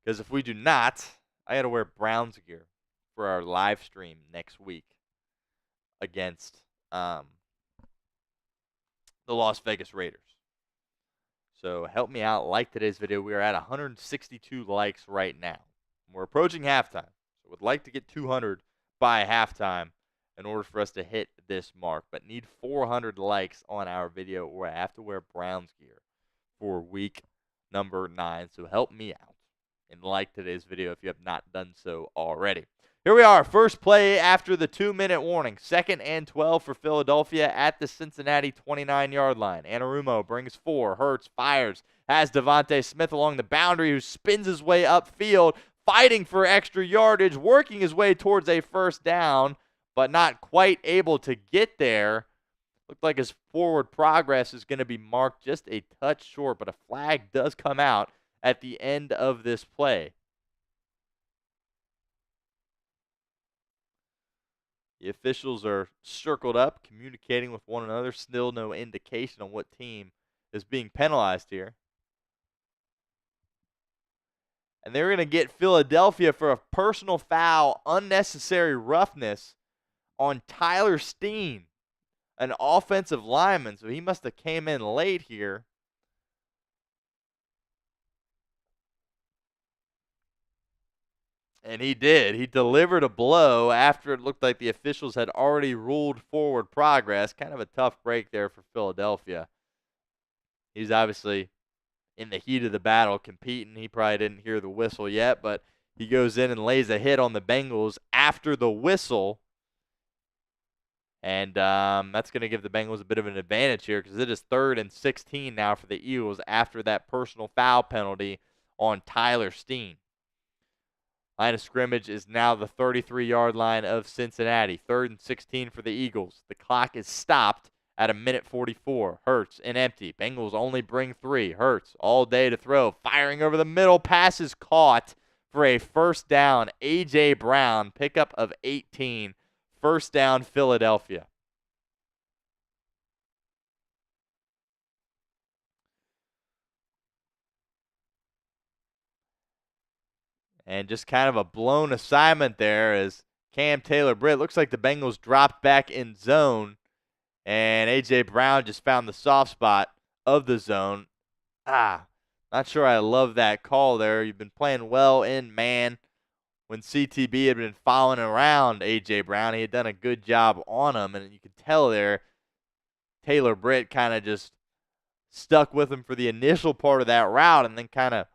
Because if we do not, I got to wear Browns gear for our live stream next week against the Las Vegas Raiders. So help me out. Like today's video. We are at 162 likes right now. We're approaching halftime. So would like to get 200 by halftime in order for us to hit this mark. But need 400 likes on our video, or I have to wear Browns gear for week number 9. So help me out and like today's video if you have not done so already. Here we are, first play after the 2-minute warning. 2nd and 12 for Philadelphia at the Cincinnati 29-yard line. Anarumo brings 4. Hurts fires, has Devontae Smith along the boundary, who spins his way upfield, fighting for extra yardage, working his way towards a first down, but not quite able to get there. Looked like his forward progress is going to be marked just a touch short, but a flag does come out at the end of this play. The officials are circled up, communicating with one another. Still no indication on what team is being penalized here. And they're going to get Philadelphia for a personal foul, unnecessary roughness on Tyler Steen, an offensive lineman. So he must have came in late here. And he did. He delivered a blow after it looked like the officials had already ruled forward progress. Kind of a tough break there for Philadelphia. He's obviously in the heat of the battle competing. He probably didn't hear the whistle yet, but he goes in and lays a hit on the Bengals after the whistle. And that's going to give the Bengals a bit of an advantage here, because it is 3rd and 16 now for the Eagles after that personal foul penalty on Tyler Steen. Line of scrimmage is now the 33-yard line of Cincinnati. 3rd and 16 for the Eagles. The clock is stopped at 1:44. Hurts and empty. Bengals only bring 3. Hurts all day to throw. Firing over the middle. Pass is caught for a first down. A.J. Brown, pickup of 18. First down, Philadelphia. And just kind of a blown assignment there as Cam Taylor-Britt. Looks like the Bengals dropped back in zone. And A.J. Brown just found the soft spot of the zone. Not sure I love that call there. You've been playing well in man. When CTB had been following around A.J. Brown, he had done a good job on him. And you could tell there, Taylor-Britt kind of just stuck with him for the initial part of that route and then kind of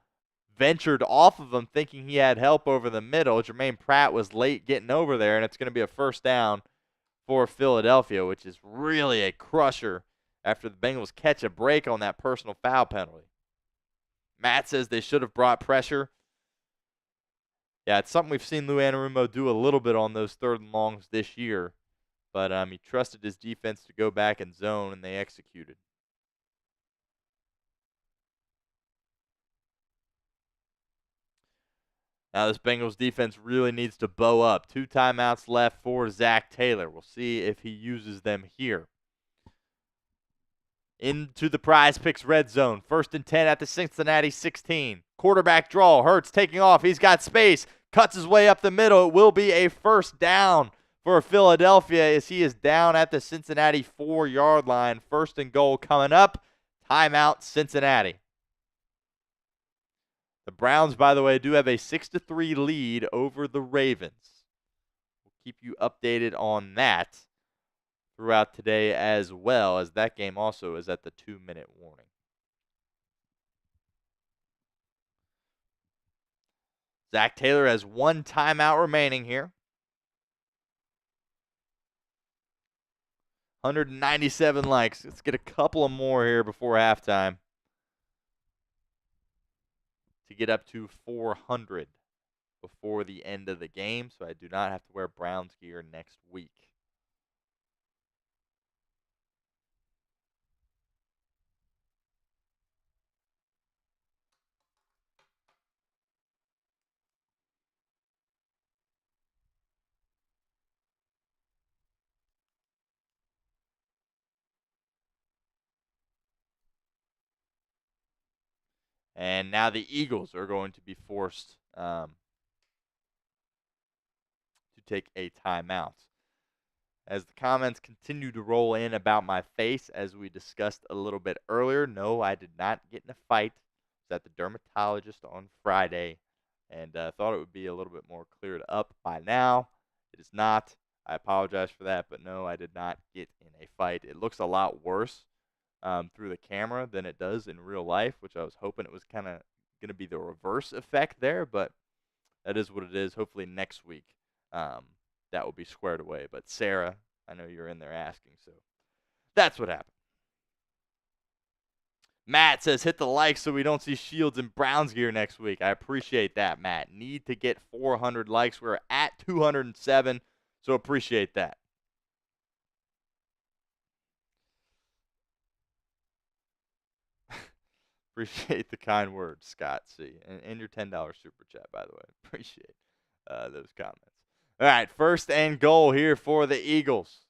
ventured off of him thinking he had help over the middle. Jermaine Pratt was late getting over there, and it's going to be a first down for Philadelphia, which is really a crusher after the Bengals catch a break on that personal foul penalty. Matt says they should have brought pressure. Yeah, it's something we've seen Lou Anarumo do a little bit on those 3rd and longs this year, but he trusted his defense to go back in zone, and they executed. Now this Bengals defense really needs to bow up. 2 timeouts left for Zach Taylor. We'll see if he uses them here. Into the Prize Picks red zone. 1st and 10 at the Cincinnati 16. Quarterback draw. Hurts taking off. He's got space. Cuts his way up the middle. It will be a first down for Philadelphia as he is down at the Cincinnati 4-yard line. 1st and goal coming up. Timeout, Cincinnati. The Browns, by the way, do have a 6-3 lead over the Ravens. We'll keep you updated on that throughout today as well, as that game also is at the 2-minute warning. Zach Taylor has 1 timeout remaining here. 197 likes. Let's get a couple of more here before halftime to get up to 400 before the end of the game, so I do not have to wear Browns gear next week. And now the Eagles are going to be forced to take a timeout. As the comments continue to roll in about my face, as we discussed a little bit earlier, no, I did not get in a fight. I was at the dermatologist on Friday and thought it would be a little bit more cleared up by now. It is not. I apologize for that, but no, I did not get in a fight. It looks a lot worse through the camera than it does in real life, which I was hoping it was kind of going to be the reverse effect there, but that is what it is. Hopefully next week that will be squared away. But Sarah, I know you're in there asking, so that's what happened. Matt says, hit the like so we don't see Shields in Browns gear next week. I appreciate that, Matt. Need to get 400 likes. We're at 207, so appreciate that. Appreciate the kind words, Scott C. And your $10 super chat, by the way. Appreciate those comments. All right, 1st and goal here for the Eagles.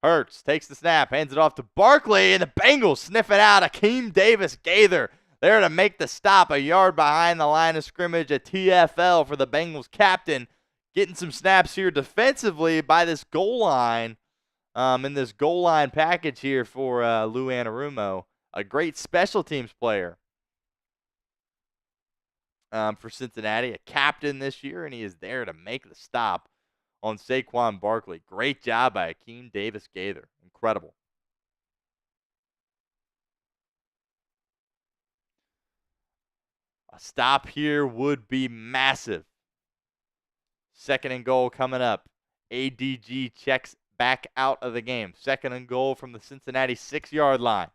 Hurts takes the snap, hands it off to Barkley, and the Bengals sniff it out. Akeem Davis-Gaither there to make the stop, a yard behind the line of scrimmage. A TFL for the Bengals captain, getting some snaps here defensively by this goal line, in this goal line package here for Lou Anarumo. A great special teams player for Cincinnati, a captain this year, and he is there to make the stop on Saquon Barkley. Great job by Akeem Davis-Gaither. Incredible. A stop here would be massive. 2nd and goal coming up. ADG checks back out of the game. 2nd and goal from the Cincinnati 6-yard line.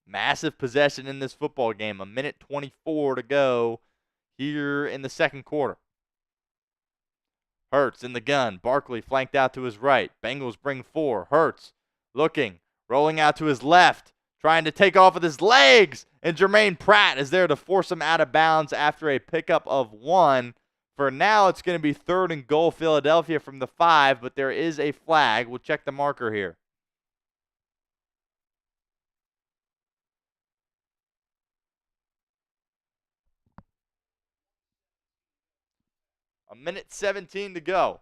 Massive possession in this football game. 1:24 to go here in the 2nd quarter. Hurts in the gun. Barkley flanked out to his right. Bengals bring 4. Hurts looking, rolling out to his left, trying to take off with his legs. And Jermaine Pratt is there to force him out of bounds after a pickup of 1. For now, it's going to be 3rd and goal Philadelphia from the 5, but there is a flag. We'll check the marker here. A 1:17 to go.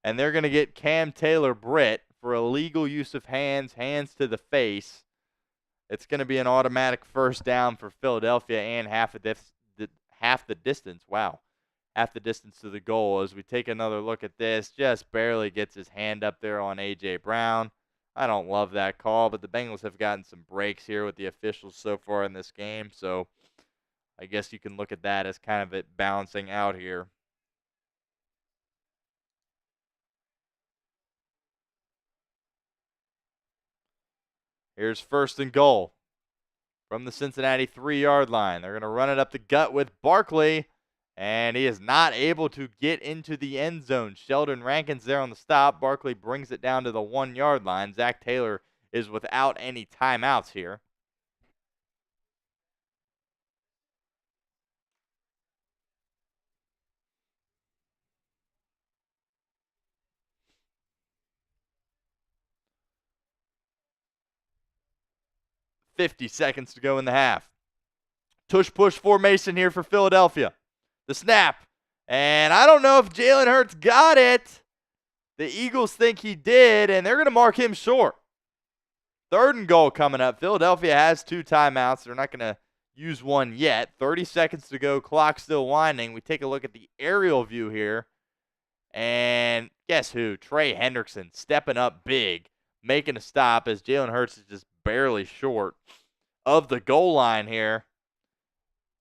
And they're going to get Cam Taylor-Britt for illegal use of hands to the face. It's going to be an automatic 1st down for Philadelphia and half the distance. Wow. Half the distance to the goal. As we take another look at this, just barely gets his hand up there on A.J. Brown. I don't love that call, but the Bengals have gotten some breaks here with the officials so far in this game, so I guess you can look at that as kind of it balancing out here. Here's 1st and goal from the Cincinnati 3-yard line. They're going to run it up the gut with Barkley, and he is not able to get into the end zone. Sheldon Rankin's there on the stop. Barkley brings it down to the 1-yard line. Zach Taylor is without any timeouts here. .50 seconds to go in the half. Tush-push formation here for Philadelphia. The snap. And I don't know if Jalen Hurts got it. The Eagles think he did, and they're going to mark him short. 3rd and goal coming up. Philadelphia has 2 timeouts. They're not going to use one yet. 30 seconds to go. Clock still winding. We take a look at the aerial view here. And guess who? Trey Hendrickson stepping up big, making a stop as Jalen Hurts is just barely short of the goal line here.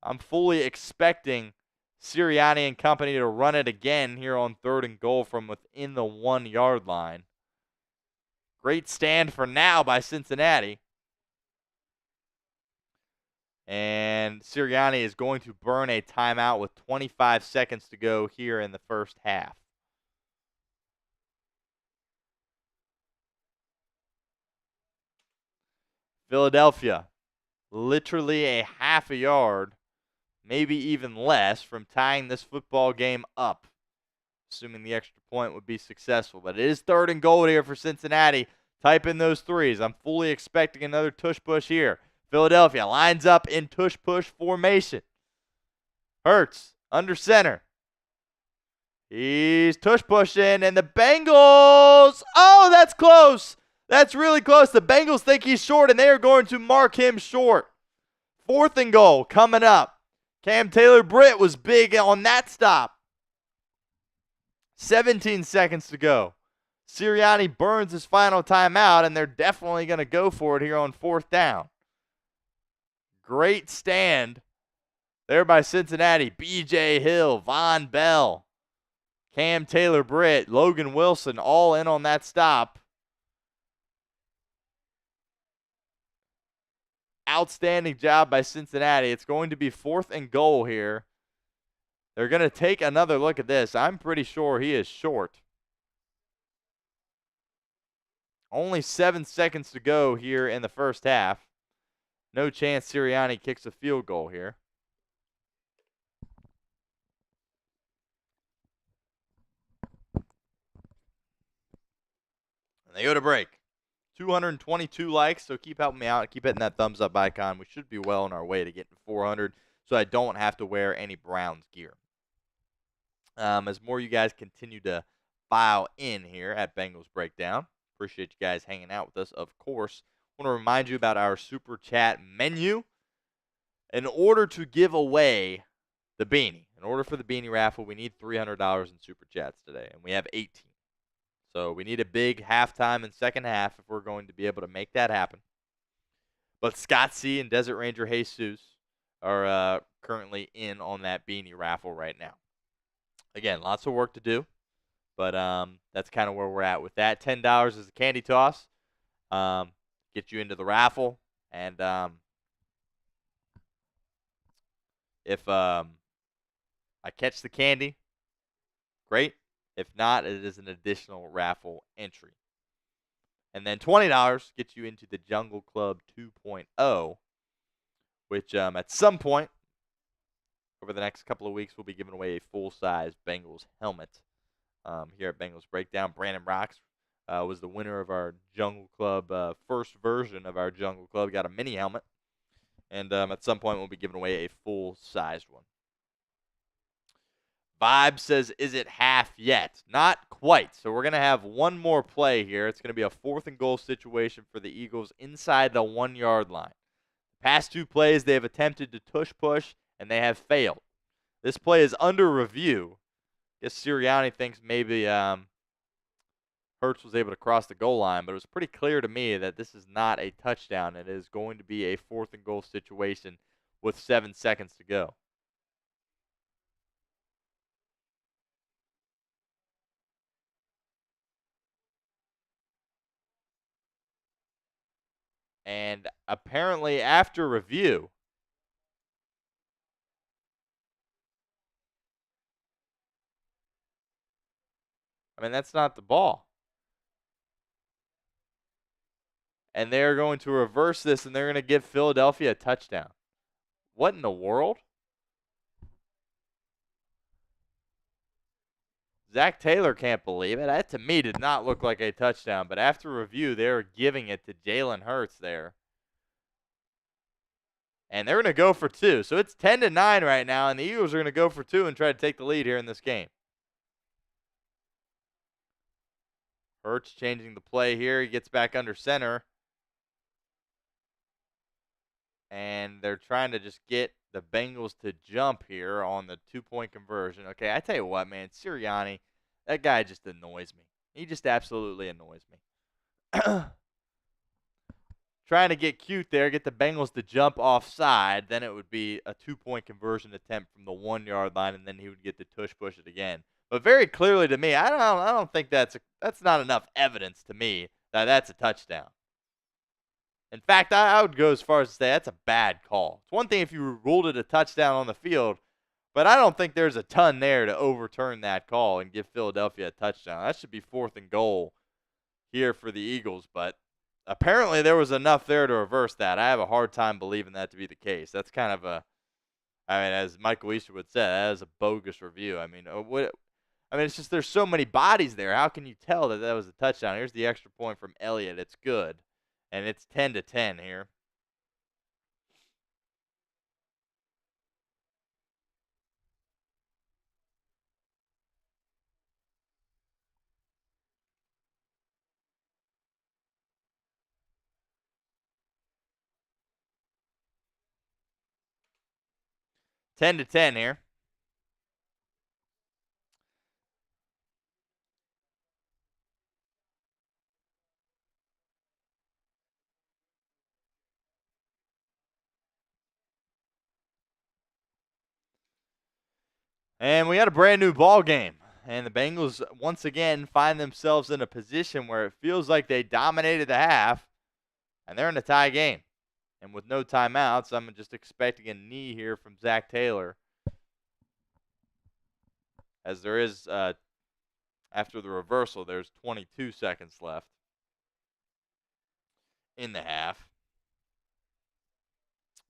I'm fully expecting Sirianni and company to run it again here on 3rd and goal from within the 1-yard line. Great stand for now by Cincinnati. And Sirianni is going to burn a timeout with 25 seconds to go here in the first half. Philadelphia, literally a half a yard, maybe even less, from tying this football game up, assuming the extra point would be successful. But it is 3rd and goal here for Cincinnati. Type in those 3s. I'm fully expecting another tush-push here. Philadelphia lines up in tush-push formation. Hurts under center. He's tush-pushing, and the Bengals, oh, that's close. That's really close. The Bengals think he's short, and they are going to mark him short. 4th and goal coming up. Cam Taylor-Britt was big on that stop. 17 seconds to go. Sirianni burns his final timeout, and they're definitely going to go for it here on 4th down. Great stand there by Cincinnati. B.J. Hill, Von Bell, Cam Taylor-Britt, Logan Wilson all in on that stop. Outstanding job by Cincinnati. It's going to be 4th and goal here. They're going to take another look at this. I'm pretty sure he is short. Only 7 seconds to go here in the first half. No chance Sirianni kicks a field goal here. And they go to break. 222 likes, so keep helping me out. Keep hitting that thumbs up icon. We should be well on our way to getting 400, so I don't have to wear any Browns gear. As more you guys continue to file in here at Bengals Breakdown, appreciate you guys hanging out with us, of course. I want to remind you about our Super Chat menu. In order to give away the beanie, in order for the beanie raffle, we need $300 in Super Chats today, and we have 18. So we need a big halftime and second half if we're going to be able to make that happen. But Scott C. and Desert Ranger Jesus are currently in on that beanie raffle right now. Again, lots of work to do, but that's kind of where we're at with that. $10 is the candy toss. Get you into the raffle, and if I catch the candy, great. If not, it is an additional raffle entry. And then $20 gets you into the Jungle Club 2.0, which at some point over the next couple of weeks, we'll be giving away a full-size Bengals helmet here at Bengals Breakdown. Brandon Rocks was the winner of our Jungle Club, first version of our Jungle Club. Got a mini helmet. And at some point, we'll be giving away a full-sized one. Vibe says, is it half yet? Not quite. So we're going to have one more play here. It's going to be a 4th and goal situation for the Eagles inside the 1-yard line. Past 2 plays, they have attempted to tush-push, and they have failed. This play is under review. I guess Sirianni thinks maybe Hurts was able to cross the goal line, but it was pretty clear to me that this is not a touchdown. It is going to be a 4th and goal situation with 7 seconds to go. And apparently after review, I mean, that's not the ball. And they're going to reverse this, and they're going to give Philadelphia a touchdown. What in the world? Zach Taylor can't believe it. That, to me, did not look like a touchdown. But after review, they're giving it to Jalen Hurts there. And they're going to go for 2. So it's 10-9 right now, and the Eagles are going to go for 2 and try to take the lead here in this game. Hurts changing the play here. He gets back under center. And they're trying to just get the Bengals to jump here on the 2-point conversion. Okay, I tell you what, man. Sirianni, that guy just annoys me. He just absolutely annoys me. Trying to get cute there, get the Bengals to jump offside. Then it would be a 2-point conversion attempt from the 1-yard line, and then he would get to tush push it again. But very clearly to me, I don't think that's not enough evidence to me that that's a touchdown. In fact, I would go as far as to say that's a bad call. It's one thing if you ruled it a touchdown on the field, but I don't think there's a ton there to overturn that call and give Philadelphia a touchdown. That should be 4th and goal here for the Eagles, but apparently there was enough there to reverse that. I have a hard time believing that to be the case. That's kind of as Michael Easterwood said, that is a bogus review. It's just there's so many bodies there. How can you tell that was a touchdown? Here's the extra point from Elliott. It's good. And it's 10-10 here. Ten to 10 here. And we got a brand new ball game. And the Bengals once again find themselves in a position where it feels like they dominated the half, and they're in a tie game. And with no timeouts, I'm just expecting a knee here from Zach Taylor. As there is, after the reversal, there's 22 seconds left in the half.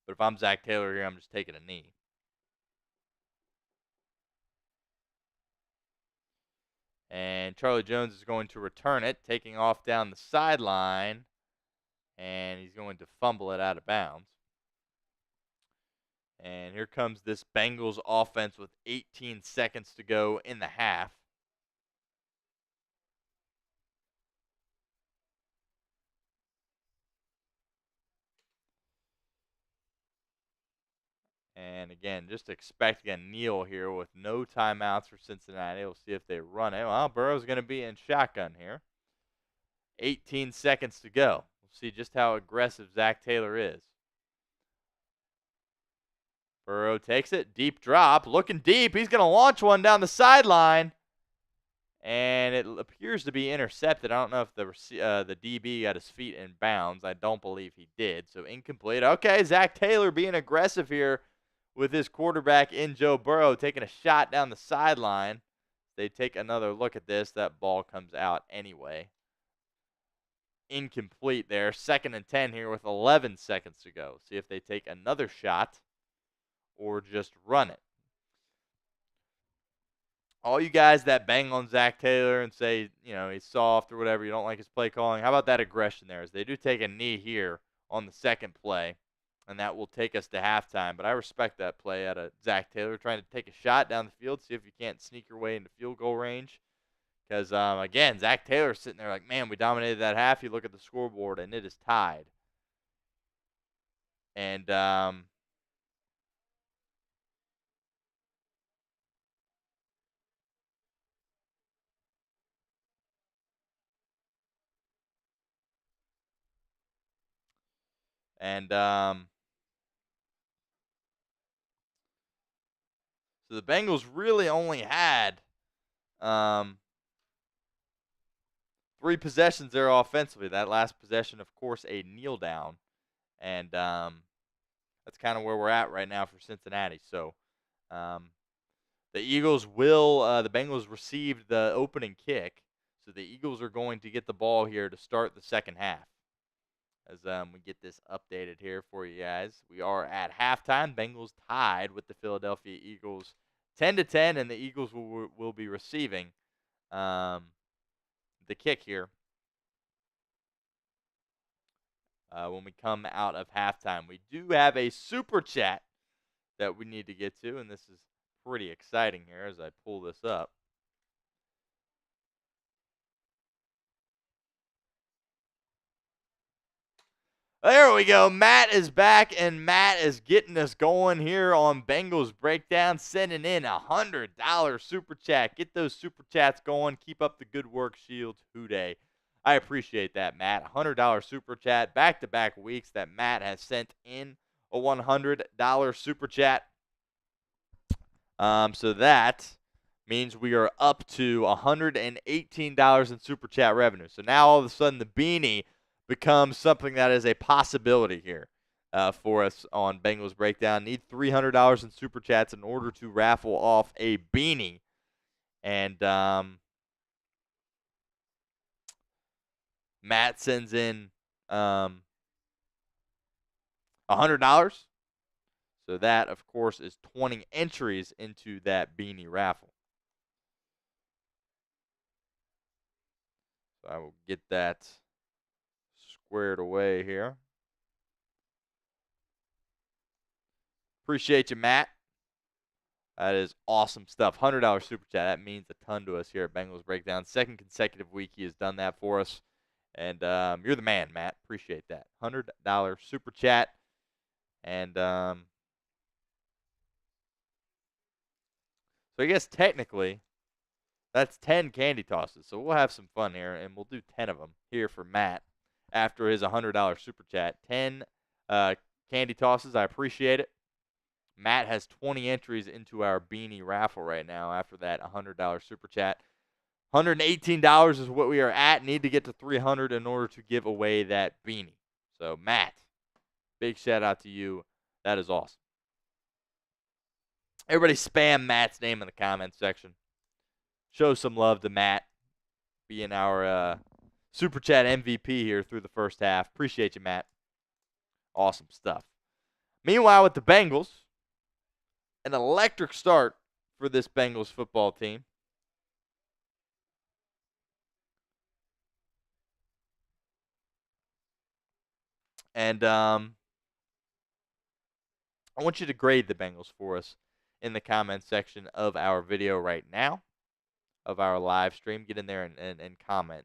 But if I'm Zach Taylor here, I'm just taking a knee. And Charlie Jones is going to return it, taking off down the sideline. And he's going to fumble it out of bounds. And here comes this Bengals offense with 18 seconds to go in the half. And again, just expecting a kneel here with no timeouts for Cincinnati. We'll see if they run it. Well, Burrow's going to be in shotgun here. 18 seconds to go. We'll see just how aggressive Zach Taylor is. Burrow takes it. Deep drop. Looking deep. He's going to launch one down the sideline. And it appears to be intercepted. I don't know if the DB got his feet in bounds. I don't believe he did. So incomplete. Okay, Zach Taylor being aggressive here with his quarterback in Joe Burrow, taking a shot down the sideline. They take another look at this. That ball comes out anyway. Incomplete there. 2nd and 10 here with 11 seconds to go. See if they take another shot or just run it. All you guys that bang on Zach Taylor and say, he's soft or whatever, you don't like his play calling, how about that aggression there? As they do take a knee here on the second play, and that will take us to halftime. But I respect that play out of Zach Taylor trying to take a shot down the field, see if you can't sneak your way into field goal range. Because, again, Zach Taylor's sitting there like, man, we dominated that half. You look at the scoreboard, and it is tied. And, so the Bengals really only had 3 possessions there offensively. That last possession, of course, a kneel down. And that's kind of where we're at right now for Cincinnati. So the Bengals received the opening kick. So the Eagles are going to get the ball here to start the second half. As we get this updated here for you guys. We are at halftime. Bengals tied with the Philadelphia Eagles 10-10, and the Eagles will be receiving the kick here. when we come out of halftime. We do have a super chat that we need to get to, and this is pretty exciting here as I pull this up. There we go. Matt is back, and Matt is getting us going here on Bengals Breakdown, sending in $100 super chat. Get those super chats going. Keep up the good work, Shields. Hooday. I appreciate that, Matt. $100 super chat, back-to-back weeks that Matt has sent in a $100 super chat. So that means we are up to $118 in super chat revenue. So now all of a sudden the beanie becomes something that is a possibility here for us on Bengals Breakdown. Need $300 in super chats in order to raffle off a beanie. And Matt sends in $100. So that, of course, is 20 entries into that beanie raffle. So I will get that squared away here. Appreciate you, Matt. That is awesome stuff. $100 super chat. That means a ton to us here at Bengals Breakdown. Second consecutive week he has done that for us. And you're the man, Matt. Appreciate that. $100 super chat. And so I guess technically that's 10 candy tosses. So we'll have some fun here, and we'll do 10 of them here for Matt after his $100 super chat. 10 candy tosses. I appreciate it. Matt has 20 entries into our beanie raffle right now after that $100 super chat. $118 is what we are at. Need to get to $300 in order to give away that beanie. So, Matt, big shout out to you. That is awesome. Everybody spam Matt's name in the comments section. Show some love to Matt being our super chat MVP here through the first half. Appreciate you, Matt. Awesome stuff. Meanwhile, with the Bengals, an electric start for this Bengals football team. And I want you to grade the Bengals for us in the comments section of our video right now, of our live stream. Get in there and comment.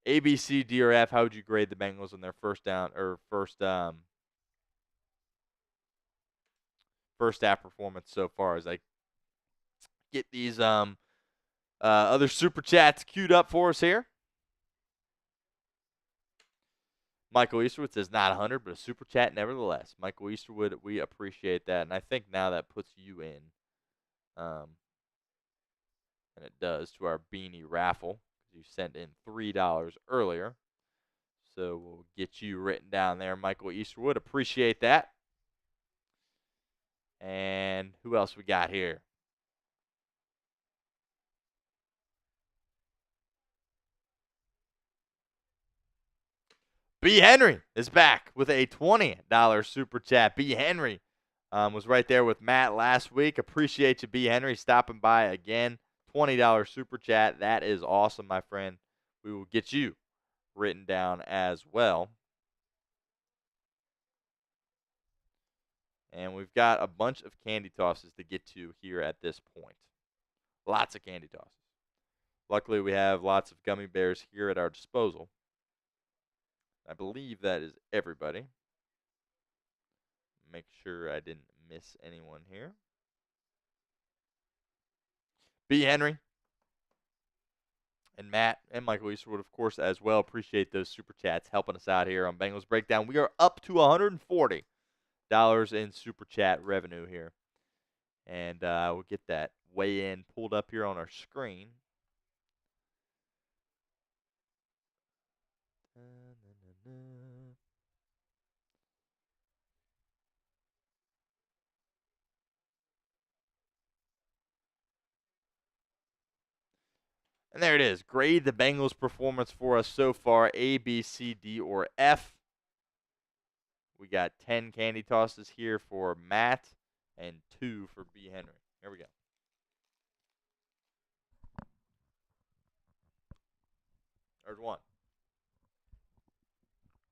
A, B, C, D, or F, how would you grade the Bengals in their first half performance so far? As I get these other super chats queued up for us here. Michael Easterwood says not 100, but a super chat nevertheless. Michael Easterwood, we appreciate that, and I think now that puts you in, and it does, to our beanie raffle. You sent in $3 earlier, so we'll get you written down there, Michael Easterwood. Appreciate that. And who else we got here? B. Henry is back with a $20 super chat. B. Henry was right there with Matt last week. Appreciate you, B. Henry, stopping by again. $20 super chat. That is awesome, my friend. We will get you written down as well. And we've got a bunch of candy tosses to get to here at this point. Lots of candy tosses. Luckily, we have lots of gummy bears here at our disposal. I believe that is everybody. Make sure I didn't miss anyone here. B. Henry and Matt and Michael Easterwood, of course, as well. Appreciate those super chats helping us out here on Bengals Breakdown. We are up to $140 in super chat revenue here. And we'll get that weigh-in pulled up here on our screen. And there it is. Grade the Bengals' performance for us so far. A, B, C, D, or F. We got 10 candy tosses here for Matt and 2 for B. Henry. Here we go. There's one.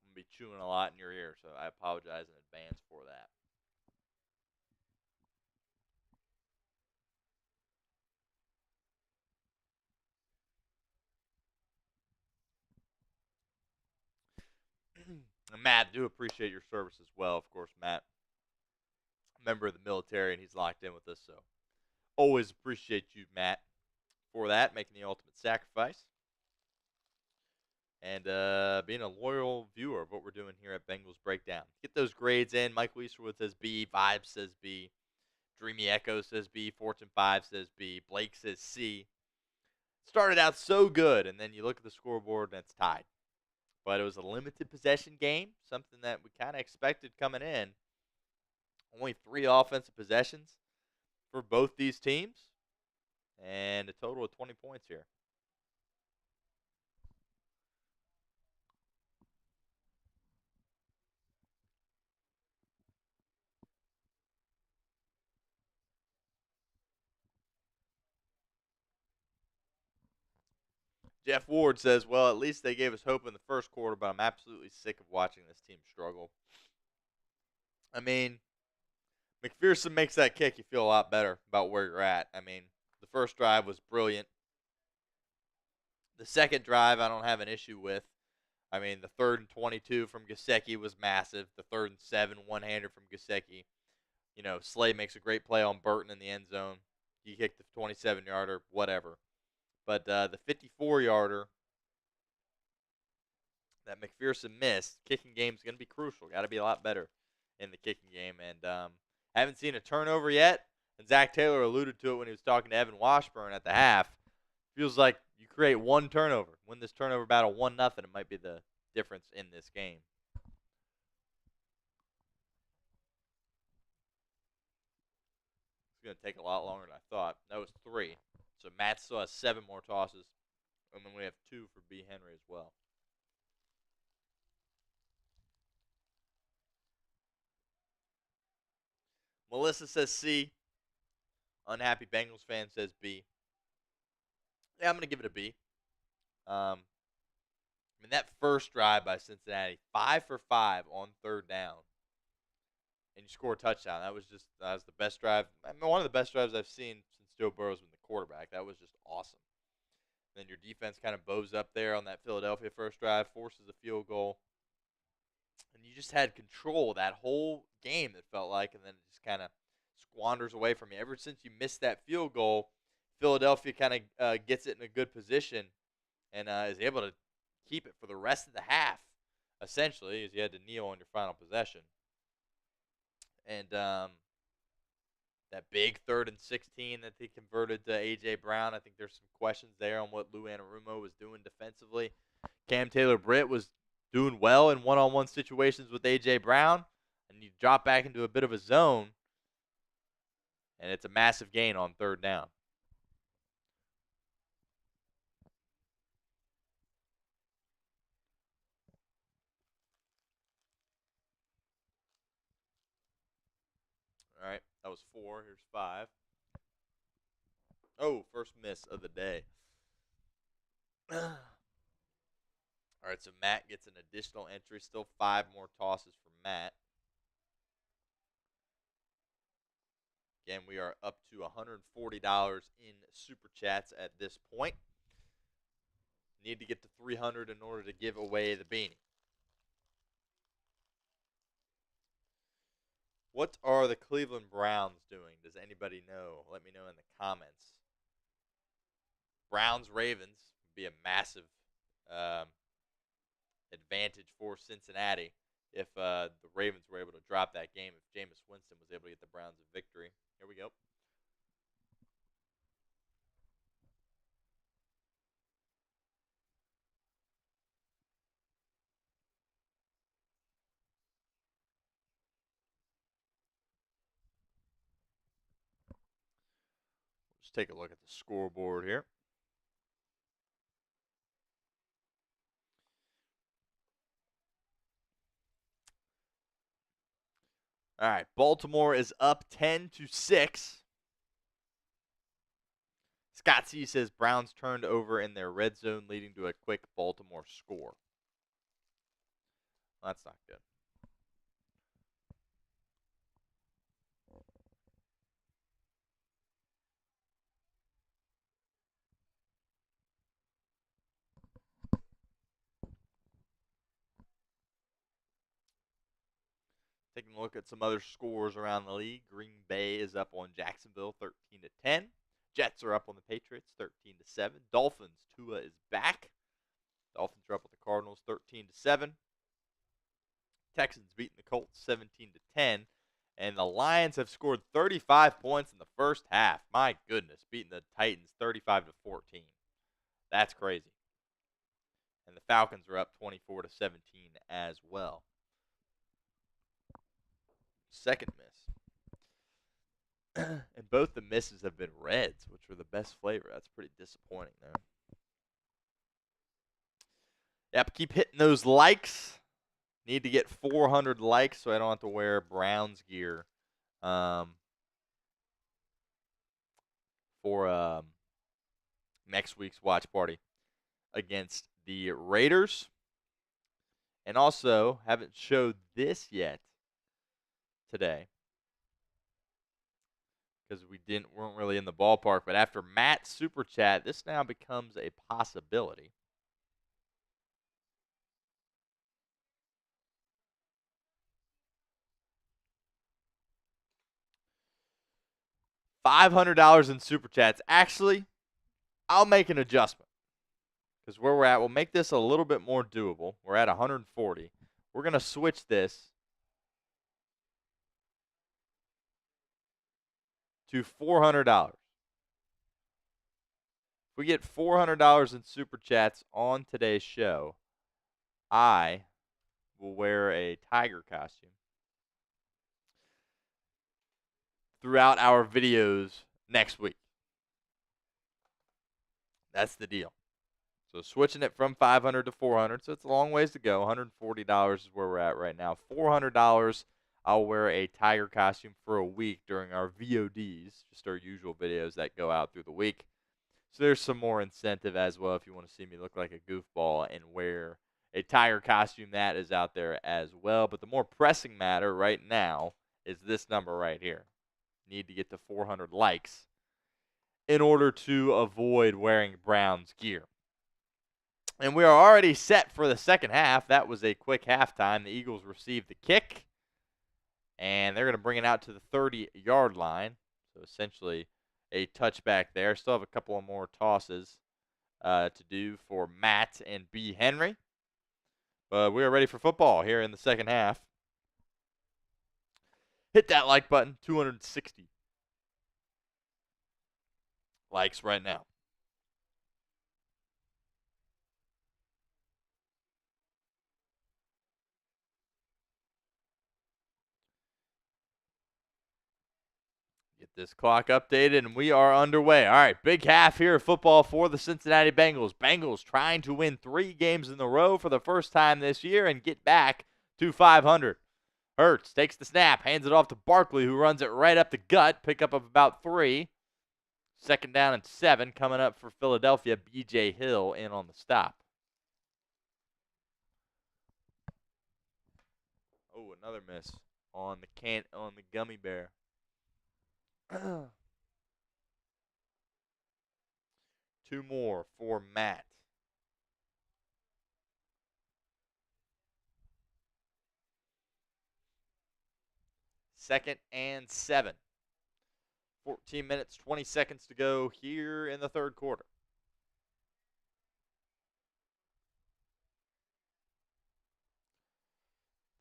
I'm going to be chewing a lot in your ear, so I apologize in advance for that. And Matt, do appreciate your service as well. Of course, Matt, member of the military, and he's locked in with us, so always appreciate you, Matt, for that, making the ultimate sacrifice. And being a loyal viewer of what we're doing here at Bengals Breakdown. Get those grades in. Michael Easterwood says B. Vibe says B. Dreamy Echo says B. Fortune 5 says B. Blake says C. Started out so good, and then you look at the scoreboard and it's tied. But it was a limited possession game, something that we kind of expected coming in. Only 3 offensive possessions for both these teams, and a total of 20 points here. Jeff Ward says, well, at least they gave us hope in the first quarter, but I'm absolutely sick of watching this team struggle. I mean, McPherson makes that kick, you feel a lot better about where you're at. I mean, the first drive was brilliant. The second drive, I don't have an issue with. I mean, the 3rd and 22 from Gesicki was massive. The 3rd and 7 one-hander from Gesicki. You know, Slay makes a great play on Burton in the end zone. He kicked the 27-yarder, whatever. But the 54-yarder that McPherson missed, kicking game is going to be crucial. Got to be a lot better in the kicking game. And haven't seen a turnover yet. And Zach Taylor alluded to it when he was talking to Evan Washburn at the half. Feels like you create one turnover. Win this turnover battle 1-0. It might be the difference in this game. It's going to take a lot longer than I thought. That was 3. So Matt still has 7 more tosses. And then we have 2 for B. Henry as well. Melissa says C. Unhappy Bengals fan says B. Yeah, I'm going to give it a B. I mean, that first drive by Cincinnati, 5 for 5 on 3rd down, and you score a touchdown. That was the best drive. I mean, one of the best drives I've seen since Joe Burrow's been the quarterback. That was just awesome. And then your defense kind of bows up there on that Philadelphia first drive, forces a field goal, and you just had control that whole game. It felt like, and then it just kind of squanders away from you. Ever since you missed that field goal, Philadelphia kind of gets it in a good position and is able to keep it for the rest of the half, essentially, as you had to kneel on your final possession. And that big 3rd and 16 that they converted to A.J. Brown, I think there's some questions there on what Lou Anarumo was doing defensively. Cam Taylor-Britt was doing well in one-on-one situations with A.J. Brown, and you drop back into a bit of a zone, and it's a massive gain on 3rd down. All right, that was 4. Here's 5. Oh, first miss of the day. All right, so Matt gets an additional entry. Still 5 more tosses for Matt. Again, we are up to $140 in Super Chats at this point. Need to get to 300 in order to give away the beanie. What are the Cleveland Browns doing? Does anybody know? Let me know in the comments. Browns-Ravens would be a massive advantage for Cincinnati if the Ravens were able to drop that game, if Jameis Winston was able to get the Browns a victory. Here we go. Let's take a look at the scoreboard here. All right, Baltimore is up 10-6. Scott C says Browns turned over in their red zone, leading to a quick Baltimore score. That's not good. Taking a look at some other scores around the league. Green Bay is up on Jacksonville 13-10. Jets are up on the Patriots 13-7. Dolphins, Tua is back. Dolphins are up with the Cardinals 13-7. Texans beating the Colts 17-10. And the Lions have scored 35 points in the first half. My goodness, beating the Titans 35-14. That's crazy. And the Falcons are up 24-17 as well. Second miss. And both the misses have been reds, which were the best flavor. That's pretty disappointing there. Yep, keep hitting those likes. Need to get 400 likes so I don't have to wear Browns gear for next week's watch party against the Raiders. And also, haven't showed this yet today because weren't really in the ballpark. But after Matt's super chat, this now becomes a possibility. $500 in super chats. Actually, I'll make an adjustment because where we're at, we'll make this a little bit more doable. We're at 140. We're going to switch this to $400. If we get $400 in super chats on today's show, I will wear a tiger costume throughout our videos next week. That's the deal. So switching it from 500 to 400, so it's a long ways to go. $140 is where we're at right now. $400, I'll wear a tiger costume for a week during our VODs, just our usual videos that go out through the week. So there's some more incentive as well if you want to see me look like a goofball and wear a tiger costume. That is out there as well. But the more pressing matter right now is this number right here. Need to get to 400 likes in order to avoid wearing Browns gear. And we are already set for the second half. That was a quick halftime. The Eagles received the kick, and they're going to bring it out to the 30-yard line. So essentially a touchback there. Still have a couple of more tosses to do for Matt and B. Henry. But we are ready for football here in the second half. Hit that like button. 260 likes right now. Get this clock updated, and we are underway. All right, big half here of football for the Cincinnati Bengals. Bengals trying to win 3 games in a row for the first time this year and get back to 500. Hurts takes the snap, hands it off to Barkley, who runs it right up the gut. Pickup of about 3. Second down and 7 coming up for Philadelphia. B.J. Hill in on the stop. Oh, another miss on the gummy bear. 2 more for Matt. Second and 7. 14 minutes, 20 seconds to go here in the third quarter.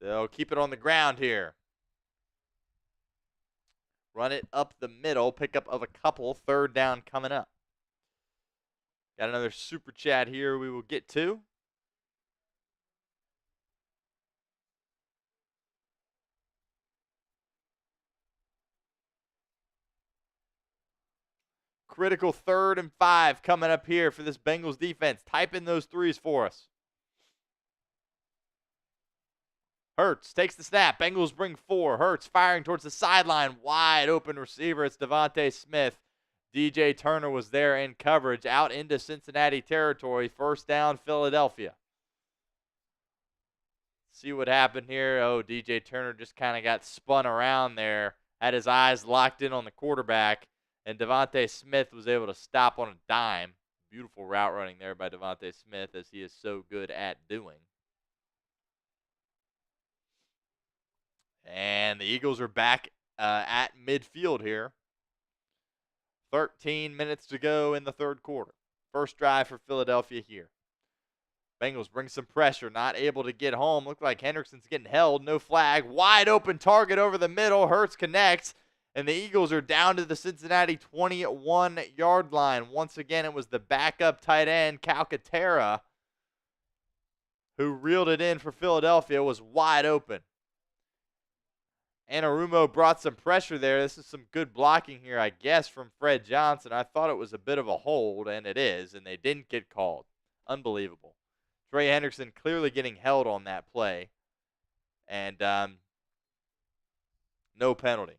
They'll keep it on the ground here. Run it up the middle. Pickup of a couple. Third down coming up. Got another super chat here we will get to. Critical 3rd and 5 coming up here for this Bengals defense. Type in those 3s for us. Hurts takes the snap. Bengals bring 4. Hurts firing towards the sideline. Wide open receiver. It's Devontae Smith. DJ Turner was there in coverage. Out into Cincinnati territory. First down, Philadelphia. see what happened here. Oh, DJ Turner just kind of got spun around there, had his eyes locked in on the quarterback, and Devontae Smith was able to stop on a dime. Beautiful route running there by Devontae Smith, as he is so good at doing. And the Eagles are back at midfield here. 13 minutes to go in the third quarter. First drive for Philadelphia here. Bengals bring some pressure, not able to get home. Looked like Hendrickson's getting held. No flag. Wide open target over the middle. Hurts connects. And the Eagles are down to the Cincinnati 21-yard line. Once again, it was the backup tight end, Calcaterra, who reeled it in for Philadelphia. It was wide open. Anarumo brought some pressure there. This is some good blocking here, I guess, from Fred Johnson. I thought it was a bit of a hold, and it is, and they didn't get called. Unbelievable. Trey Hendrickson clearly getting held on that play, and no penalty.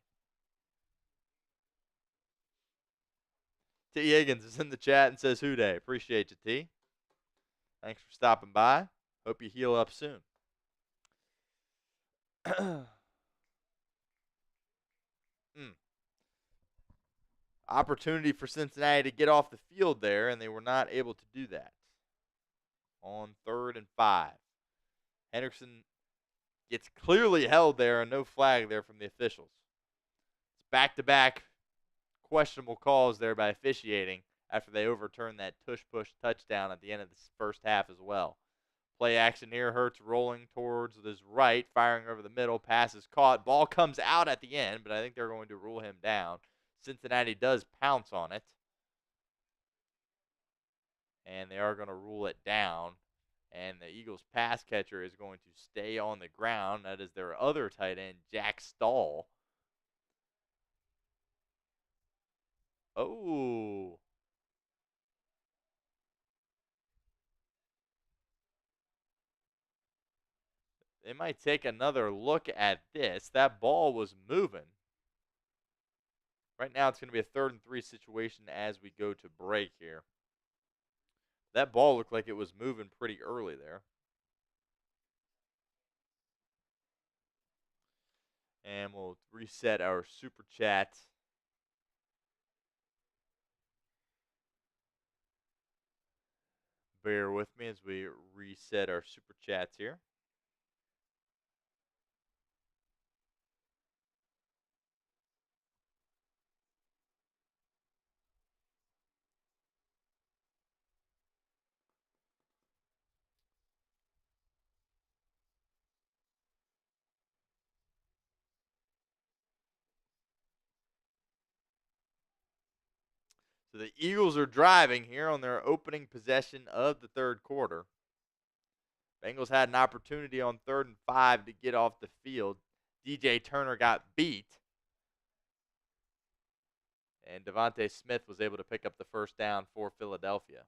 T. Higgins is in the chat and says, "Who day?" Appreciate you, T. Thanks for stopping by. Hope you heal up soon. Opportunity for Cincinnati to get off the field there, and they were not able to do that. On 3rd and 5. Hendrickson gets clearly held there, and no flag there from the officials. It's back-to-back questionable calls there by officiating after they overturned that tush-push touchdown at the end of the first half as well. Play action here. Hurts rolling towards his right, firing over the middle. Pass is caught. Ball comes out at the end, but I think they're going to rule him down. Cincinnati does pounce on it, and they are going to rule it down. And the Eagles' pass catcher is going to stay on the ground. That is their other tight end, Jack Stahl. Oh. They might take another look at this. That ball was moving. Right now it's going to be a 3rd and 3 situation as we go to break here. That ball looked like it was moving pretty early there. And we'll reset our super chat. Bear with me as we reset our super chats here. So the Eagles are driving here on their opening possession of the third quarter. Bengals had an opportunity on 3rd and 5 to get off the field. DJ Turner got beat. And Devontae Smith was able to pick up the first down for Philadelphia.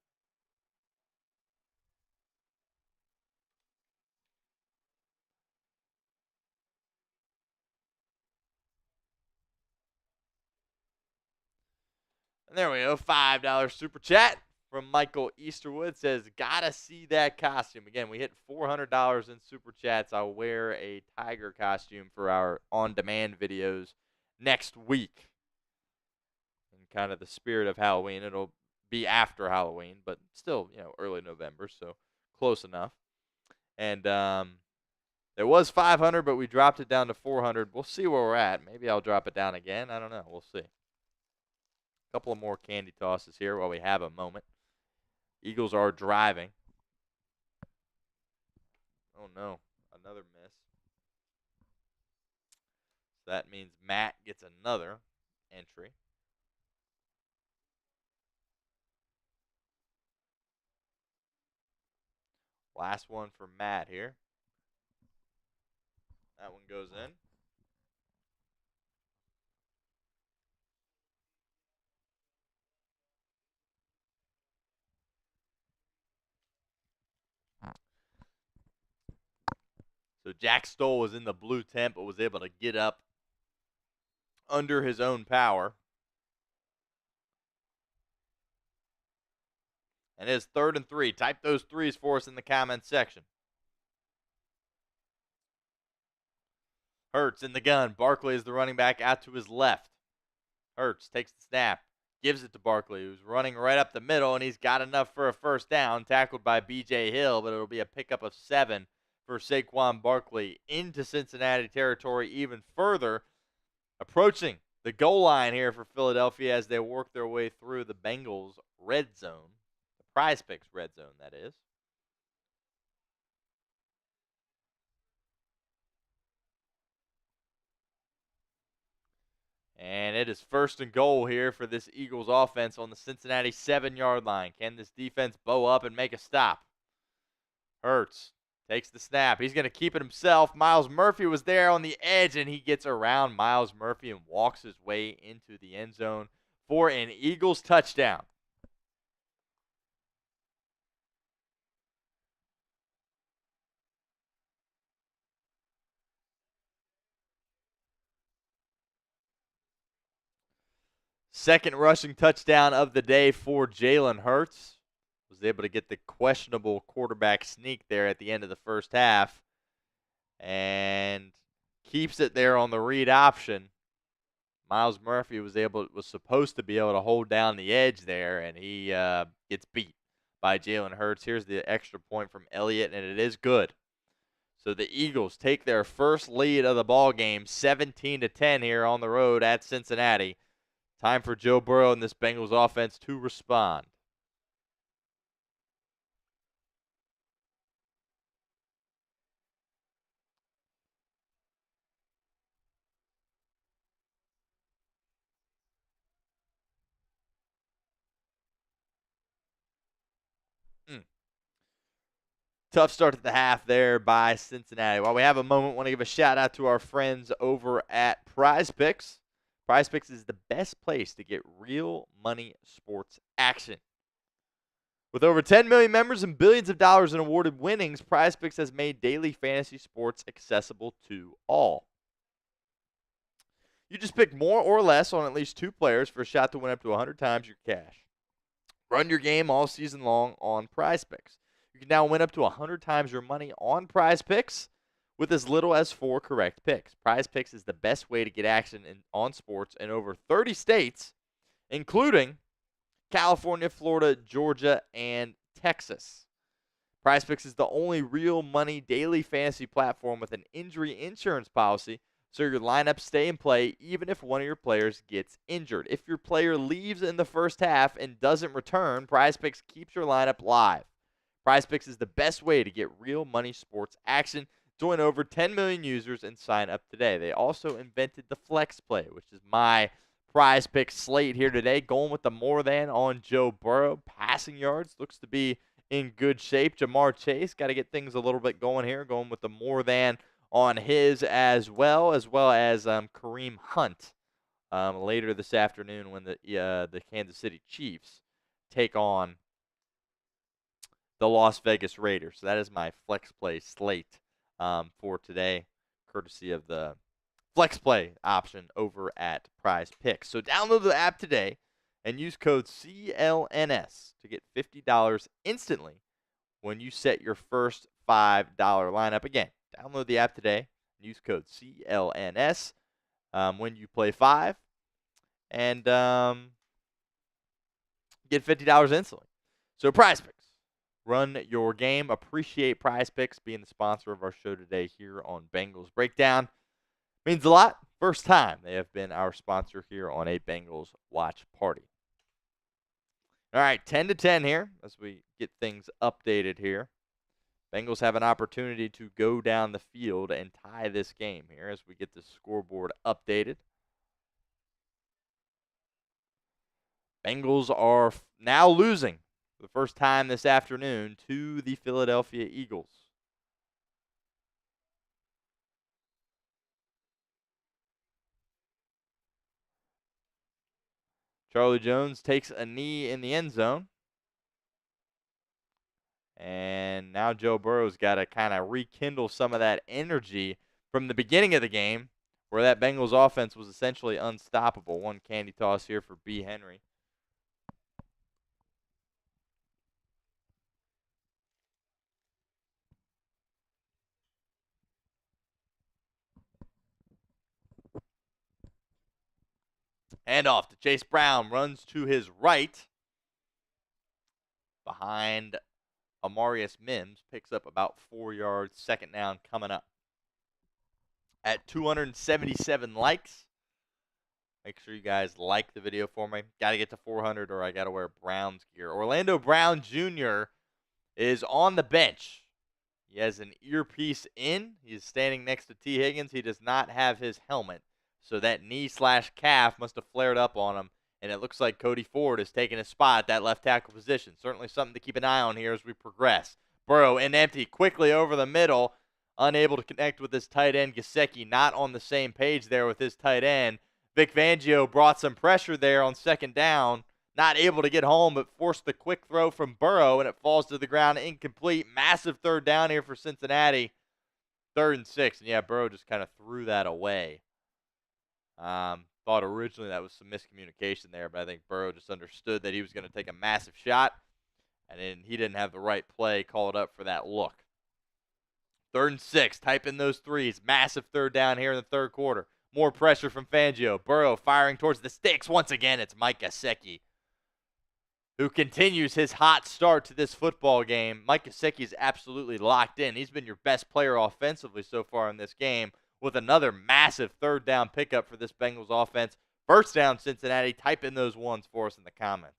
And there we go, $5 super chat from Michael Easterwood. Says, gotta see that costume. Again, we hit $400 in super chats. I'll wear a tiger costume for our on-demand videos next week. In kind of the spirit of Halloween. It'll be after Halloween, but still, early November, so close enough. And there was 500, but we dropped it down to 400. We'll see where we're at. Maybe I'll drop it down again. I don't know. We'll see. Couple of more candy tosses here while we have a moment. Eagles are driving. Oh, no. Another miss. So that means Matt gets another entry. Last one for Matt here. That one goes in. So Jack Stoll was in the blue tent, but was able to get up under his own power. And it's 3rd and 3. Type those threes for us in the comments section. Hurts in the gun. Barkley is the running back out to his left. Hurts takes the snap, gives it to Barkley, who's running right up the middle, and he's got enough for a first down, tackled by B.J. Hill, but it'll be a pickup of 7 for Saquon Barkley into Cincinnati territory even further, approaching the goal line here for Philadelphia as they work their way through the Bengals red zone, the Prize Picks red zone, that is. And it is first and goal here for this Eagles offense on the Cincinnati 7-yard line. Can this defense bow up and make a stop? Hurts takes the snap. He's going to keep it himself. Myles Murphy was there on the edge, and he gets around Myles Murphy and walks his way into the end zone for an Eagles touchdown. Second rushing touchdown of the day for Jalen Hurts. Was able to get the questionable quarterback sneak there at the end of the first half and keeps it there on the read option. Myles Murphy was supposed to be able to hold down the edge there, and he gets beat by Jalen Hurts. Here's the extra point from Elliott, and it is good. So the Eagles take their first lead of the ball game, 17-10 here on the road at Cincinnati. Time for Joe Burrow and this Bengals offense to respond. Tough start at the half there by Cincinnati. While we have a moment, I want to give a shout out to our friends over at Prize Picks. Prize Picks is the best place to get real money sports action. With over 10 million members and billions of dollars in awarded winnings, Prize Picks has made daily fantasy sports accessible to all. You just pick more or less on at least 2 players for a shot to win up to 100 times your cash. Run your game all season long on Prize Picks. You can now win up to 100 times your money on Prize Picks with as little as 4 correct picks. Prize Picks is the best way to get action on sports in over 30 states, including California, Florida, Georgia, and Texas. Prize Picks is the only real money daily fantasy platform with an injury insurance policy, so your lineups stay in play even if one of your players gets injured. If your player leaves in the first half and doesn't return, Prize Picks keeps your lineup live. Prize Picks is the best way to get real money sports action. Join over 10 million users and sign up today. They also invented the Flex Play, which is my Prize Picks slate here today. Going with the more than on Joe Burrow. Passing yards looks to be in good shape. Jamar Chase got to get things a little bit going here. Going with the more than on his as well as Kareem Hunt later this afternoon when the Kansas City Chiefs take on the Las Vegas Raiders. So that is my Flex Play slate for today, courtesy of the Flex Play option over at Prize Picks. So download the app today and use code CLNS to get $50 instantly when you set your first $5 lineup. Again, download the app today and use code CLNS when you play 5 and get $50 instantly. So Prize Picks. Run your game. Appreciate Prize Picks being the sponsor of our show today here on Bengals Breakdown. Means a lot. First time they have been our sponsor here on a Bengals watch party. All right, 10-10 here as we get things updated here. Bengals have an opportunity to go down the field and tie this game here as we get the scoreboard updated. Bengals are now losing for the first time this afternoon to the Philadelphia Eagles. Charlie Jones takes a knee in the end zone. And now Joe Burrow's got to kind of rekindle some of that energy from the beginning of the game where that Bengals offense was essentially unstoppable. One candy toss here for B. Henry. Handoff to Chase Brown, runs to his right behind Amarius Mims, picks up about 4 yards. Second down coming up. At 277 likes, make sure you guys like the video for me. Got to get to 400 or I got to wear Browns gear. Orlando Brown Jr. is on the bench. He has an earpiece in. He's standing next to T. Higgins. He does not have his helmet. So that knee/calf must have flared up on him. And it looks like Cody Ford is taking his spot at that left tackle position. Certainly something to keep an eye on here as we progress. Burrow in empty, quickly over the middle. Unable to connect with his tight end, Gesicki. Not on the same page there with his tight end. Vic Fangio brought some pressure there on second down. Not able to get home, but forced the quick throw from Burrow, and it falls to the ground incomplete. Massive third down here for Cincinnati. 3rd and 6. And, yeah, Burrow just kind of threw that away. Thought originally that was some miscommunication there, but I think Burrow just understood that he was going to take a massive shot, and then he didn't have the right play called up for that look. 3rd and 6. Type in those threes. Massive third down here in the third quarter. More pressure from Fangio. Burrow firing towards the sticks. Once again, it's Mike Gesicki, who continues his hot start to this football game. Mike Gesicki is absolutely locked in. He's been your best player offensively so far in this game, with another massive third down pickup for this Bengals offense. First down, Cincinnati. Type in those ones for us in the comments.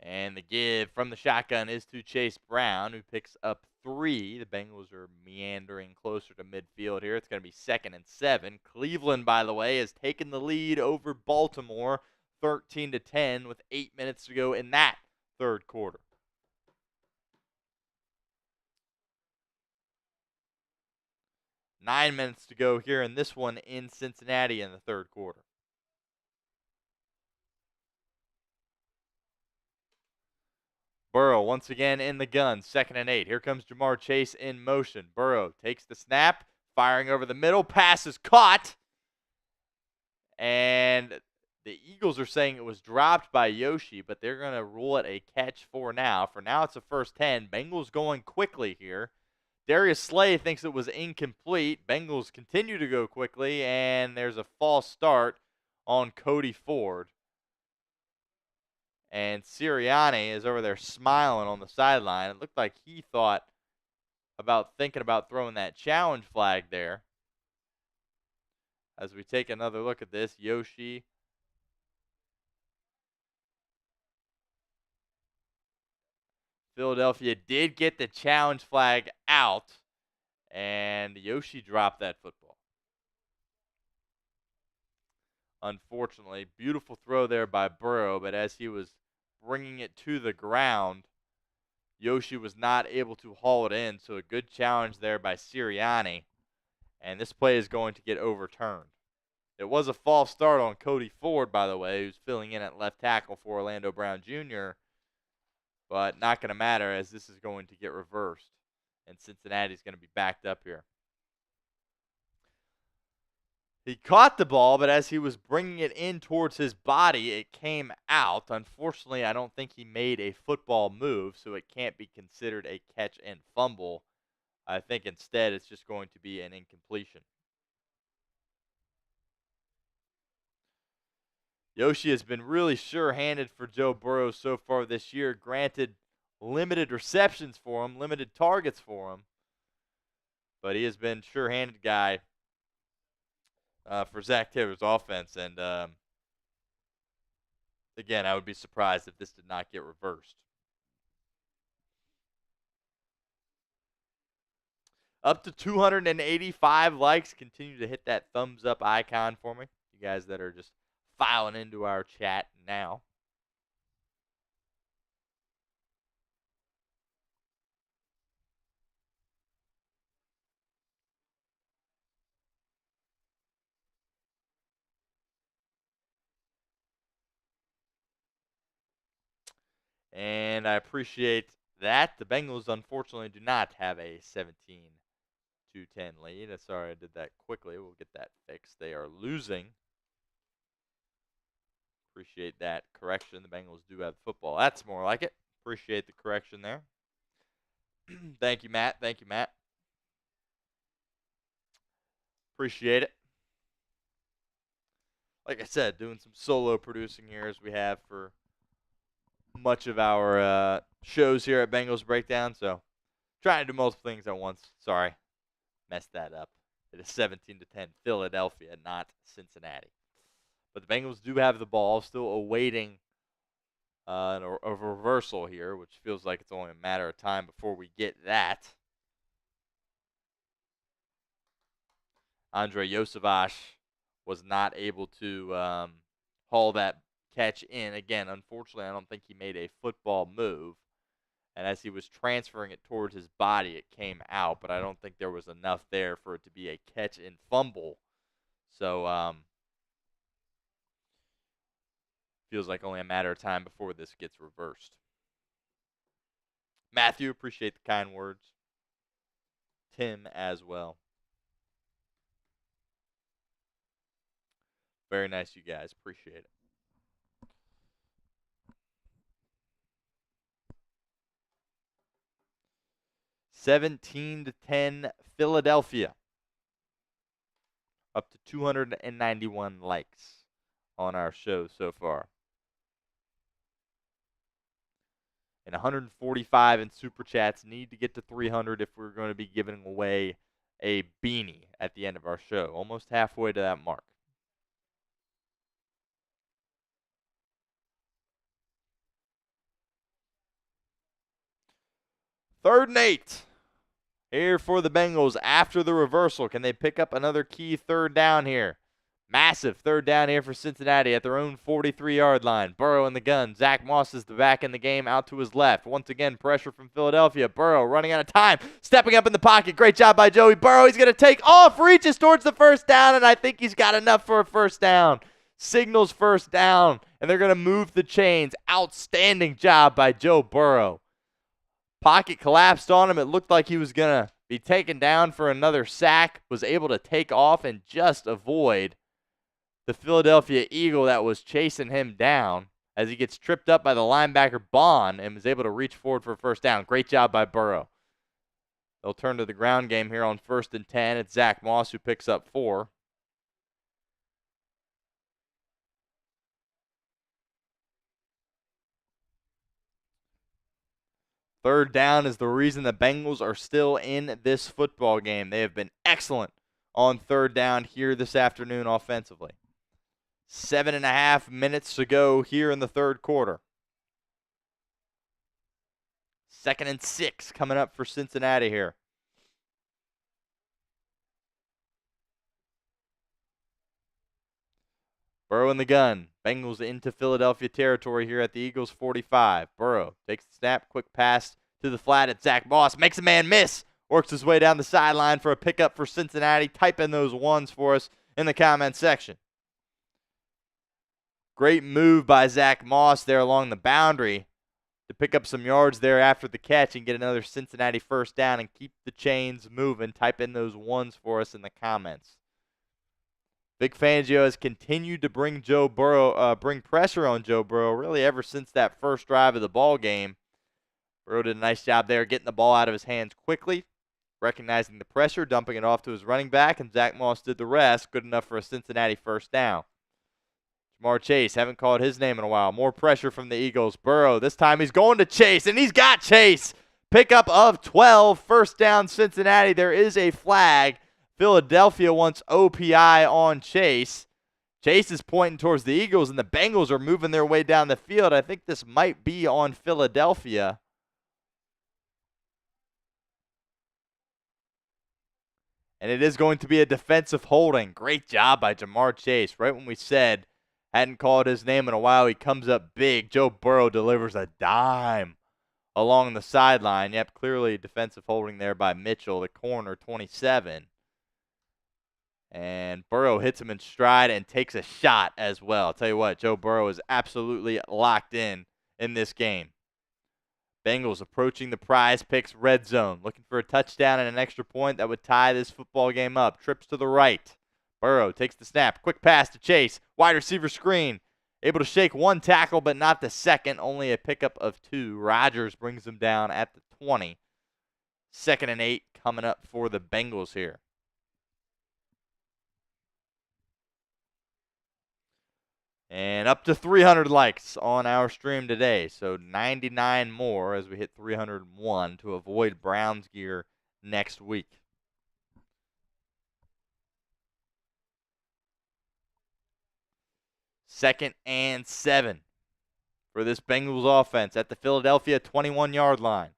And the give from the shotgun is to Chase Brown, who picks up 3. The Bengals are meandering closer to midfield here. It's going to be 2nd and 7. Cleveland, by the way, has taken the lead over Baltimore 13-10 with 8 minutes to go in that third quarter. 9 minutes to go here in this one in Cincinnati in the third quarter. Burrow once again in the gun, 2nd and 8. Here comes Jamar Chase in motion. Burrow takes the snap, firing over the middle. Pass is caught. And the Eagles are saying it was dropped by Yoshi, but they're going to rule it a catch for now. For now, it's a first 10. Bengals going quickly here. Darius Slay thinks it was incomplete. Bengals continue to go quickly, and there's a false start on Cody Ford. And Sirianni is over there smiling on the sideline. It looked like he thought about thinking about throwing that challenge flag there. As we take another look at this, Yoshi. Philadelphia did get the challenge flag out, and Yoshi dropped that football. Unfortunately, beautiful throw there by Burrow, but as he was bringing it to the ground, Yoshi was not able to haul it in, so a good challenge there by Sirianni, and this play is going to get overturned. It was a false start on Cody Ford, by the way, who's filling in at left tackle for Orlando Brown Jr., but not going to matter as this is going to get reversed, and Cincinnati's going to be backed up here. He caught the ball, but as he was bringing it in towards his body, it came out. Unfortunately, I don't think he made a football move, so it can't be considered a catch and fumble. I think instead it's just going to be an incompletion. Yoshi has been really sure-handed for Joe Burrow so far this year. Granted, limited receptions for him, limited targets for him, but he has been sure-handed guy for Zach Taylor's offense. And, again, I would be surprised if this did not get reversed. Up to 285 likes. Continue to hit that thumbs up icon for me. You guys that are just filing into our chat now. And I appreciate that. The Bengals, unfortunately, do not have a 17-10 lead. Sorry, I did that quickly. We'll get that fixed. They are losing. Appreciate that correction. The Bengals do have football. That's more like it. Appreciate the correction there. Thank you, Matt. Thank you, Matt. Appreciate it. Like I said, doing some solo producing here as we have for much of our shows here at Bengals Breakdown. So, trying to do multiple things at once. Sorry. Messed that up. It is 17-10 Philadelphia, not Cincinnati. But the Bengals do have the ball, still awaiting a reversal here, which feels like it's only a matter of time before we get that. Andre Yosevich was not able to haul that catch in. Again, unfortunately, I don't think he made a football move. And as he was transferring it towards his body, it came out. But I don't think there was enough there for it to be a catch and fumble. So, feels like only a matter of time before this gets reversed. Matthew, appreciate the kind words. Tim as well. Very nice, you guys. Appreciate it. (17-10) Philadelphia. Up to 291 likes on our show so far. And 145 in Super Chats. Need to get to 300 if we're going to be giving away a beanie at the end of our show. Almost halfway to that mark. Third and 8. Here for the Bengals after the reversal. Can they pick up another key third down here? Massive third down here for Cincinnati at their own 43-yard line. Burrow in the gun. Zach Moss is the back in the game out to his left. Once again, pressure from Philadelphia. Burrow running out of time. Stepping up in the pocket. Great job by Joey Burrow. He's going to take off. Reaches towards the first down, and I think he's got enough for a first down. Signals first down, and they're going to move the chains. Outstanding job by Joe Burrow. Pocket collapsed on him. It looked like he was going to be taken down for another sack. Was able to take off and just avoid the Philadelphia Eagle that was chasing him down as he gets tripped up by the linebacker Bond and was able to reach forward for a first down. Great job by Burrow. They'll turn to the ground game here on 1st and 10. It's Zach Moss who picks up 4. Third down is the reason the Bengals are still in this football game. They have been excellent on third down here this afternoon offensively. 7.5 minutes to go here in the third quarter. 2nd and 6 coming up for Cincinnati here. Burrow in the gun. Bengals into Philadelphia territory here at the Eagles 45. Burrow takes the snap. Quick pass to the flat at Zach Moss. Makes a man miss. Works his way down the sideline for a pickup for Cincinnati. Type in those ones for us in the comment section. Great move by Zach Moss there along the boundary to pick up some yards there after the catch and get another Cincinnati first down and keep the chains moving. Type in those ones for us in the comments. Vic Fangio has continued to bring bring pressure on Joe Burrow really ever since that first drive of the ball game. Burrow did a nice job there getting the ball out of his hands quickly, recognizing the pressure, dumping it off to his running back, and Zach Moss did the rest. Good enough for a Cincinnati first down. Jamar Chase, haven't called his name in a while. More pressure from the Eagles. Burrow, this time he's going to Chase, and he's got Chase. Pickup of 12, first down Cincinnati. There is a flag. Philadelphia wants OPI on Chase. Chase is pointing towards the Eagles, and the Bengals are moving their way down the field. I think this might be on Philadelphia. And it is going to be a defensive holding. Great job by Jamar Chase. Right when we said hadn't called his name in a while, he comes up big. Joe Burrow delivers a dime along the sideline. Yep, clearly defensive holding there by Mitchell, the corner, 27. And Burrow hits him in stride and takes a shot as well. I'll tell you what, Joe Burrow is absolutely locked in this game. Bengals approaching the Prize Picks red zone, looking for a touchdown and an extra point that would tie this football game up. Trips to the right. Burrow takes the snap. Quick pass to Chase. Wide receiver screen. Able to shake one tackle, but not the second. Only a pickup of 2. Rodgers brings them down at the 20. 2nd and 8 coming up for the Bengals here. And up to 300 likes on our stream today. So 99 more as we hit 301 to avoid Browns gear next week. Second and 7 for this Bengals offense at the Philadelphia 21-yard line.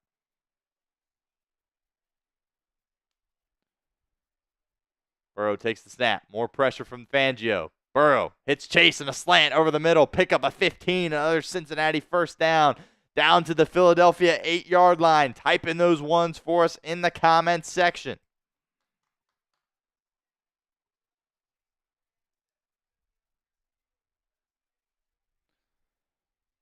Burrow takes the snap. More pressure from Fangio. Burrow hits Chase in a slant over the middle. Pick up a 15. Another Cincinnati first down. Down to the Philadelphia 8-yard line. Type in those ones for us in the comments section.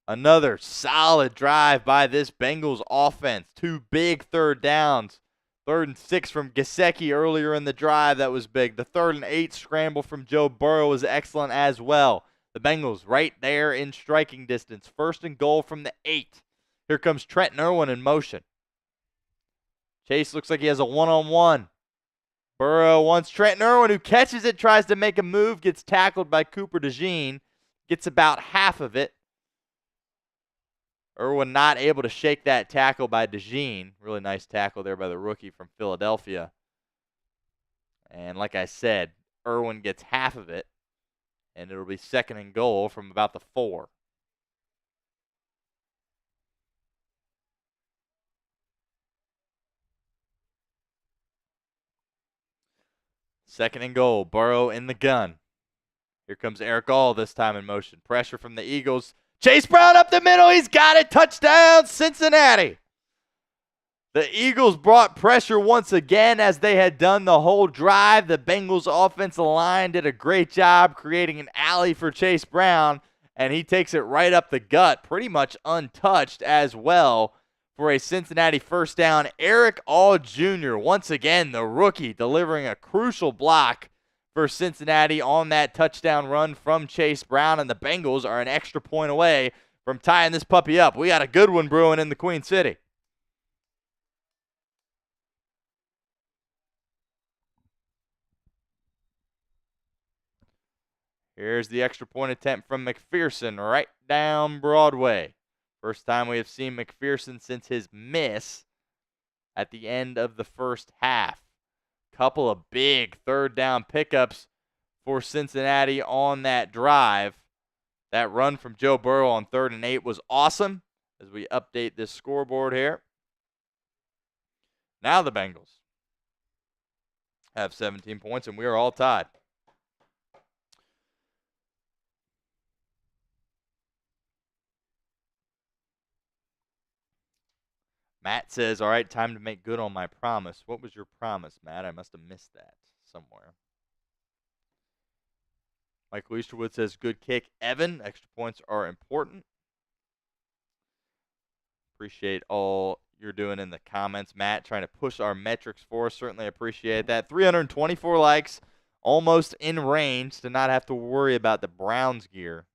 Another solid drive by this Bengals offense. 2 big third downs. 3rd and 6 from Gesicki earlier in the drive. That was big. The 3rd and 8 scramble from Joe Burrow was excellent as well. The Bengals right there in striking distance. 1st and goal from the 8. Here comes Trent Irwin in motion. Chase looks like he has a one-on-one. Burrow wants Trent Irwin, who catches it, tries to make a move, gets tackled by Cooper DeJean. Gets about half of it. Irwin not able to shake that tackle by DeJean. Really nice tackle there by the rookie from Philadelphia. And like I said, Irwin gets half of it. And it'll be 2nd and goal from about the 4. Second and goal. Burrow in the gun. Here comes Eric All this time in motion. Pressure from the Eagles. Chase Brown up the middle. He's got it. Touchdown, Cincinnati. The Eagles brought pressure once again as they had done the whole drive. The Bengals offensive line did a great job creating an alley for Chase Brown, and he takes it right up the gut, pretty much untouched as well for a Cincinnati first down. Eric All Jr., once again, the rookie, delivering a crucial block for Cincinnati on that touchdown run from Chase Brown, and the Bengals are an extra point away from tying this puppy up. We got a good one brewing in the Queen City. Here's the extra point attempt from McPherson right down Broadway. First time we have seen McPherson since his miss at the end of the first half. Couple of big 3rd down pickups for Cincinnati on that drive. That run from Joe Burrow on 3rd and 8 was awesome as we update this scoreboard here. Now the Bengals have 17 points, and we are all tied. Matt says, all right, time to make good on my promise. What was your promise, Matt? I must have missed that somewhere. Michael Easterwood says, good kick. Evan, extra points are important. Appreciate all you're doing in the comments, Matt, trying to push our metrics for us. Certainly appreciate that. 324 likes, almost in range to not have to worry about the Browns gear.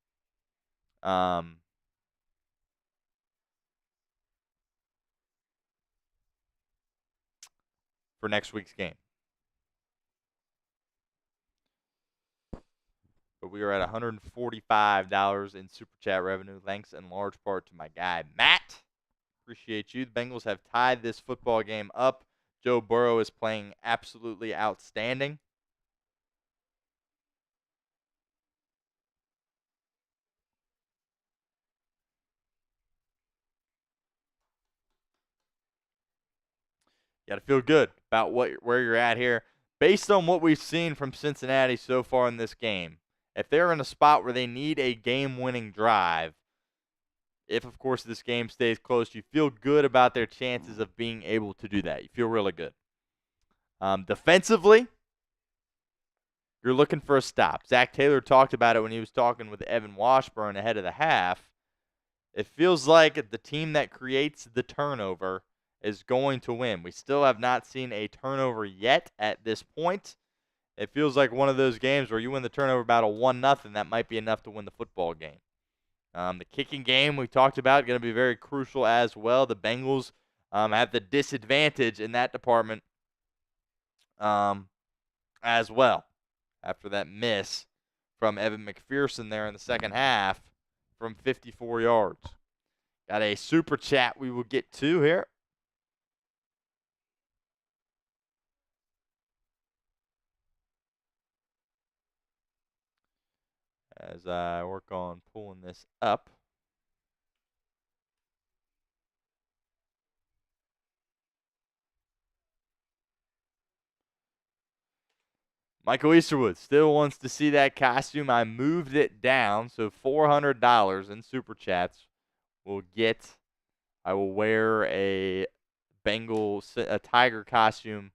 For next week's game. But we are at $145 in Super Chat revenue, thanks in large part to my guy, Matt. Appreciate you. The Bengals have tied this football game up. Joe Burrow is playing absolutely outstanding. You got to feel good about where you're at here. Based on what we've seen from Cincinnati so far in this game, if they're in a spot where they need a game-winning drive, if, of course, this game stays close, you feel good about their chances of being able to do that. You feel really good. Defensively, you're looking for a stop. Zach Taylor talked about it when he was talking with Evan Washburn ahead of the half. It feels like the team that creates the turnover is going to win. We still have not seen a turnover yet at this point. It feels like one of those games where you win the turnover battle 1-0, that might be enough to win the football game. The kicking game we talked about going to be very crucial as well. The Bengals have the disadvantage in that department as well after that miss from Evan McPherson there in the second half from 54 yards. Got a super chat we will get to here. As I work on pulling this up. Michael Easterwood still wants to see that costume. I moved it down, so $400 in super chats will get. I will wear a tiger costume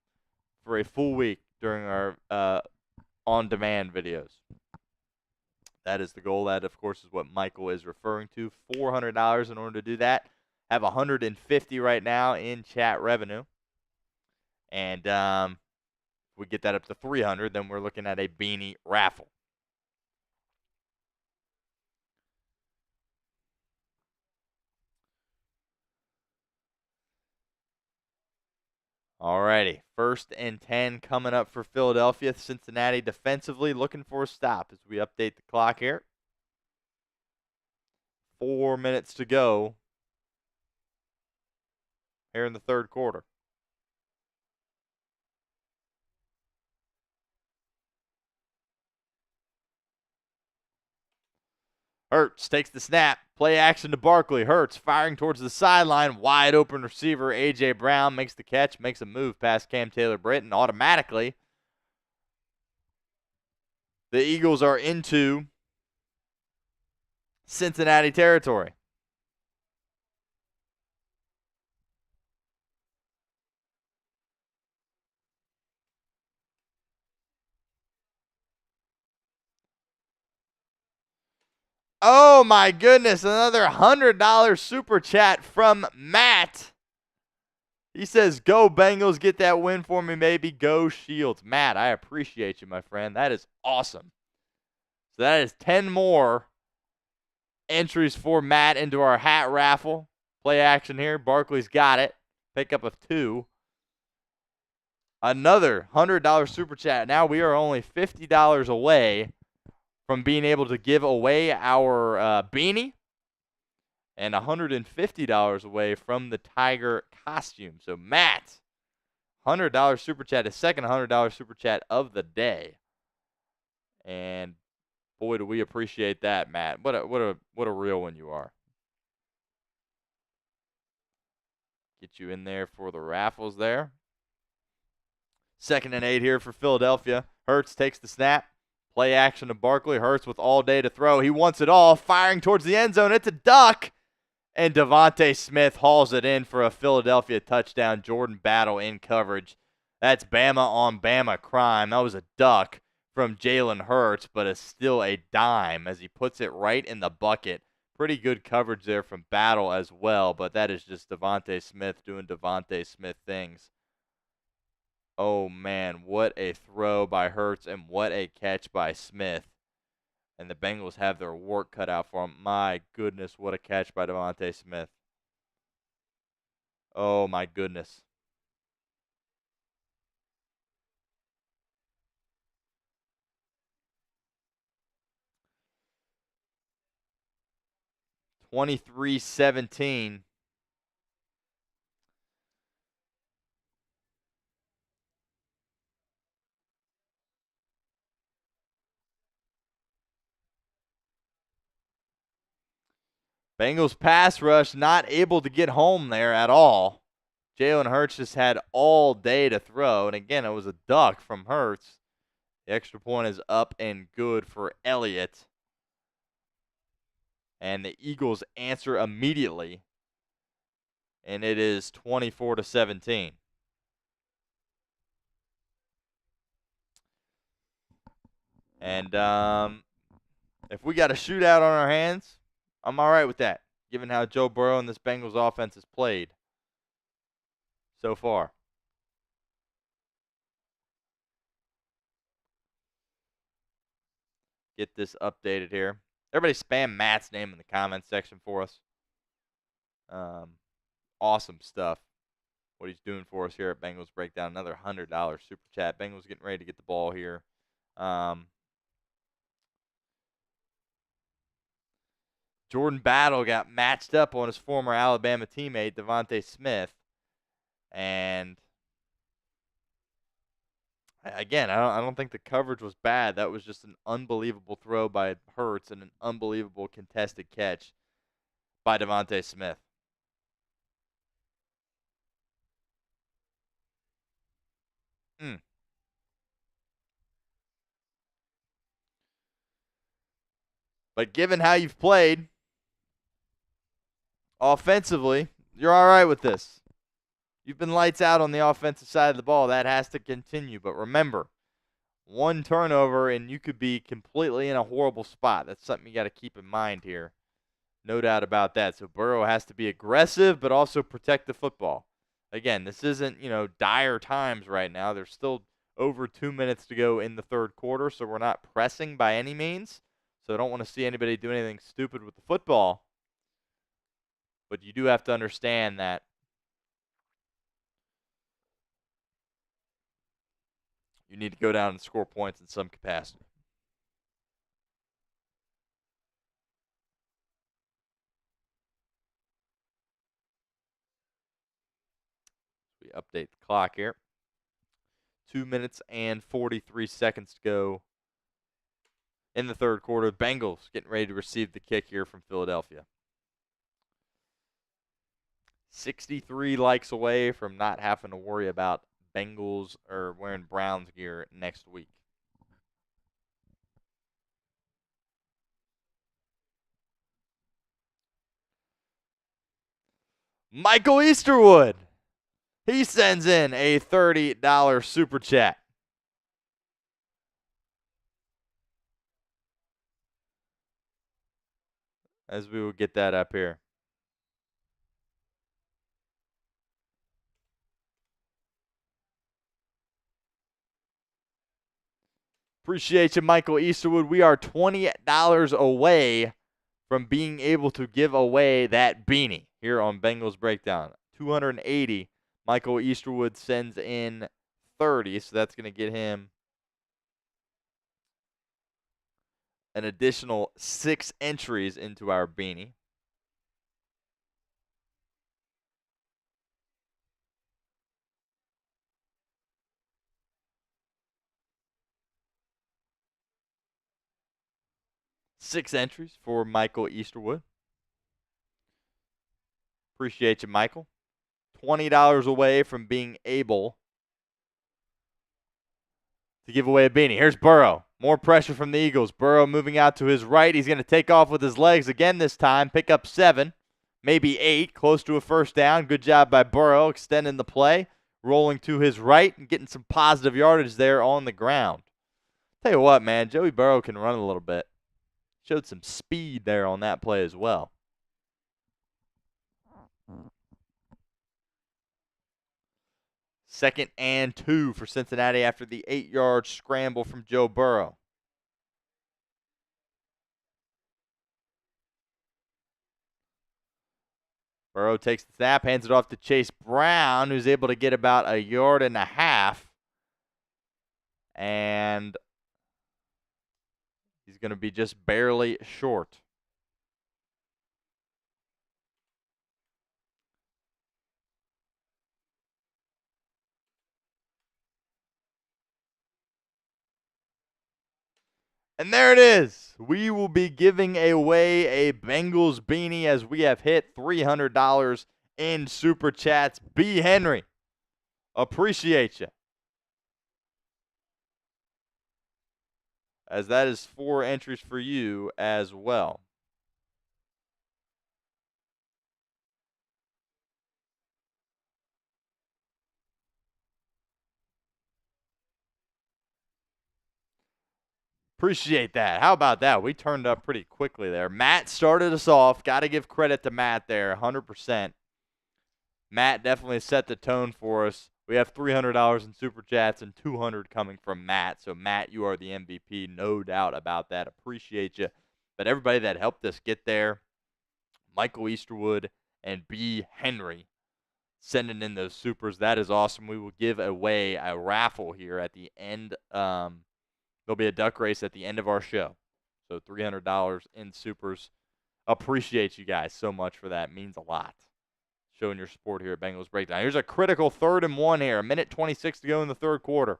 for a full week during our on-demand videos. That is the goal. That, of course, is what Michael is referring to. $400 in order to do that. Have $150 right now in chat revenue. And if we get that up to $300, then we're looking at a beanie raffle. Alrighty, 1st and 10 coming up for Philadelphia. Cincinnati defensively looking for a stop as we update the clock here. 4 minutes to go here in the third quarter. Hurts takes the snap. Play action to Barkley. Hurts firing towards the sideline. Wide open receiver. A.J. Brown makes the catch, makes a move past Cam Taylor-Britt, and automatically the Eagles are into Cincinnati territory. Oh my goodness, another $100 super chat from Matt. He says, go Bengals, get that win for me, maybe. Go Shields. Matt, I appreciate you, my friend. That is awesome. So that is 10 more entries for Matt into our hat raffle. Play action here. Barkley's got it. Pick up of 2. Another $100 super chat. Now we are only $50 away from being able to give away our beanie and $150 away from the Tiger costume. So, Matt, $100 super chat, his second $100 super chat of the day. And boy, do we appreciate that, Matt. What a real one you are. Get you in there for the raffles there. 2nd and 8 here for Philadelphia. Hurts takes the snap. Play action to Barkley. Hurts with all day to throw. He wants it all. Firing towards the end zone. It's a duck. And Devontae Smith hauls it in for a Philadelphia touchdown. Jordan Battle in coverage. That's Bama on Bama crime. That was a duck from Jalen Hurts, but it's still a dime as he puts it right in the bucket. Pretty good coverage there from Battle as well, but that is just Devontae Smith doing Devontae Smith things. Oh, man, what a throw by Hurts and what a catch by Smith. And the Bengals have their work cut out for them. My goodness, what a catch by Devontae Smith. Oh, my goodness. (23-17). Bengals pass rush not able to get home there at all. Jalen Hurts just had all day to throw. And again, it was a duck from Hurts. The extra point is up and good for Elliott. And the Eagles answer immediately. And it is 24-17. And if we got a shootout on our hands, I'm all right with that, given how Joe Burrow and this Bengals offense has played so far. Get this updated here. Everybody spam Matt's name in the comments section for us. Awesome stuff. What he's doing for us here at Bengals Breakdown. Another $100 super chat. Bengals getting ready to get the ball here. Jordan Battle got matched up on his former Alabama teammate, Devontae Smith. And again, I don't think the coverage was bad. That was just an unbelievable throw by Hurts and an unbelievable contested catch by Devontae Smith. But given how you've played offensively, you're all right with this. You've been lights out on the offensive side of the ball. That has to continue. But remember, one turnover and you could be completely in a horrible spot. That's something you got to keep in mind here. No doubt about that. So Burrow has to be aggressive but also protect the football. Again, this isn't, dire times right now. There's still over 2 minutes to go in the third quarter, so we're not pressing by any means. So I don't want to see anybody do anything stupid with the football. But you do have to understand that you need to go down and score points in some capacity. We update the clock here. 2 minutes and 43 seconds to go in the third quarter. Bengals getting ready to receive the kick here from Philadelphia. 63 likes away from not having to worry about Bengals or wearing Browns gear next week. Michael Easterwood. He sends in a $30 super chat. As we will get that up here. Appreciate you, Michael Easterwood. We are $20 away from being able to give away that beanie here on Bengals Breakdown. 280. Michael Easterwood sends in 30, so that's going to get him an additional 6 entries into our beanie. Six entries for Michael Easterwood. Appreciate you, Michael. $20 away from being able to give away a beanie. Here's Burrow. More pressure from the Eagles. Burrow moving out to his right. He's going to take off with his legs again this time. Pick up 7, maybe 8. Close to a first down. Good job by Burrow extending the play. Rolling to his right and getting some positive yardage there on the ground. Tell you what, man. Joey Burrow can run a little bit. Showed some speed there on that play as well. Second and 2 for Cincinnati after the 8-yard scramble from Joe Burrow. Burrow takes the snap, hands it off to Chase Brown, who's able to get about 1.5 yards. And he's going to be just barely short. And there it is. We will be giving away a Bengals beanie as we have hit $300 in Super Chats. B. Henry, appreciate you. As that is 4 entries for you as well. Appreciate that. How about that? We turned up pretty quickly there. Matt started us off. Got to give credit to Matt there, 100%. Matt definitely set the tone for us. We have $300 in Super Chats and $200 coming from Matt. So, Matt, you are the MVP. No doubt about that. Appreciate you but everybody that helped us get there, Michael Easterwood and B. Henry, sending in those supers. That is awesome. We will give away a raffle here at the end. There'll be a duck race at the end of our show. So $300 in supers. Appreciate you guys so much for that. Means a lot. Showing your support here at Bengals Breakdown. Here's a critical 3rd and 1 here. 1:26 to go in the third quarter.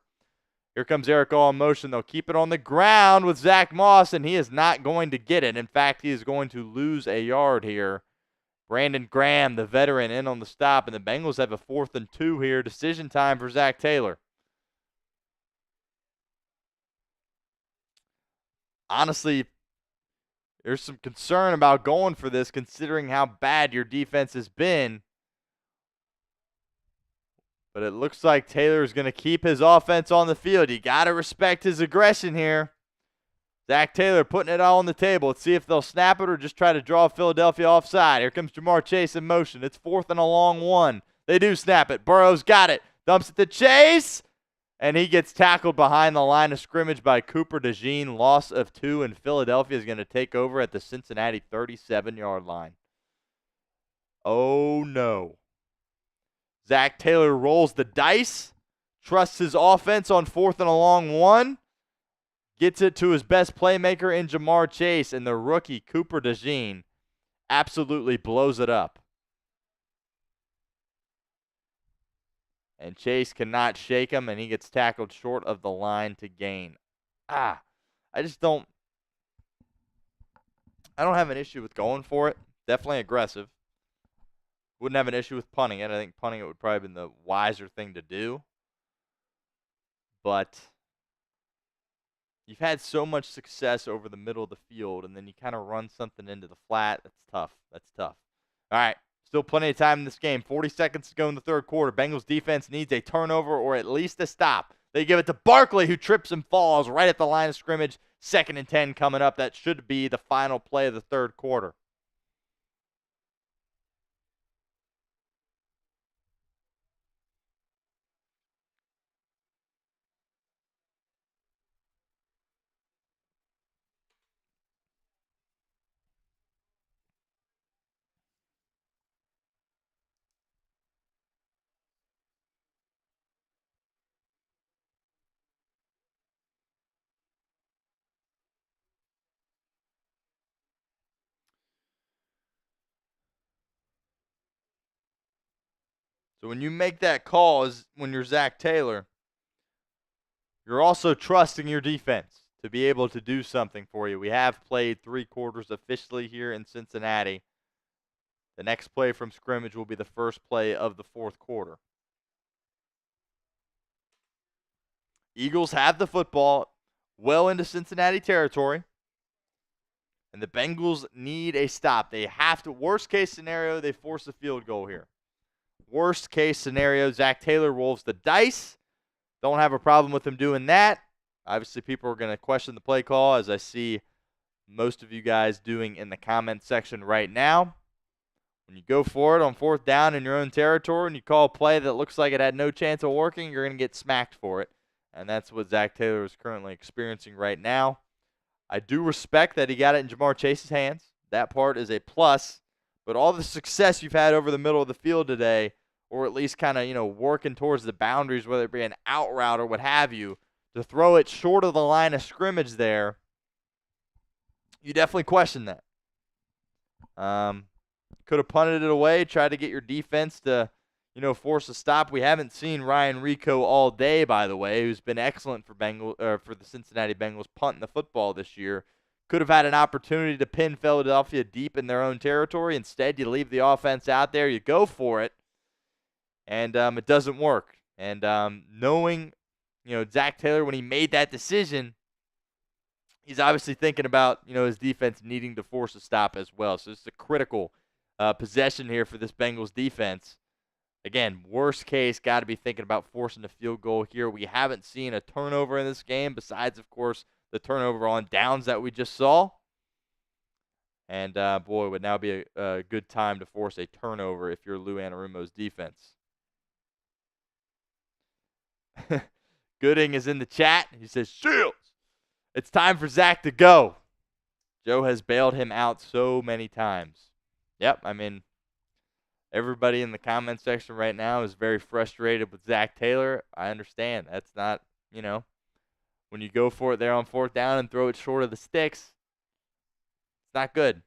Here comes Eric all in motion. They'll keep it on the ground with Zach Moss, and he is not going to get it. In fact, he is going to lose a yard here. Brandon Graham, the veteran, in on the stop, and the Bengals have a 4th and 2 here. Decision time for Zach Taylor. Honestly, there's some concern about going for this considering how bad your defense has been. But it looks like Taylor is going to keep his offense on the field. You got to respect his aggression here. Zach Taylor putting it all on the table. Let's see if they'll snap it or just try to draw Philadelphia offside. Here comes Jamar Chase in motion. It's 4th and a long 1. They do snap it. Burrow's got it. Dumps it to Chase. And he gets tackled behind the line of scrimmage by Cooper DeJean. Loss of 2, and Philadelphia is going to take over at the Cincinnati 37-yard line. Oh, no. Zach Taylor rolls the dice, trusts his offense on 4th and a long 1, gets it to his best playmaker in Jamar Chase, and the rookie Cooper DeJean absolutely blows it up. And Chase cannot shake him, and he gets tackled short of the line to gain. I don't have an issue with going for it. Definitely aggressive. Wouldn't have an issue with punting it. I think punting it would probably have been the wiser thing to do. But you've had so much success over the middle of the field, and then you kind of run something into the flat. That's tough. All right. Still plenty of time in this game. 40 seconds to go in the third quarter. Bengals defense needs a turnover or at least a stop. They give it to Barkley, who trips and falls right at the line of scrimmage. 2nd and 10 coming up. That should be the final play of the third quarter. So when you make that call, when you're Zach Taylor, you're also trusting your defense to be able to do something for you. We have played 3 quarters officially here in Cincinnati. The next play from scrimmage will be the first play of the fourth quarter. Eagles have the football well into Cincinnati territory. And the Bengals need a stop. They have to. Worst case scenario, they force a field goal here. Worst case scenario, Zach Taylor rolls the dice. Don't have a problem with him doing that. Obviously, people are going to question the play call, as I see most of you guys doing in the comment section right now. When you go for it on 4th down in your own territory and you call a play that looks like it had no chance of working, you're going to get smacked for it. And that's what Zach Taylor is currently experiencing right now. I do respect that he got it in Jamar Chase's hands. That part is a plus. But all the success you've had over the middle of the field today, or at least kind of, working towards the boundaries, whether it be an out route or what have you, to throw it short of the line of scrimmage there, you definitely question that. Could have punted it away, tried to get your defense to, force a stop. We haven't seen Ryan Rico all day, by the way, who's been excellent for the Cincinnati Bengals punting the football this year. Could have had an opportunity to pin Philadelphia deep in their own territory. Instead, you leave the offense out there, you go for it, and it doesn't work. And knowing, Zach Taylor, when he made that decision, he's obviously thinking about, his defense needing to force a stop as well. So it's a critical possession here for this Bengals defense. Again, worst case, got to be thinking about forcing a field goal here. We haven't seen a turnover in this game besides, of course, the turnover on downs that we just saw. And, boy, would now be a good time to force a turnover if you're Lou Anarumo's defense. Gooding is in the chat. He says, Shields, it's time for Zach to go. Joe has bailed him out so many times. Yep, I mean, everybody in the comment section right now is very frustrated with Zach Taylor. I understand. That's not, when you go for it there on fourth down and throw it short of the sticks, it's not good,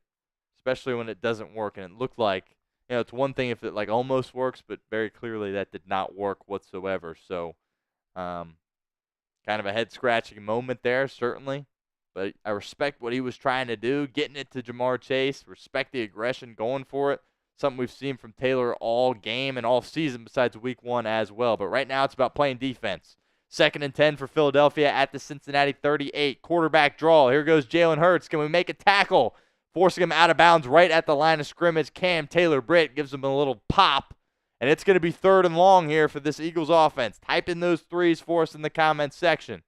especially when it doesn't work. And it looked like, it's one thing if it like almost works, but very clearly that did not work whatsoever. So, kind of a head-scratching moment there, certainly. But I respect what he was trying to do, getting it to Jamar Chase. Respect the aggression, going for it. Something we've seen from Taylor all game and all season besides week 1 as well. But right now it's about playing defense. 2nd and 10 for Philadelphia at the Cincinnati 38. Quarterback draw. Here goes Jalen Hurts. Can we make a tackle? Forcing him out of bounds right at the line of scrimmage. Cam Taylor-Britt gives him a little pop. And it's going to be 3rd and long here for this Eagles offense. Type in those threes for us in the comments section.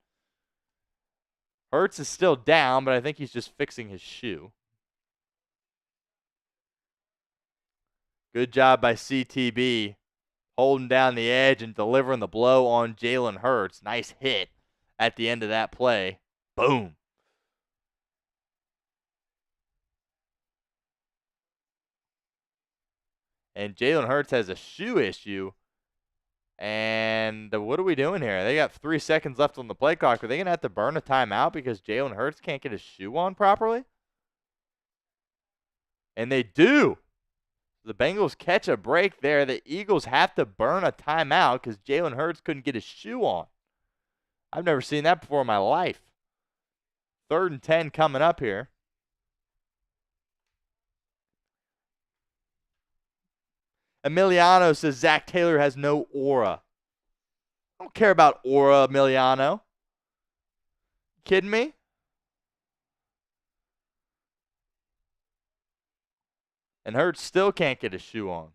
Hurts is still down, but I think he's just fixing his shoe. Good job by CTB holding down the edge and delivering the blow on Jalen Hurts. Nice hit at the end of that play. Boom. And Jalen Hurts has a shoe issue. And what are we doing here? They got 3 seconds left on the play clock. Are they going to have to burn a timeout because Jalen Hurts can't get his shoe on properly? And they do. The Bengals catch a break there. The Eagles have to burn a timeout because Jalen Hurts couldn't get his shoe on. I've never seen that before in my life. 3rd and 10 coming up here. Emiliano says Zach Taylor has no aura. I don't care about aura, Emiliano. Kidding me? And Hurts still can't get his shoe on.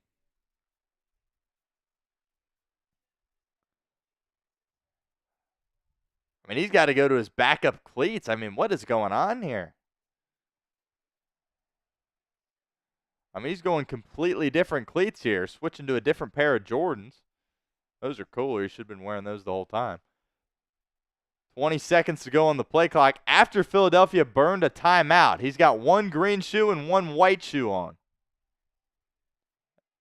I mean, he's got to go to his backup cleats. I mean, what is going on here? I mean, he's going completely different cleats here, switching to a different pair of Jordans. Those are cooler. He should have been wearing those the whole time. 20 seconds to go on the play clock after Philadelphia burned a timeout. He's got 1 green shoe and 1 white shoe on.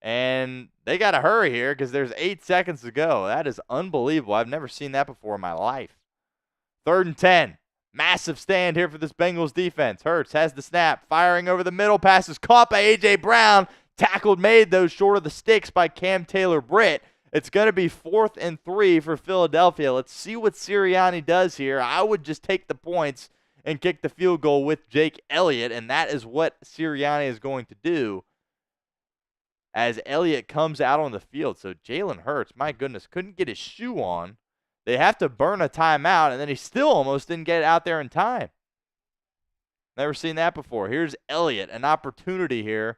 And they got to hurry here because there's 8 seconds to go. That is unbelievable. I've never seen that before in my life. 3rd and 10. Massive stand here for this Bengals defense. Hurts has the snap. Firing over the middle. Pass is caught by A.J. Brown. Tackled, made those short of the sticks by Cam Taylor-Britt. It's going to be 4th and 3 for Philadelphia. Let's see what Sirianni does here. I would just take the points and kick the field goal with Jake Elliott, and that is what Sirianni is going to do as Elliott comes out on the field. So Jalen Hurts, my goodness, couldn't get his shoe on. They have to burn a timeout, and then he still almost didn't get out there in time. Never seen that before. Here's Elliott, an opportunity here.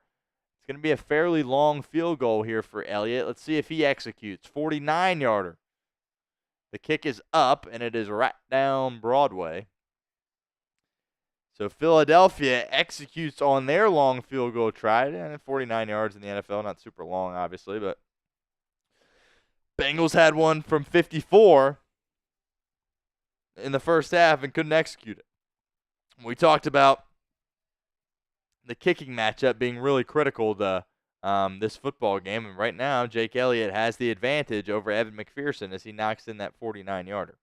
It's going to be a fairly long field goal here for Elliott. Let's see if he executes. 49-yarder. The kick is up, and it is right down Broadway. So Philadelphia executes on their long field goal try. And 49 yards in the NFL, not super long, obviously, but Bengals had one from 54 in the first half and couldn't execute it. We talked about the kicking matchup being really critical to this football game, and right now Jake Elliott has the advantage over Evan McPherson as he knocks in that 49-yarder.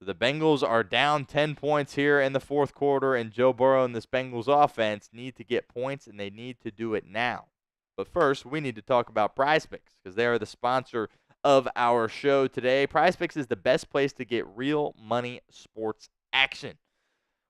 So the Bengals are down 10 points here in the fourth quarter, and Joe Burrow and this Bengals offense need to get points, and they need to do it now. But first, we need to talk about PrizePicks because they are the sponsor of our show today. PrizePicks is the best place to get real money sports action.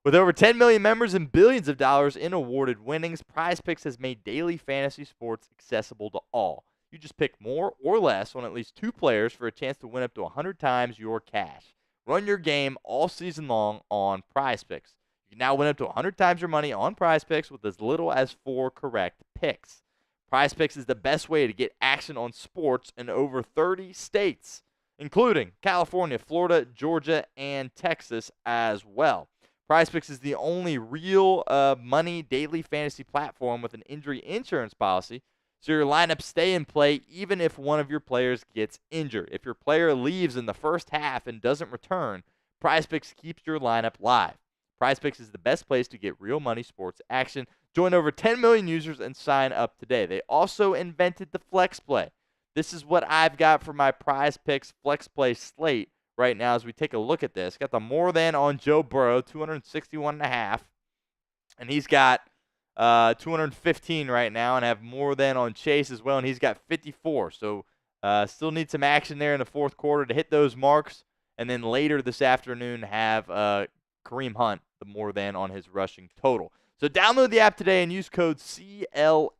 With over 10 million members and billions of dollars in awarded winnings, PrizePicks has made daily fantasy sports accessible to all. You just pick more or less on at least 2 players for a chance to win up to 100 times your cash. Run your game all season long on PrizePicks. You can now win up to 100 times your money on PrizePicks with as little as 4 correct picks. PrizePicks is the best way to get action on sports in over 30 states, including California, Florida, Georgia, and Texas as well. PrizePicks is the only real money daily fantasy platform with an injury insurance policy, so your lineups stay in play even if one of your players gets injured. If your player leaves in the first half and doesn't return, PrizePicks keeps your lineup live. PrizePicks is the best place to get real money sports action. Join over 10 million users and sign up today. They also invented the Flex Play. This is what I've got for my PrizePicks Flex Play slate right now as we take a look at this. Got the more than on Joe Burrow, 261.5. And he's got 215 right now, and have more than on Chase as well, and he's got 54. So still need some action there in the fourth quarter to hit those marks. And then later this afternoon have Kareem Hunt, the more than on his rushing total. So download the app today and use code CLNS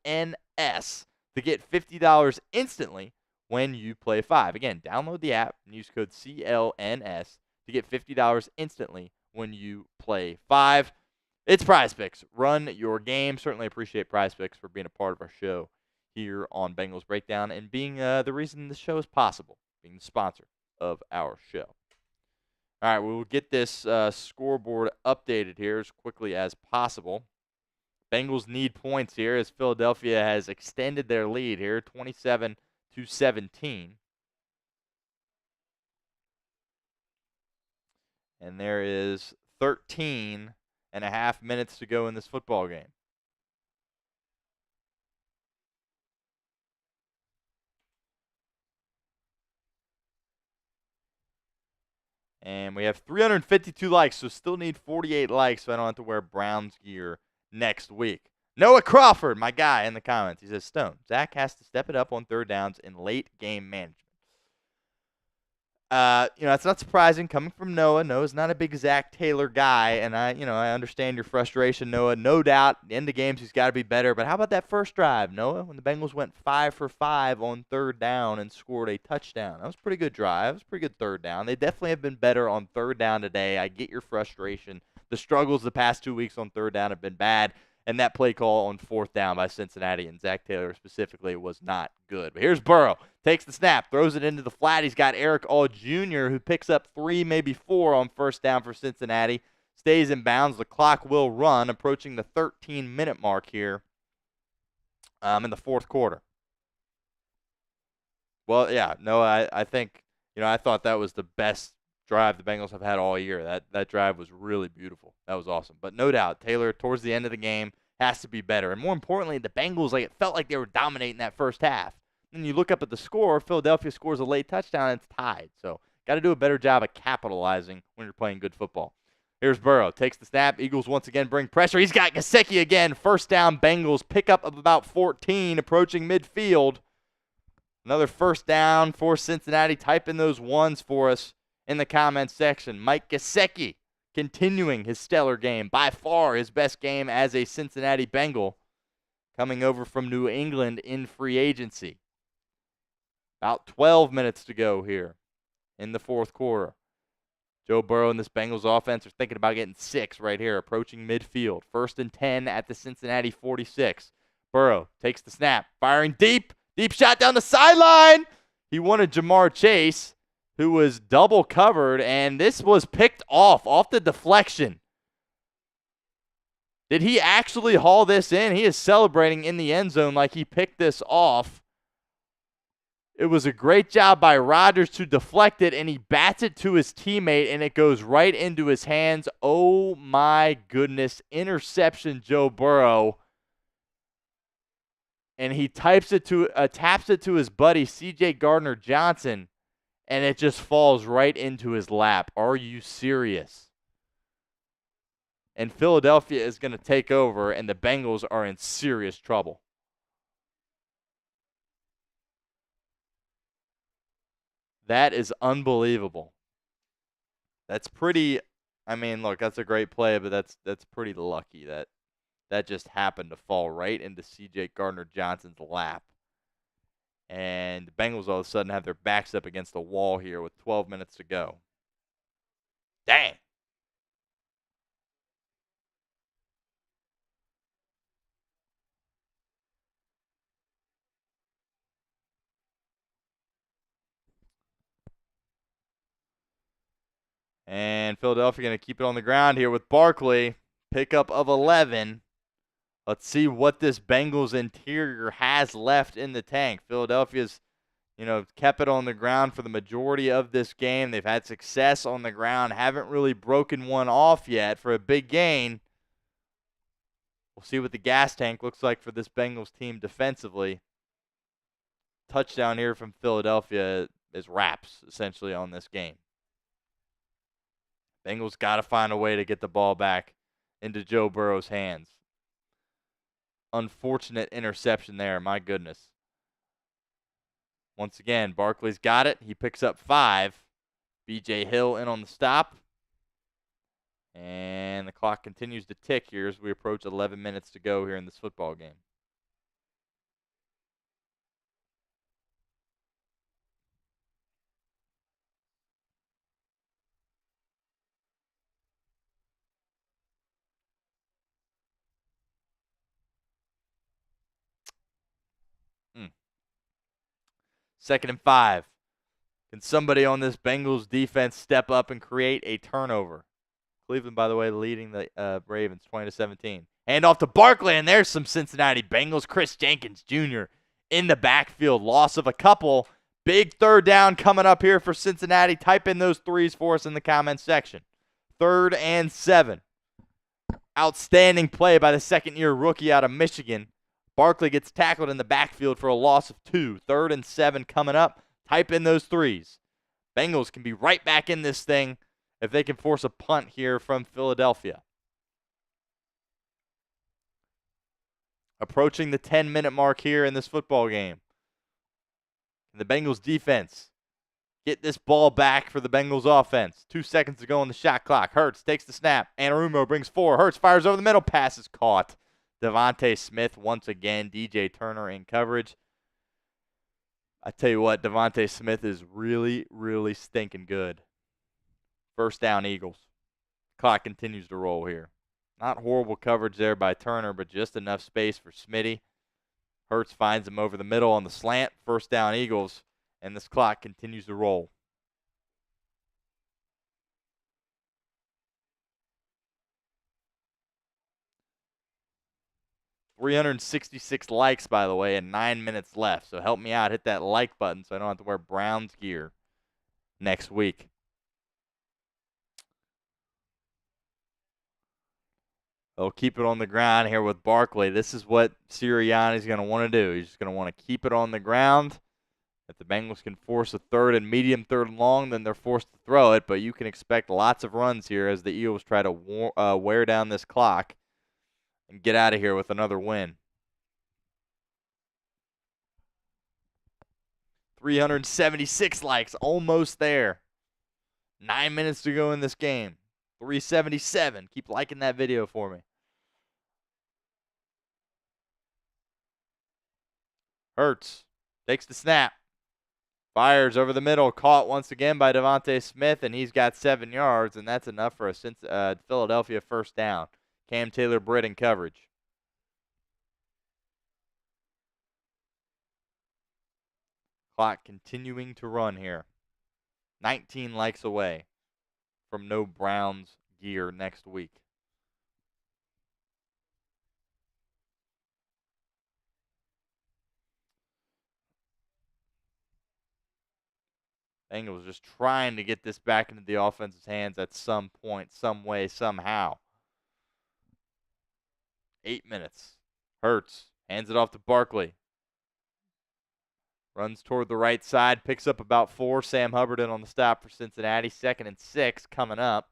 to get $50 instantly when you play 5. Again, download the app and use code CLNS to get $50 instantly when you play 5. It's PrizePicks. Run your game. Certainly appreciate PrizePicks for being a part of our show here on Bengals Breakdown and being the reason the show is possible, being the sponsor of our show. All right, we'll get this scoreboard updated here as quickly as possible. Bengals need points here as Philadelphia has extended their lead here, 27-17. And there is 13.5 minutes to go in this football game. And we have 352 likes, so still need 48 likes so I don't have to wear Browns gear next week. Noah Crawford, my guy, in the comments. He says, Stone, Zach has to step it up on third downs in late game management. It's not surprising coming from Noah. Noah's not a big Zach Taylor guy, and I understand your frustration, Noah. No doubt, at the end of games, he's got to be better. But how about that first drive, Noah, when the Bengals went 5 for 5 on third down and scored a touchdown? That was a pretty good drive. It was a pretty good third down. They definitely have been better on third down today. I get your frustration. The struggles the past 2 weeks on third down have been bad. And that play call on fourth down by Cincinnati and Zach Taylor specifically was not good. But here's Burrow. Takes the snap, throws it into the flat. He's got Eric All Jr., who picks up 3, maybe 4 on first down for Cincinnati. Stays in bounds. The clock will run, approaching the 13-minute mark here in the fourth quarter. Well, yeah, no, I think, I thought that was the best drive the Bengals have had all year. That drive was really beautiful. That was awesome. But no doubt, Taylor, towards the end of the game, has to be better. And more importantly, the Bengals, it felt like they were dominating that first half. And you look up at the score, Philadelphia scores a late touchdown, and it's tied. So got to do a better job of capitalizing when you're playing good football. Here's Burrow. Takes the snap. Eagles once again bring pressure. He's got Gesicki again. First down, Bengals. Pickup of about 14, approaching midfield. Another first down for Cincinnati. Type in those ones for us in the comments section. Mike Gesicki continuing his stellar game. By far his best game as a Cincinnati Bengal, coming over from New England in free agency. About 12 minutes to go here in the fourth quarter. Joe Burrow and this Bengals offense are thinking about getting 6 right here, approaching midfield. 1st and 10 at the Cincinnati 46. Burrow takes the snap, firing deep. Deep shot down the sideline. He wanted Jamar Chase, who was double covered, and this was picked off the deflection. Did he actually haul this in? He is celebrating in the end zone like he picked this off. It was a great job by Rodgers to deflect it, and he bats it to his teammate, and it goes right into his hands. Oh, my goodness. Interception, Joe Burrow. And he taps it to his buddy, C.J. Gardner-Johnson, and it just falls right into his lap. Are you serious? And Philadelphia is going to take over, and the Bengals are in serious trouble. That is unbelievable. That's pretty, look, that's a great play, but that's pretty lucky that just happened to fall right into C.J. Gardner-Johnson's lap. And the Bengals all of a sudden have their backs up against the wall here with 12 minutes to go. Dang. And Philadelphia going to keep it on the ground here with Barkley. Pickup of 11. Let's see what this Bengals interior has left in the tank. Philadelphia's kept it on the ground for the majority of this game. They've had success on the ground, haven't really broken one off yet for a big gain. We'll see what the gas tank looks like for this Bengals team defensively. Touchdown here from Philadelphia is wraps, essentially, on this game. Bengals got to find a way to get the ball back into Joe Burrow's hands. Unfortunate interception there, my goodness. Once again, Barkley's got it. He picks up 5. B.J. Hill in on the stop. And the clock continues to tick here as we approach 11 minutes to go here in this football game. Second and 5. Can somebody on this Bengals defense step up and create a turnover? Cleveland, by the way, leading the Ravens 20-17. Hand off to Barkley, and there's some Cincinnati Bengals. Chris Jenkins Jr. in the backfield. Loss of a couple. Big third down coming up here for Cincinnati. Type in those threes for us in the comments section. 3rd and 7. Outstanding play by the second-year rookie out of Michigan. Barkley gets tackled in the backfield for a loss of 2. 3rd and 7 coming up. Type in those threes. Bengals can be right back in this thing if they can force a punt here from Philadelphia. Approaching the 10-minute mark here in this football game. And the Bengals defense get this ball back for the Bengals offense. 2 seconds to go on the shot clock. Hurts takes the snap. Anarumo brings 4. Hurts fires over the middle. Pass is caught. Devontae Smith once again. DJ Turner in coverage. I tell you what, Devontae Smith is really, really stinking good. First down, Eagles. Clock continues to roll here. Not horrible coverage there by Turner, but just enough space for Smitty. Hurts finds him over the middle on the slant. First down, Eagles. And this clock continues to roll. $366 likes, by the way, and 9 minutes left. So help me out. Hit that like button so I don't have to wear Browns gear next week. They'll keep it on the ground here with Barkley. This is what Sirianni's going to want to do. He's just going to want to keep it on the ground. If the Bengals can force a third and medium, third and long, then they're forced to throw it. But you can expect lots of runs here as the Eagles try to wear down this clock and get out of here with another win. 376 likes, almost there. 9 minutes to go in this game. 377. Keep liking that video for me. Hurts takes the snap. Fires over the middle. Caught once again by Devontae Smith, and he's got 7 yards, and that's enough for a Philadelphia first down. Cam Taylor-Britt in coverage. Clock continuing to run here. 19 likes away from no Browns gear next week. Bengals just trying to get this back into the offense's hands at some point, some way, somehow. 8 minutes. Hurts hands it off to Barkley. Runs toward the right side, picks up about 4. Sam Hubbard in on the stop for Cincinnati. 2nd and 6 coming up.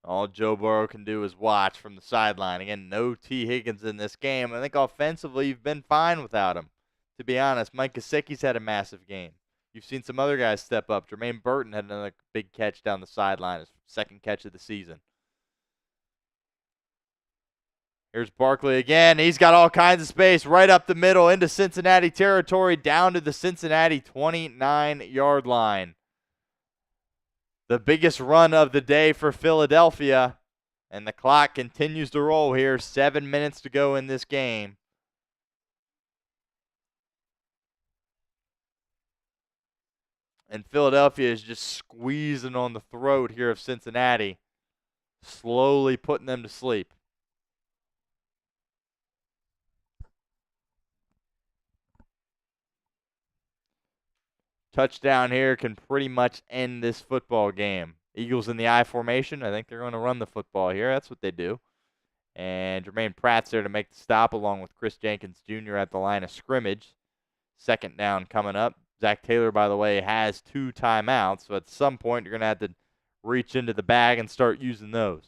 All Joe Burrow can do is watch from the sideline. Again, no T. Higgins in this game. I think offensively you've been fine without him. To be honest, Mike Gesicki's had a massive game. You've seen some other guys step up. Jermaine Burton had another big catch down the sideline, his 2nd catch of the season. Here's Barkley again. He's got all kinds of space right up the middle into Cincinnati territory, down to the Cincinnati 29-yard line. The biggest run of the day for Philadelphia, and the clock continues to roll here. 7 minutes to go in this game. And Philadelphia is just squeezing on the throat here of Cincinnati, slowly putting them to sleep. Touchdown here can pretty much end this football game. Eagles in the I formation. I think they're going to run the football here. That's what they do. And Jermaine Pratt's there to make the stop along with Chris Jenkins Jr. at the line of scrimmage. Second down coming up. Zach Taylor, by the way, has 2 timeouts. So at some point, you're going to have to reach into the bag and start using those.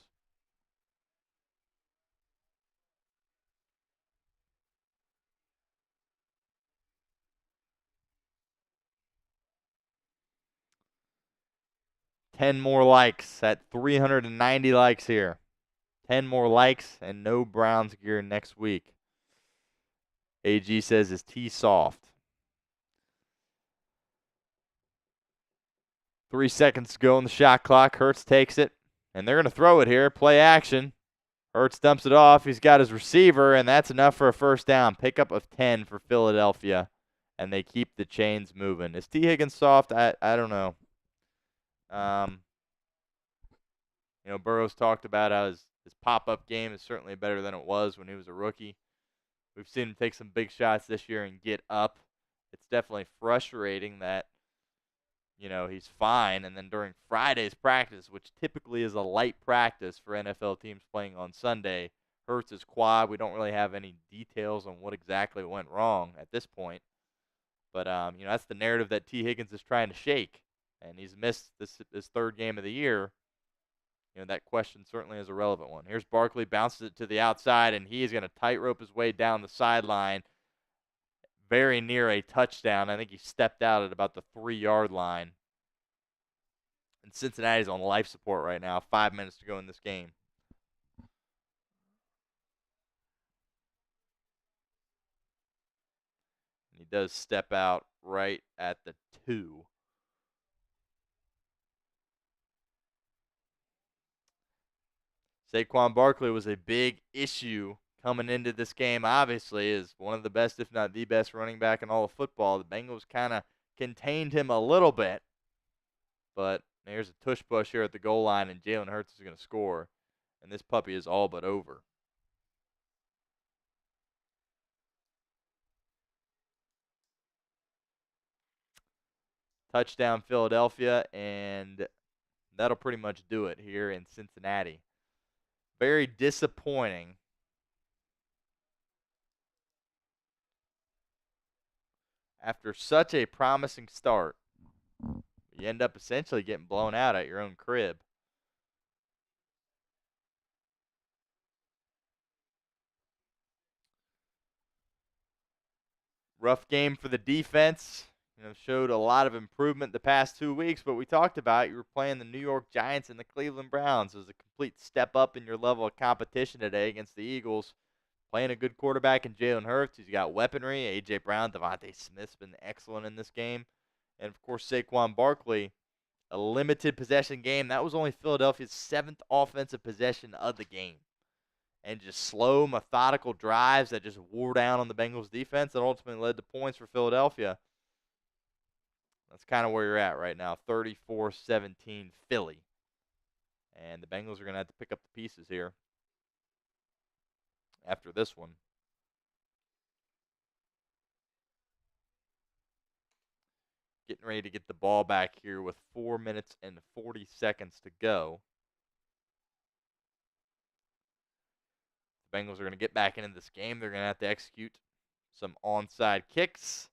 Ten more likes at 390 likes here. 10 more likes and no Browns gear next week. AG says is T soft. 3 seconds to go on the shot clock. Hurts takes it, and they're going to throw it here. Play action. Hurts dumps it off. He's got his receiver, and that's enough for a first down. Pickup of 10 for Philadelphia, and they keep the chains moving. Is T. Higgins soft? I don't know. Burrow's talked about how his pop-up game is certainly better than it was when he was a rookie. We've seen him take some big shots this year and get up. It's definitely frustrating that, he's fine. And then during Friday's practice, which typically is a light practice for NFL teams playing on Sunday, hurts his quad. We don't really have any details on what exactly went wrong at this point. But, that's the narrative that T. Higgins is trying to shake. And he's missed this third game of the year. That question certainly is a relevant one. Here's Barkley, bounces it to the outside, and he is going to tightrope his way down the sideline very near a touchdown. I think he stepped out at about the 3-yard line. And Cincinnati's on life support right now. 5 minutes to go in this game. And he does step out right at the 2. Saquon Barkley was a big issue coming into this game, obviously, is one of the best, if not the best, running back in all of football. The Bengals kind of contained him a little bit, but there's a tush push here at the goal line, and Jalen Hurts is going to score, and this puppy is all but over. Touchdown Philadelphia, and that'll pretty much do it here in Cincinnati. Very disappointing. After such a promising start, you end up essentially getting blown out at your own crib. Rough game for the defense. Showed a lot of improvement the past 2 weeks, but we talked about you were playing the New York Giants and the Cleveland Browns. It was a complete step up in your level of competition today against the Eagles. Playing a good quarterback in Jalen Hurts. He's got weaponry. A.J. Brown, Devontae Smith's been excellent in this game. And, of course, Saquon Barkley, a limited possession game. That was only Philadelphia's 7th offensive possession of the game. And just slow, methodical drives that just wore down on the Bengals defense and ultimately led to points for Philadelphia. That's kind of where you're at right now, 34-17 Philly. And the Bengals are going to have to pick up the pieces here after this one. Getting ready to get the ball back here with 4 minutes and 40 seconds to go. The Bengals are going to get back into this game. They're going to have to execute some onside kicks.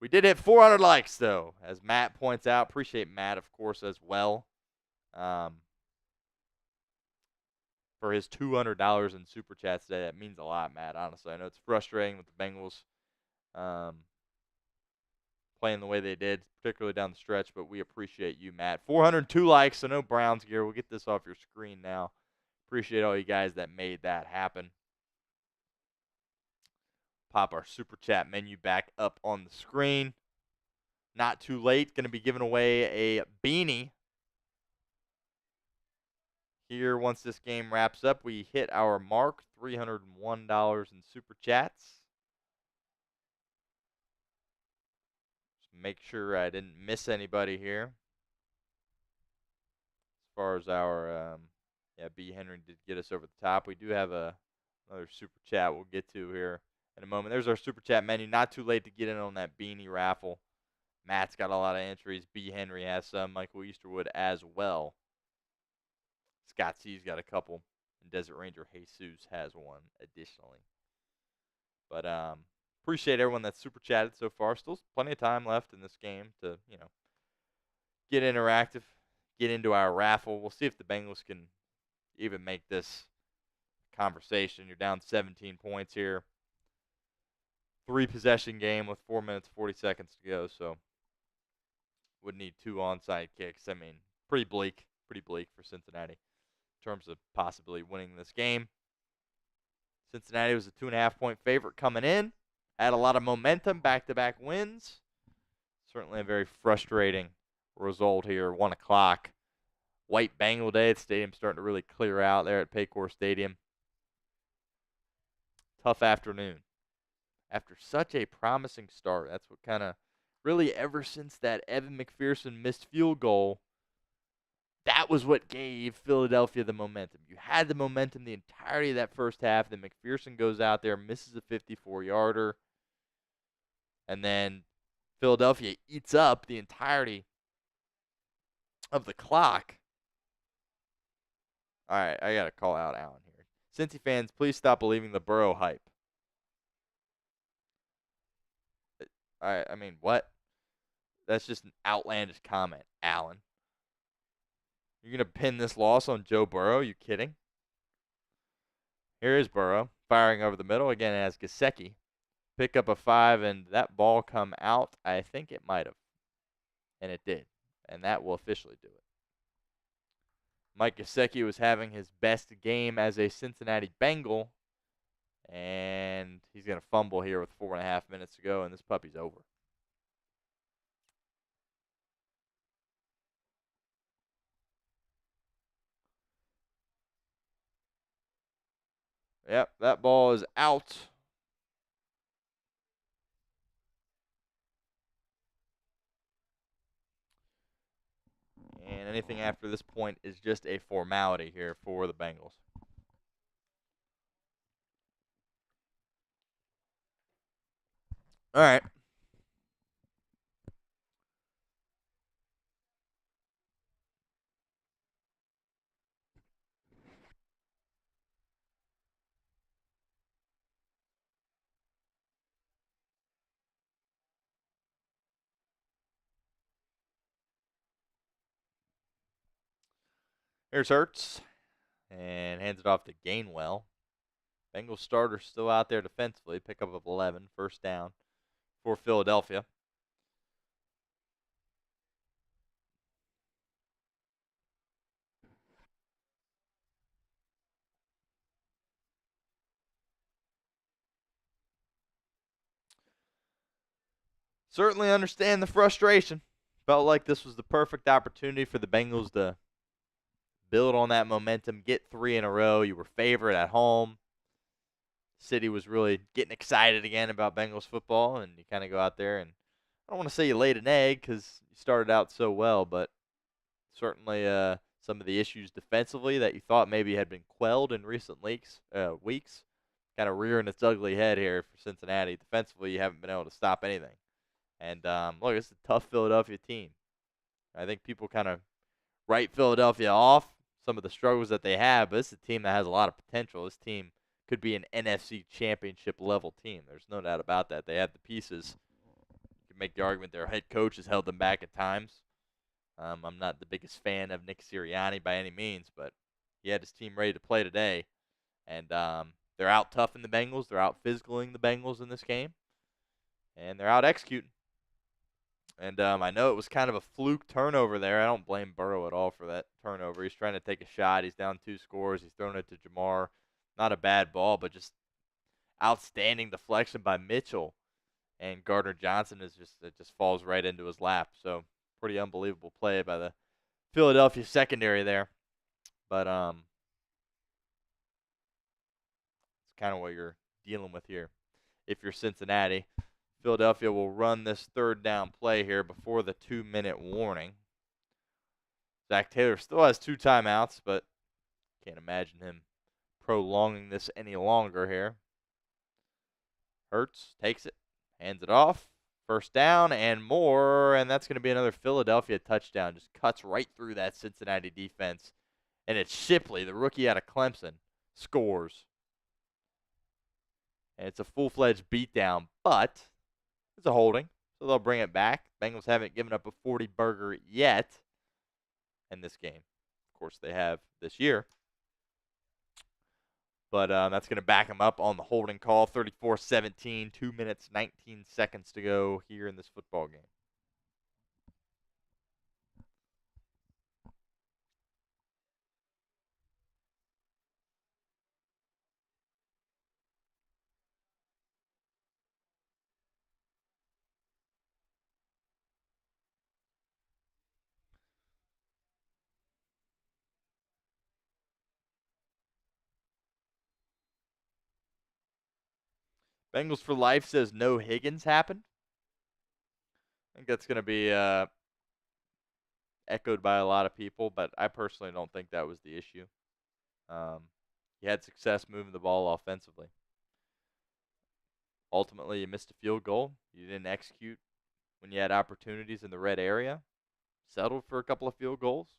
We did hit 400 likes, though, as Matt points out. Appreciate Matt, of course, as well, for his $200 in Super Chats today. That means a lot, Matt, honestly. I know it's frustrating with the Bengals playing the way they did, particularly down the stretch, but we appreciate you, Matt. 402 likes, so no Browns gear. We'll get this off your screen now. Appreciate all you guys that made that happen. Pop our Super Chat menu back up on the screen. Not too late. Going to be giving away a beanie here once this game wraps up. We hit our mark, $301 in Super Chats. Just make sure I didn't miss anybody here. As far as our, B. Henry did get us over the top. We do have another super chat we'll get to here in a moment. There's our super chat menu. Not too late to get in on that beanie raffle. Matt's got a lot of entries. B. Henry has some. Michael Easterwood as well. Scott C's got a couple. And Desert Ranger Jesus has one additionally. But appreciate everyone that's super chatted so far. Still plenty of time left in this game to, get interactive, get into our raffle. We'll see if the Bengals can even make this conversation. You're down 17 points here. 3-possession game with 4 minutes, 40 seconds to go. So would need 2 onside kicks. I mean, pretty bleak for Cincinnati in terms of possibly winning this game. Cincinnati was a 2.5-point favorite coming in. Had a lot of momentum, back-to-back wins. Certainly a very frustrating result here. 1 o'clock. White Bengal Day. The stadium's starting to really clear out there at Paycor Stadium. Tough afternoon. After such a promising start, that's what kind of really ever since that Evan McPherson missed field goal, that was what gave Philadelphia the momentum. You had the momentum the entirety of that first half. Then McPherson goes out there, misses a 54-yarder. And then Philadelphia eats up the entirety of the clock. All right, I got to call out Allen here. Cincy fans, please stop believing the Burrow hype. I mean, what? That's just an outlandish comment, Allen. You're going to pin this loss on Joe Burrow? You kidding? Here is Burrow, firing over the middle. Again, as Gesicki. Pick up a 5, and that ball come out. I think it might have. And it did. And that will officially do it. Mike Gesicki was having his best game as a Cincinnati Bengal. And he's going to fumble here with 4.5 minutes to go, and this puppy's over. Yep, that ball is out. And anything after this point is just a formality here for the Bengals. All right. Here's Hurts. And hands it off to Gainwell. Bengals starter still out there defensively. Pickup of 11. First down for Philadelphia. Certainly understand the frustration. Felt like this was the perfect opportunity for the Bengals to build on that momentum, get 3 in a row. You were favored at home. City was really getting excited again about Bengals football, and you kind of go out there and I don't want to say you laid an egg because you started out so well, but certainly some of the issues defensively that you thought maybe had been quelled in recent weeks kind of rearing its ugly head here for Cincinnati. Defensively, you haven't been able to stop anything. And look, it's a tough Philadelphia team. I think people kind of write Philadelphia off, some of the struggles that they have, but it's a team that has a lot of potential. This team could be an NFC championship level team. There's no doubt about that. They have the pieces. You can make the argument their head coach has held them back at times. I'm not the biggest fan of Nick Sirianni by any means, but he had his team ready to play today. And they're out toughing the Bengals. They're out physicaling the Bengals in this game. And they're out executing. And I know it was kind of a fluke turnover there. I don't blame Burrow at all for that turnover. He's trying to take a shot. He's down 2 scores. He's throwing it to Jamar. Not a bad ball, but just outstanding deflection by Mitchell. And Gardner Johnson it just falls right into his lap. So pretty unbelievable play by the Philadelphia secondary there. But it's kind of what you're dealing with here if you're Cincinnati. Philadelphia will run this third down play here before the 2-minute warning. Zach Taylor still has 2 timeouts, but can't imagine him prolonging this any longer here. Hurts takes it, hands it off. First down and more, and that's going to be another Philadelphia touchdown. Just cuts right through that Cincinnati defense. And it's Shipley, the rookie out of Clemson, scores. And it's a full-fledged beatdown, but it's a holding, so they'll bring it back. Bengals haven't given up a 40-burger yet in this game. Of course, they have this year. But that's going to back them up on the holding call. 34-17, 2 minutes, 19 seconds to go here in this football game. Bengals for Life says no Higgins happened. I think that's going to be echoed by a lot of people, but I personally don't think that was the issue. He had success moving the ball offensively. Ultimately, you missed a field goal. You didn't execute when you had opportunities in the red area. Settled for a couple of field goals.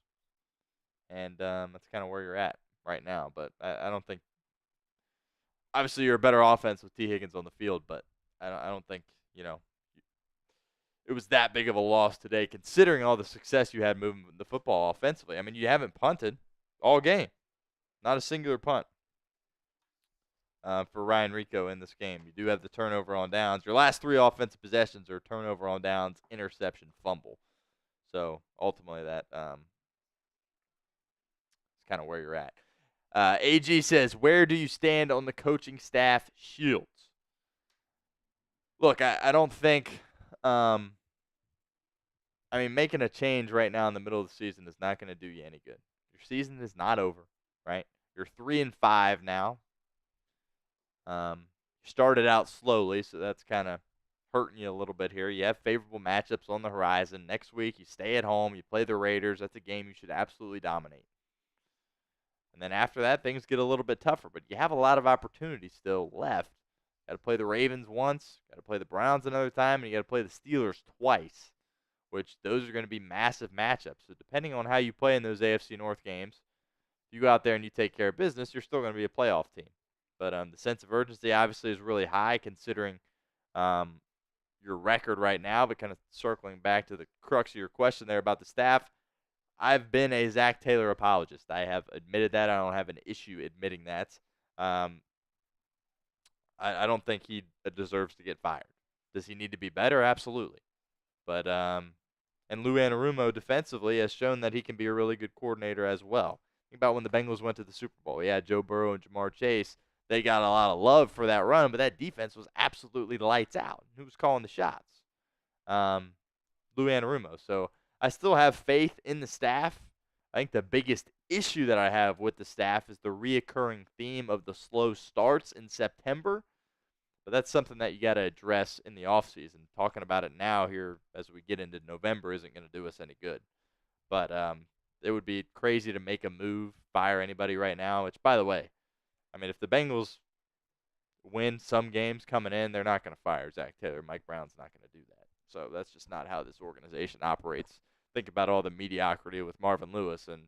And that's kind of where you're at right now. But I don't think – obviously, you're a better offense with T. Higgins on the field, but I don't think, it was that big of a loss today considering all the success you had moving the football offensively. I mean, you haven't punted all game. Not a singular punt for Ryan Rico in this game. You do have the turnover on downs. Your last 3 offensive possessions are turnover on downs, interception, fumble. So, ultimately, that is kind of where you're at. AG says, where do you stand on the coaching staff shields? Look, I don't think making a change right now in the middle of the season is not going to do you any good. Your season is not over, right? You're 3-5 now. You started out slowly, so that's kind of hurting you a little bit here. You have favorable matchups on the horizon. Next week, you stay at home. You play the Raiders. That's a game you should absolutely dominate. And then after that, things get a little bit tougher. But you have a lot of opportunities still left. Got to play the Ravens once. Got to play the Browns another time. And you got to play the Steelers twice, which those are going to be massive matchups. So depending on how you play in those AFC North games, if you go out there and you take care of business, you're still going to be a playoff team. But the sense of urgency obviously is really high considering your record right now. But kind of circling back to the crux of your question there about the staff, I've been a Zach Taylor apologist. I have admitted that. I don't have an issue admitting that. I don't think he deserves to get fired. Does he need to be better? Absolutely. But and Lou Anarumo defensively has shown that he can be a really good coordinator as well. Think about when the Bengals went to the Super Bowl. Yeah, Joe Burrow and Jamar Chase, they got a lot of love for that run, but that defense was absolutely lights out. Who was calling the shots? Lou Anarumo. So I still have faith in the staff. I think the biggest issue that I have with the staff is the reoccurring theme of the slow starts in September. But that's something that you got to address in the offseason. Talking about it now here as we get into November isn't going to do us any good. But it would be crazy to make a move, fire anybody right now, which, by the way, if the Bengals win some games coming in, they're not going to fire Zach Taylor. Mike Brown's not going to do that. So that's just not how this organization operates. Think about all the mediocrity with Marvin Lewis, and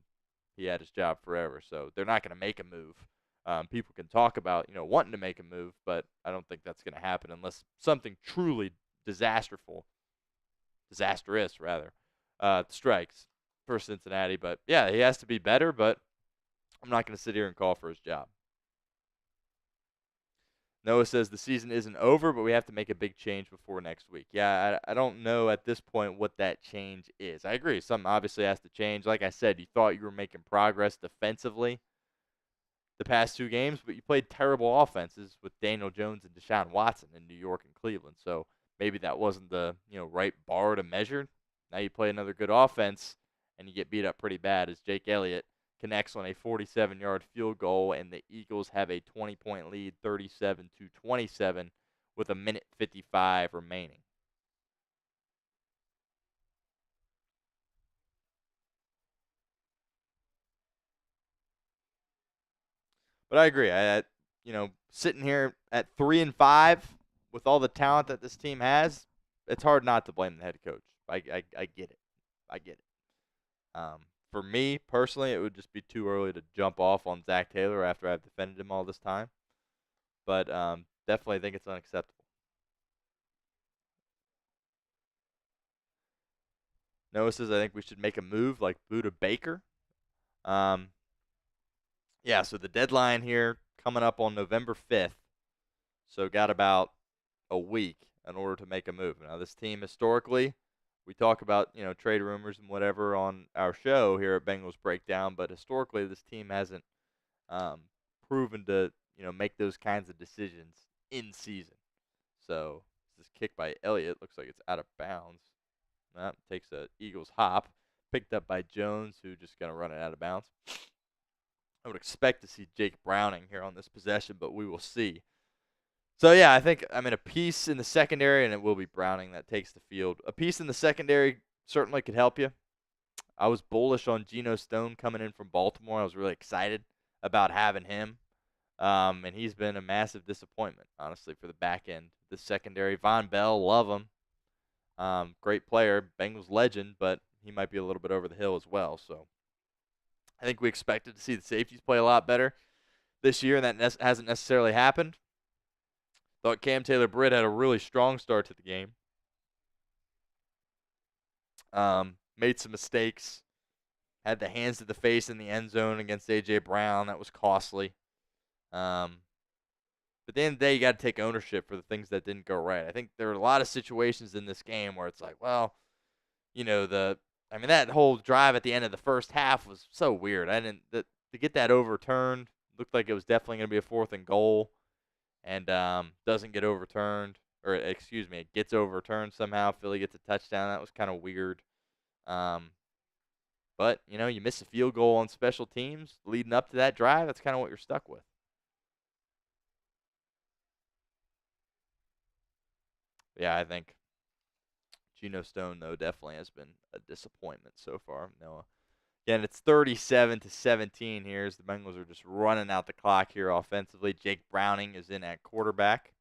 he had his job forever. So they're not going to make a move. People can talk about, wanting to make a move, but I don't think that's going to happen unless something truly disastrous, strikes for Cincinnati. But, yeah, he has to be better, but I'm not going to sit here and call for his job. Noah says the season isn't over, but we have to make a big change before next week. Yeah, I don't know at this point what that change is. I agree. Something obviously has to change. Like I said, you thought you were making progress defensively the past 2 games, but you played terrible offenses with Daniel Jones and Deshaun Watson in New York and Cleveland. So maybe that wasn't the right bar to measure. Now you play another good offense, and you get beat up pretty bad as Jake Elliott connects on a 47-yard field goal, and the Eagles have a 20-point lead, 37-27, with a minute 55 remaining. But I agree. Sitting here at 3-5 with all the talent that this team has, it's hard not to blame the head coach. I get it. I get it. For me personally, it would just be too early to jump off on Zach Taylor after I've defended him all this time. But definitely think it's unacceptable. Noah says I think we should make a move like Buda Baker. Um, yeah, so the deadline here coming up on November 5th. So got about a week in order to make a move. Now this team historically, we talk about, trade rumors and whatever on our show here at Bengals Breakdown, but historically this team hasn't um, proven to, make those kinds of decisions in season. So this kick by Elliott looks like it's out of bounds. That takes a Eagles hop, picked up by Jones, who just going to run it out of bounds. I would expect to see Jake Browning here on this possession, but we will see. So, yeah, I think, a piece in the secondary, and it will be Browning that takes the field. A piece in the secondary certainly could help you. I was bullish on Geno Stone coming in from Baltimore. I was really excited about having him. And he's been a massive disappointment, honestly, for the back end. The secondary, Von Bell, love him. Great player, Bengals legend, but he might be a little bit over the hill as well. So I think we expected to see the safeties play a lot better this year, and that hasn't necessarily happened. Thought Cam Taylor-Britt had a really strong start to the game. Made some mistakes. Had the hands to the face in the end zone against A.J. Brown. That was costly. But at the end of the day, you got to take ownership for the things that didn't go right. I think there were a lot of situations in this game where it's like, well, that whole drive at the end of the first half was so weird. To get that overturned, looked like it was definitely going to be a 4th and goal, and doesn't get overturned, or excuse me, it gets overturned somehow. Philly gets a touchdown. That was kind of weird. But you miss a field goal on special teams leading up to that drive. That's kind of what you're stuck with. Yeah, I think Geno Stone, though, definitely has been a disappointment so far. Noah. Again, it's 37-17 here as the Bengals are just running out the clock here offensively. Jake Browning is in at quarterback.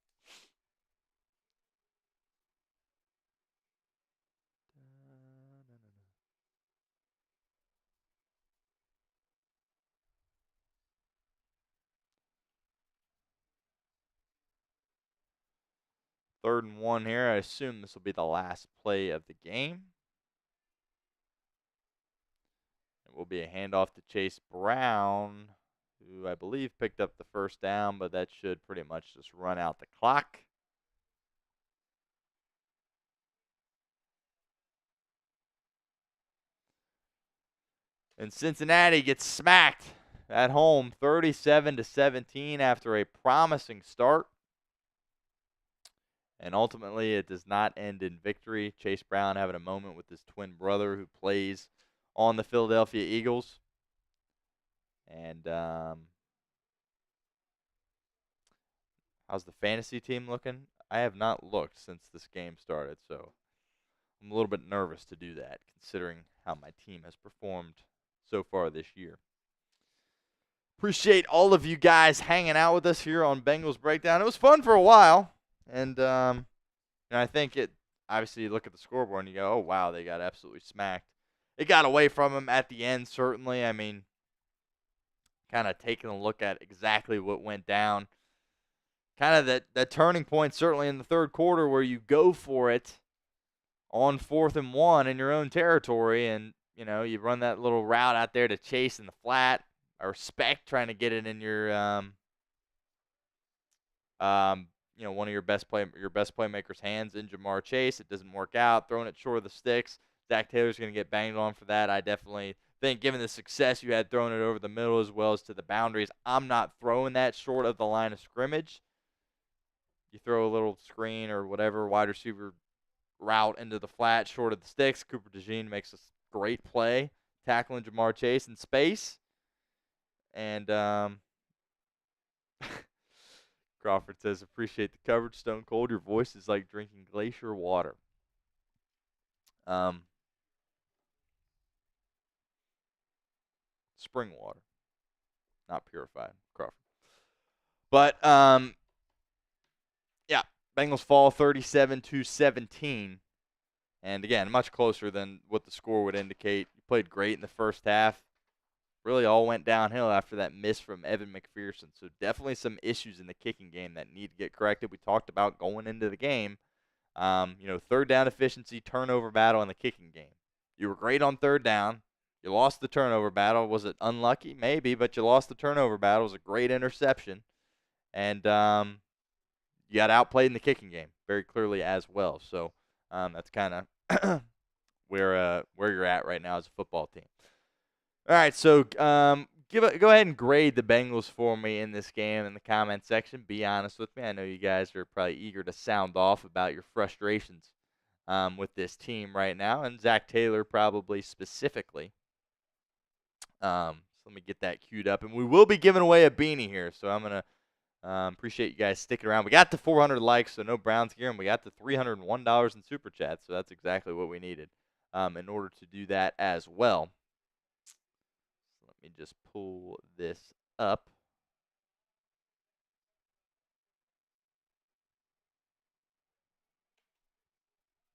Third and 1 here. I assume this will be the last play of the game. It will be a handoff to Chase Brown, who I believe picked up the first down, but that should pretty much just run out the clock. And Cincinnati gets smacked at home 37-17 after a promising start. And ultimately, it does not end in victory. Chase Brown having a moment with his twin brother who plays on the Philadelphia Eagles. And how's the fantasy team looking? I have not looked since this game started, so I'm a little bit nervous to do that, considering how my team has performed so far this year. Appreciate all of you guys hanging out with us here on Bengals Breakdown. It was fun for a while, and I think it. Obviously, you look at the scoreboard and you go, "Oh wow, they got absolutely smacked." It got away from them at the end, certainly. Kind of taking a look at exactly what went down. Kind of that turning point, certainly in the third quarter, where you go for it on 4th and 1 in your own territory, and you run that little route out there to Chase in the flat. I respect trying to get it in your one of your best playmaker's hands in Jamar Chase. It doesn't work out. Throwing it short of the sticks. Zach Taylor's going to get banged on for that. I definitely think, given the success you had throwing it over the middle as well as to the boundaries, I'm not throwing that short of the line of scrimmage. You throw a little screen or whatever wide receiver route into the flat short of the sticks. Cooper DeJean makes a great play tackling Jamar Chase in space. And Crawford says, appreciate the coverage, Stone Cold. Your voice is like drinking glacier water. Spring water, not purified, Crawford. But, yeah, Bengals fall 37-17. And, again, much closer than what the score would indicate. You played great in the first half. Really all went downhill after that miss from Evan McPherson. So definitely some issues in the kicking game that need to get corrected. We talked about going into the game. Third down efficiency, turnover battle in the kicking game. You were great on third down. You lost the turnover battle. Was it unlucky? Maybe, but you lost the turnover battle. It was a great interception. And you got outplayed in the kicking game very clearly as well. So that's kind of where you're at right now as a football team. All right, so go ahead and grade the Bengals for me in this game in the comment section. Be honest with me. I know you guys are probably eager to sound off about your frustrations with this team right now, and Zach Taylor probably specifically. So let me get that queued up, and we will be giving away a beanie here. So I'm gonna appreciate you guys sticking around. We got to 400 likes, so no Browns gear, and we got to $301 in super chats. So that's exactly what we needed in order to do that as well. Let me just pull this up.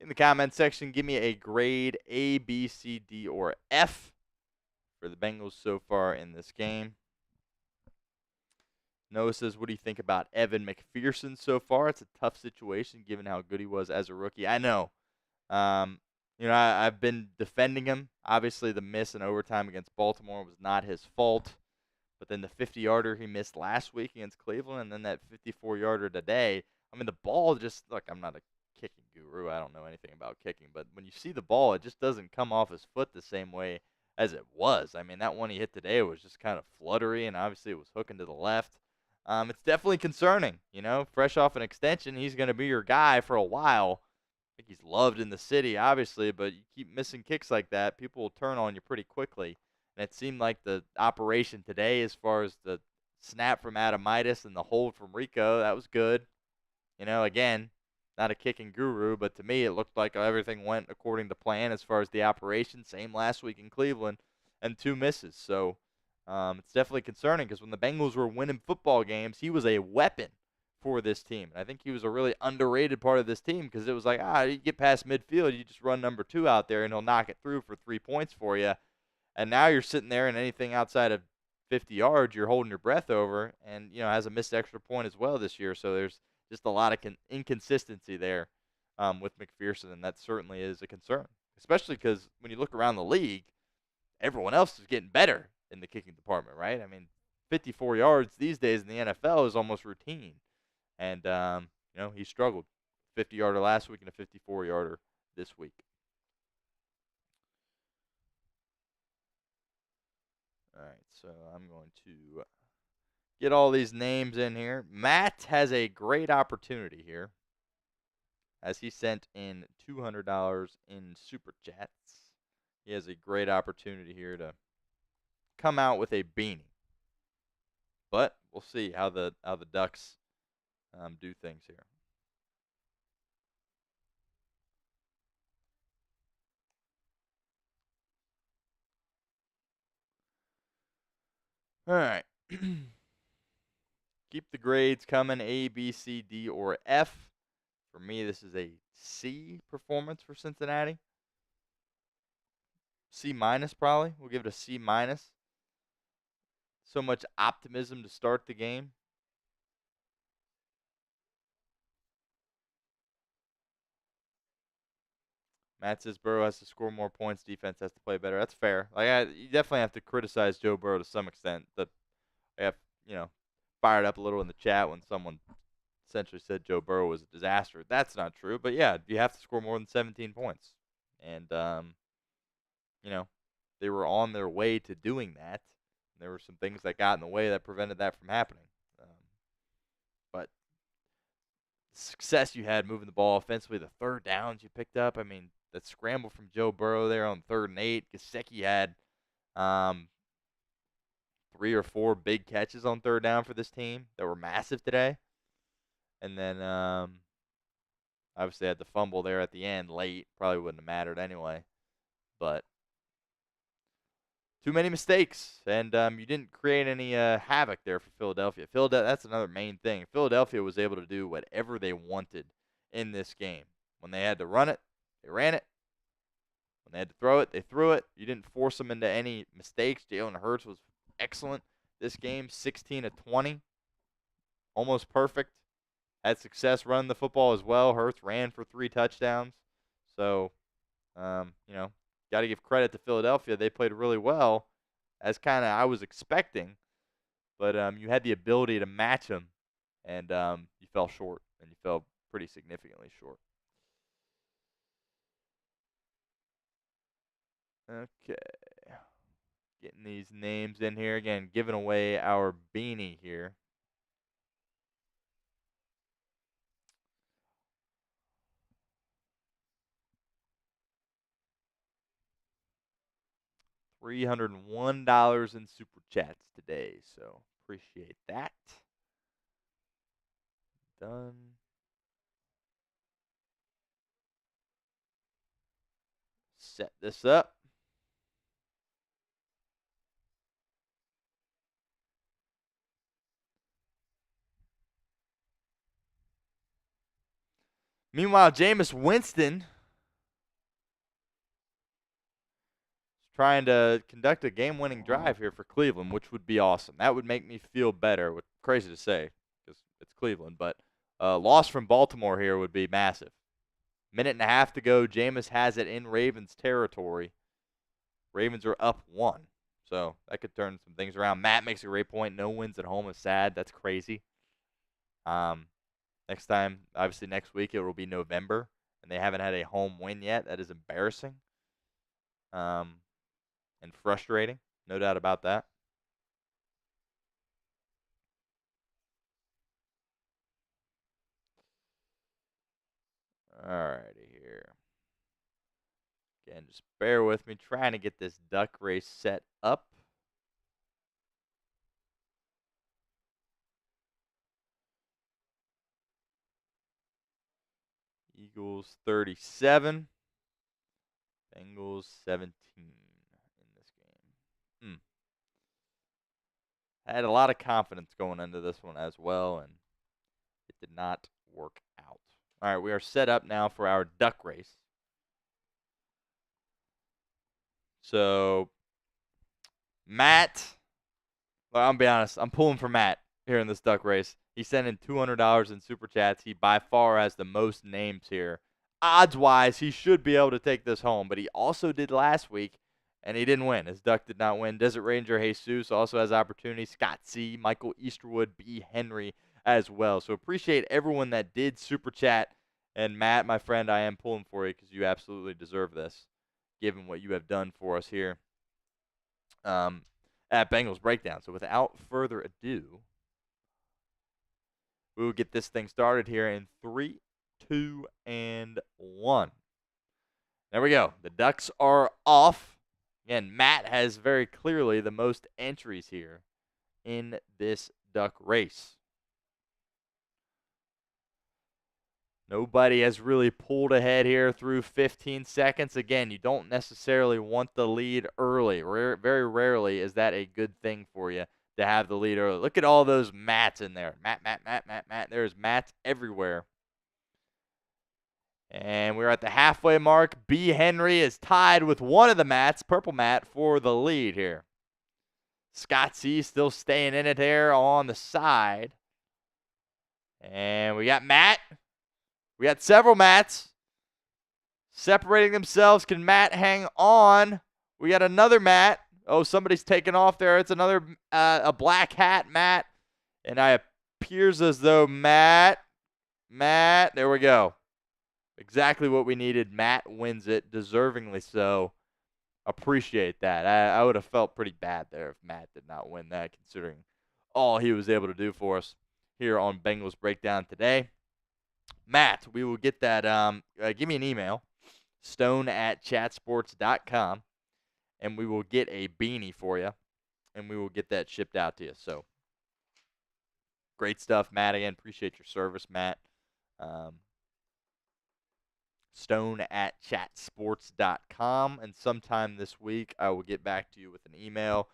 In the comment section, give me a grade A, B, C, D, or F for the Bengals so far in this game. Noah says, what do you think about Evan McPherson so far? It's a tough situation given how good he was as a rookie. I know. I've been defending him. Obviously, the miss in overtime against Baltimore was not his fault. But then the 50-yarder he missed last week against Cleveland, and then that 54-yarder today. I mean, the ball just, look, I'm not a kicking guru. I don't know anything about kicking. But when you see the ball, it just doesn't come off his foot the same way as it was. I mean, that one he hit today was just kind of fluttery, and obviously it was hooking to the left. It's definitely concerning. Fresh off an extension, he's going to be your guy for a while. I think he's loved in the city, obviously, but you keep missing kicks like that, people will turn on you pretty quickly. And it seemed like the operation today, as far as the snap from Adamitis and the hold from Rico, that was good. Again, not a kicking guru, but to me it looked like everything went according to plan as far as the operation. Same last week in Cleveland, and 2 misses. So it's definitely concerning because when the Bengals were winning football games, he was a weapon for this team. And I think he was a really underrated part of this team because it was like, you get past midfield, you just run number 2 out there, and he'll knock it through for 3 points for you. And now you're sitting there, and anything outside of 50 yards, you're holding your breath over, and has a missed extra point as well this year. So there's just a lot of inconsistency there with McPherson, and that certainly is a concern, especially because when you look around the league, everyone else is getting better in the kicking department, right? I mean, 54 yards these days in the NFL is almost routine, and he struggled. 50-yarder last week and a 54-yarder this week. All right, so I'm going to get all these names in here. Matt has a great opportunity here as he sent in $200 in super chats. He has a great opportunity here to come out with a beanie. But we'll see how the Ducks do things here. All right. Keep the grades coming, A, B, C, D, or F. For me, this is a C performance for Cincinnati. C minus probably. We'll give it a C minus. So much optimism to start the game. Matt says Burrow has to score more points. Defense has to play better. That's fair. You definitely have to criticize Joe Burrow to some extent. That I have, fired up a little in the chat when someone essentially said Joe Burrow was a disaster. That's not true. But yeah, you have to score more than 17 points. And they were on their way to doing that. There were some things that got in the way that prevented that from happening. But the success you had moving the ball offensively, the third downs you picked up, I mean, that scramble from Joe Burrow there on 3rd and 8. Gesicki had 3 or 4 big catches on 3rd down for this team that were massive today. And then obviously had the fumble there at the end late. Probably wouldn't have mattered anyway. But too many mistakes, and you didn't create any havoc there for Philadelphia. That's another main thing. Philadelphia was able to do whatever they wanted in this game. When they had to run it, they ran it. When they had to throw it, they threw it. You didn't force them into any mistakes. Jalen Hurts was excellent this game, 16 of 20, almost perfect. Had success running the football as well. Hurts ran for 3 touchdowns. So, got to give credit to Philadelphia. They played really well, as kind of I was expecting. But you had the ability to match them, and you fell short, and you fell pretty significantly short. Okay. Getting these names in here. Again, giving away our beanie here. $301 in super chats today, so appreciate that. Done. Set this up. Meanwhile, Jameis Winston is trying to conduct a game-winning drive here for Cleveland, which would be awesome. That would make me feel better. Crazy to say because it's Cleveland, but loss from Baltimore here would be massive. Minute and a half to go. Jameis has it in Ravens territory. Ravens are up 1. So that could turn some things around. Matt makes a great point. No wins at home is sad. That's crazy. Next time, obviously next week, it will be November, and they haven't had a home win yet. That is embarrassing and frustrating. No doubt about that. Alrighty here. Again, just bear with me. Trying to get this duck race set up. Eagles 37. Bengals 17 in this game. I had a lot of confidence going into this one as well, and it did not work out. All right, we are set up now for our duck race. So, Matt, well, I'll be honest, I'm pulling for Matt here in this duck race. He sent in $200 in super chats. He by far has the most names here. Odds-wise, he should be able to take this home, but he also did last week, and he didn't win. His duck did not win. Desert Ranger Jesus also has opportunity. Scott C., Michael Easterwood, B. Henry as well. So appreciate everyone that did super chat. And Matt, my friend, I am pulling for you because you absolutely deserve this, given what you have done for us here at Bengals Breakdown. So without further ado, we will get this thing started here in 3, 2, and 1. There we go. The Ducks are off. Again, Matt has very clearly the most entries here in this Duck race. Nobody has really pulled ahead here through 15 seconds. Again, you don't necessarily want the lead early. Very rarely is that a good thing for you to have the lead early. Look at all those Matts in there. Matt. There's Matts everywhere. And we're at the halfway mark. B. Henry is tied with one of the Matts, purple Matt, for the lead here. Scott C. still staying in it there on the side. And we got Matt. We got several Matts separating themselves. Can Matt hang on? We got another Matt. Oh, somebody's taking off there. It's another a black hat Matt. And it appears as though Matt, there we go. Exactly what we needed. Matt wins it, deservingly so. Appreciate that. I would have felt pretty bad there if Matt did not win that, considering all he was able to do for us here on Bengals Breakdown today. Matt, we will get that. Give me an email, stone@chatsports.com, and we will get a beanie for you, and we will get that shipped out to you. So, Great stuff, Matt. Again, appreciate your service, Matt. Stone at chatsports.com. And sometime this week, I will get back to you with an email.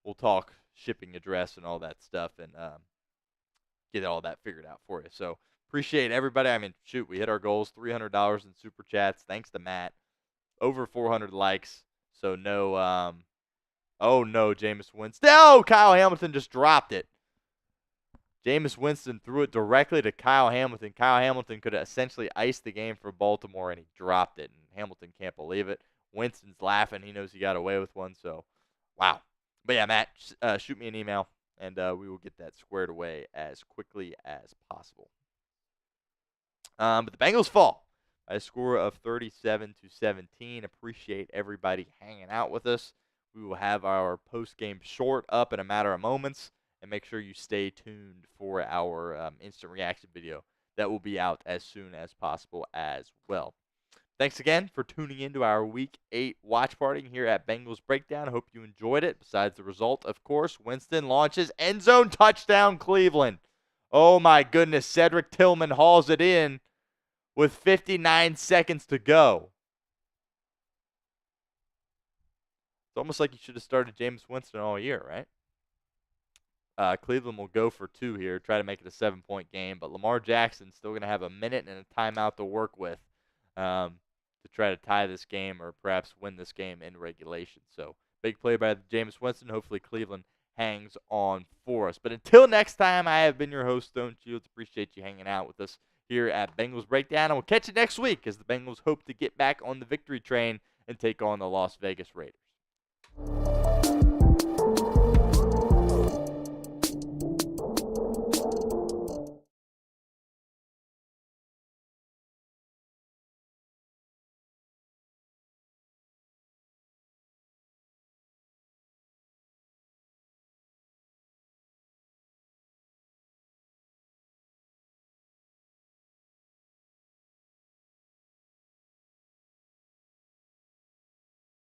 We'll talk shipping address and all that stuff and get all that figured out for you. So appreciate everybody. I mean, shoot, we hit our goals, $300 in super chats. Thanks to Matt. Over 400 likes. So no, oh no, Jameis Winston. No, Kyle Hamilton just dropped it. Jameis Winston threw it directly to Kyle Hamilton. Kyle Hamilton could have essentially iced the game for Baltimore, and he dropped it. And Hamilton can't believe it. Winston's laughing. He knows he got away with one. So, wow. But yeah, Matt, shoot me an email, and we will get that squared away as quickly as possible. But the Bengals fall by a score of 37-17. Appreciate everybody hanging out with us. We will have our post-game short up in a matter of moments. And make sure you stay tuned for our instant reaction video. That will be out as soon as possible as well. Thanks again for tuning into our Week 8 watch party here at Bengals Breakdown. I hope you enjoyed it. Besides the result, of course, Winston launches end zone touchdown Cleveland. Oh my goodness, Cedric Tillman hauls it in with 59 seconds to go. It's almost like you should have started Jameis Winston all year, right? Cleveland will go for 2 here, try to make it a 7-point game. But Lamar Jackson's still going to have a minute and a timeout to work with to try to tie this game or perhaps win this game in regulation. So big play by Jameis Winston. Hopefully Cleveland hangs on for us. But until next time, I have been your host, Stone Shields. Appreciate you hanging out with us here at Bengals Breakdown. And we'll catch you next week as the Bengals hope to get back on the victory train and take on the Las Vegas Raiders.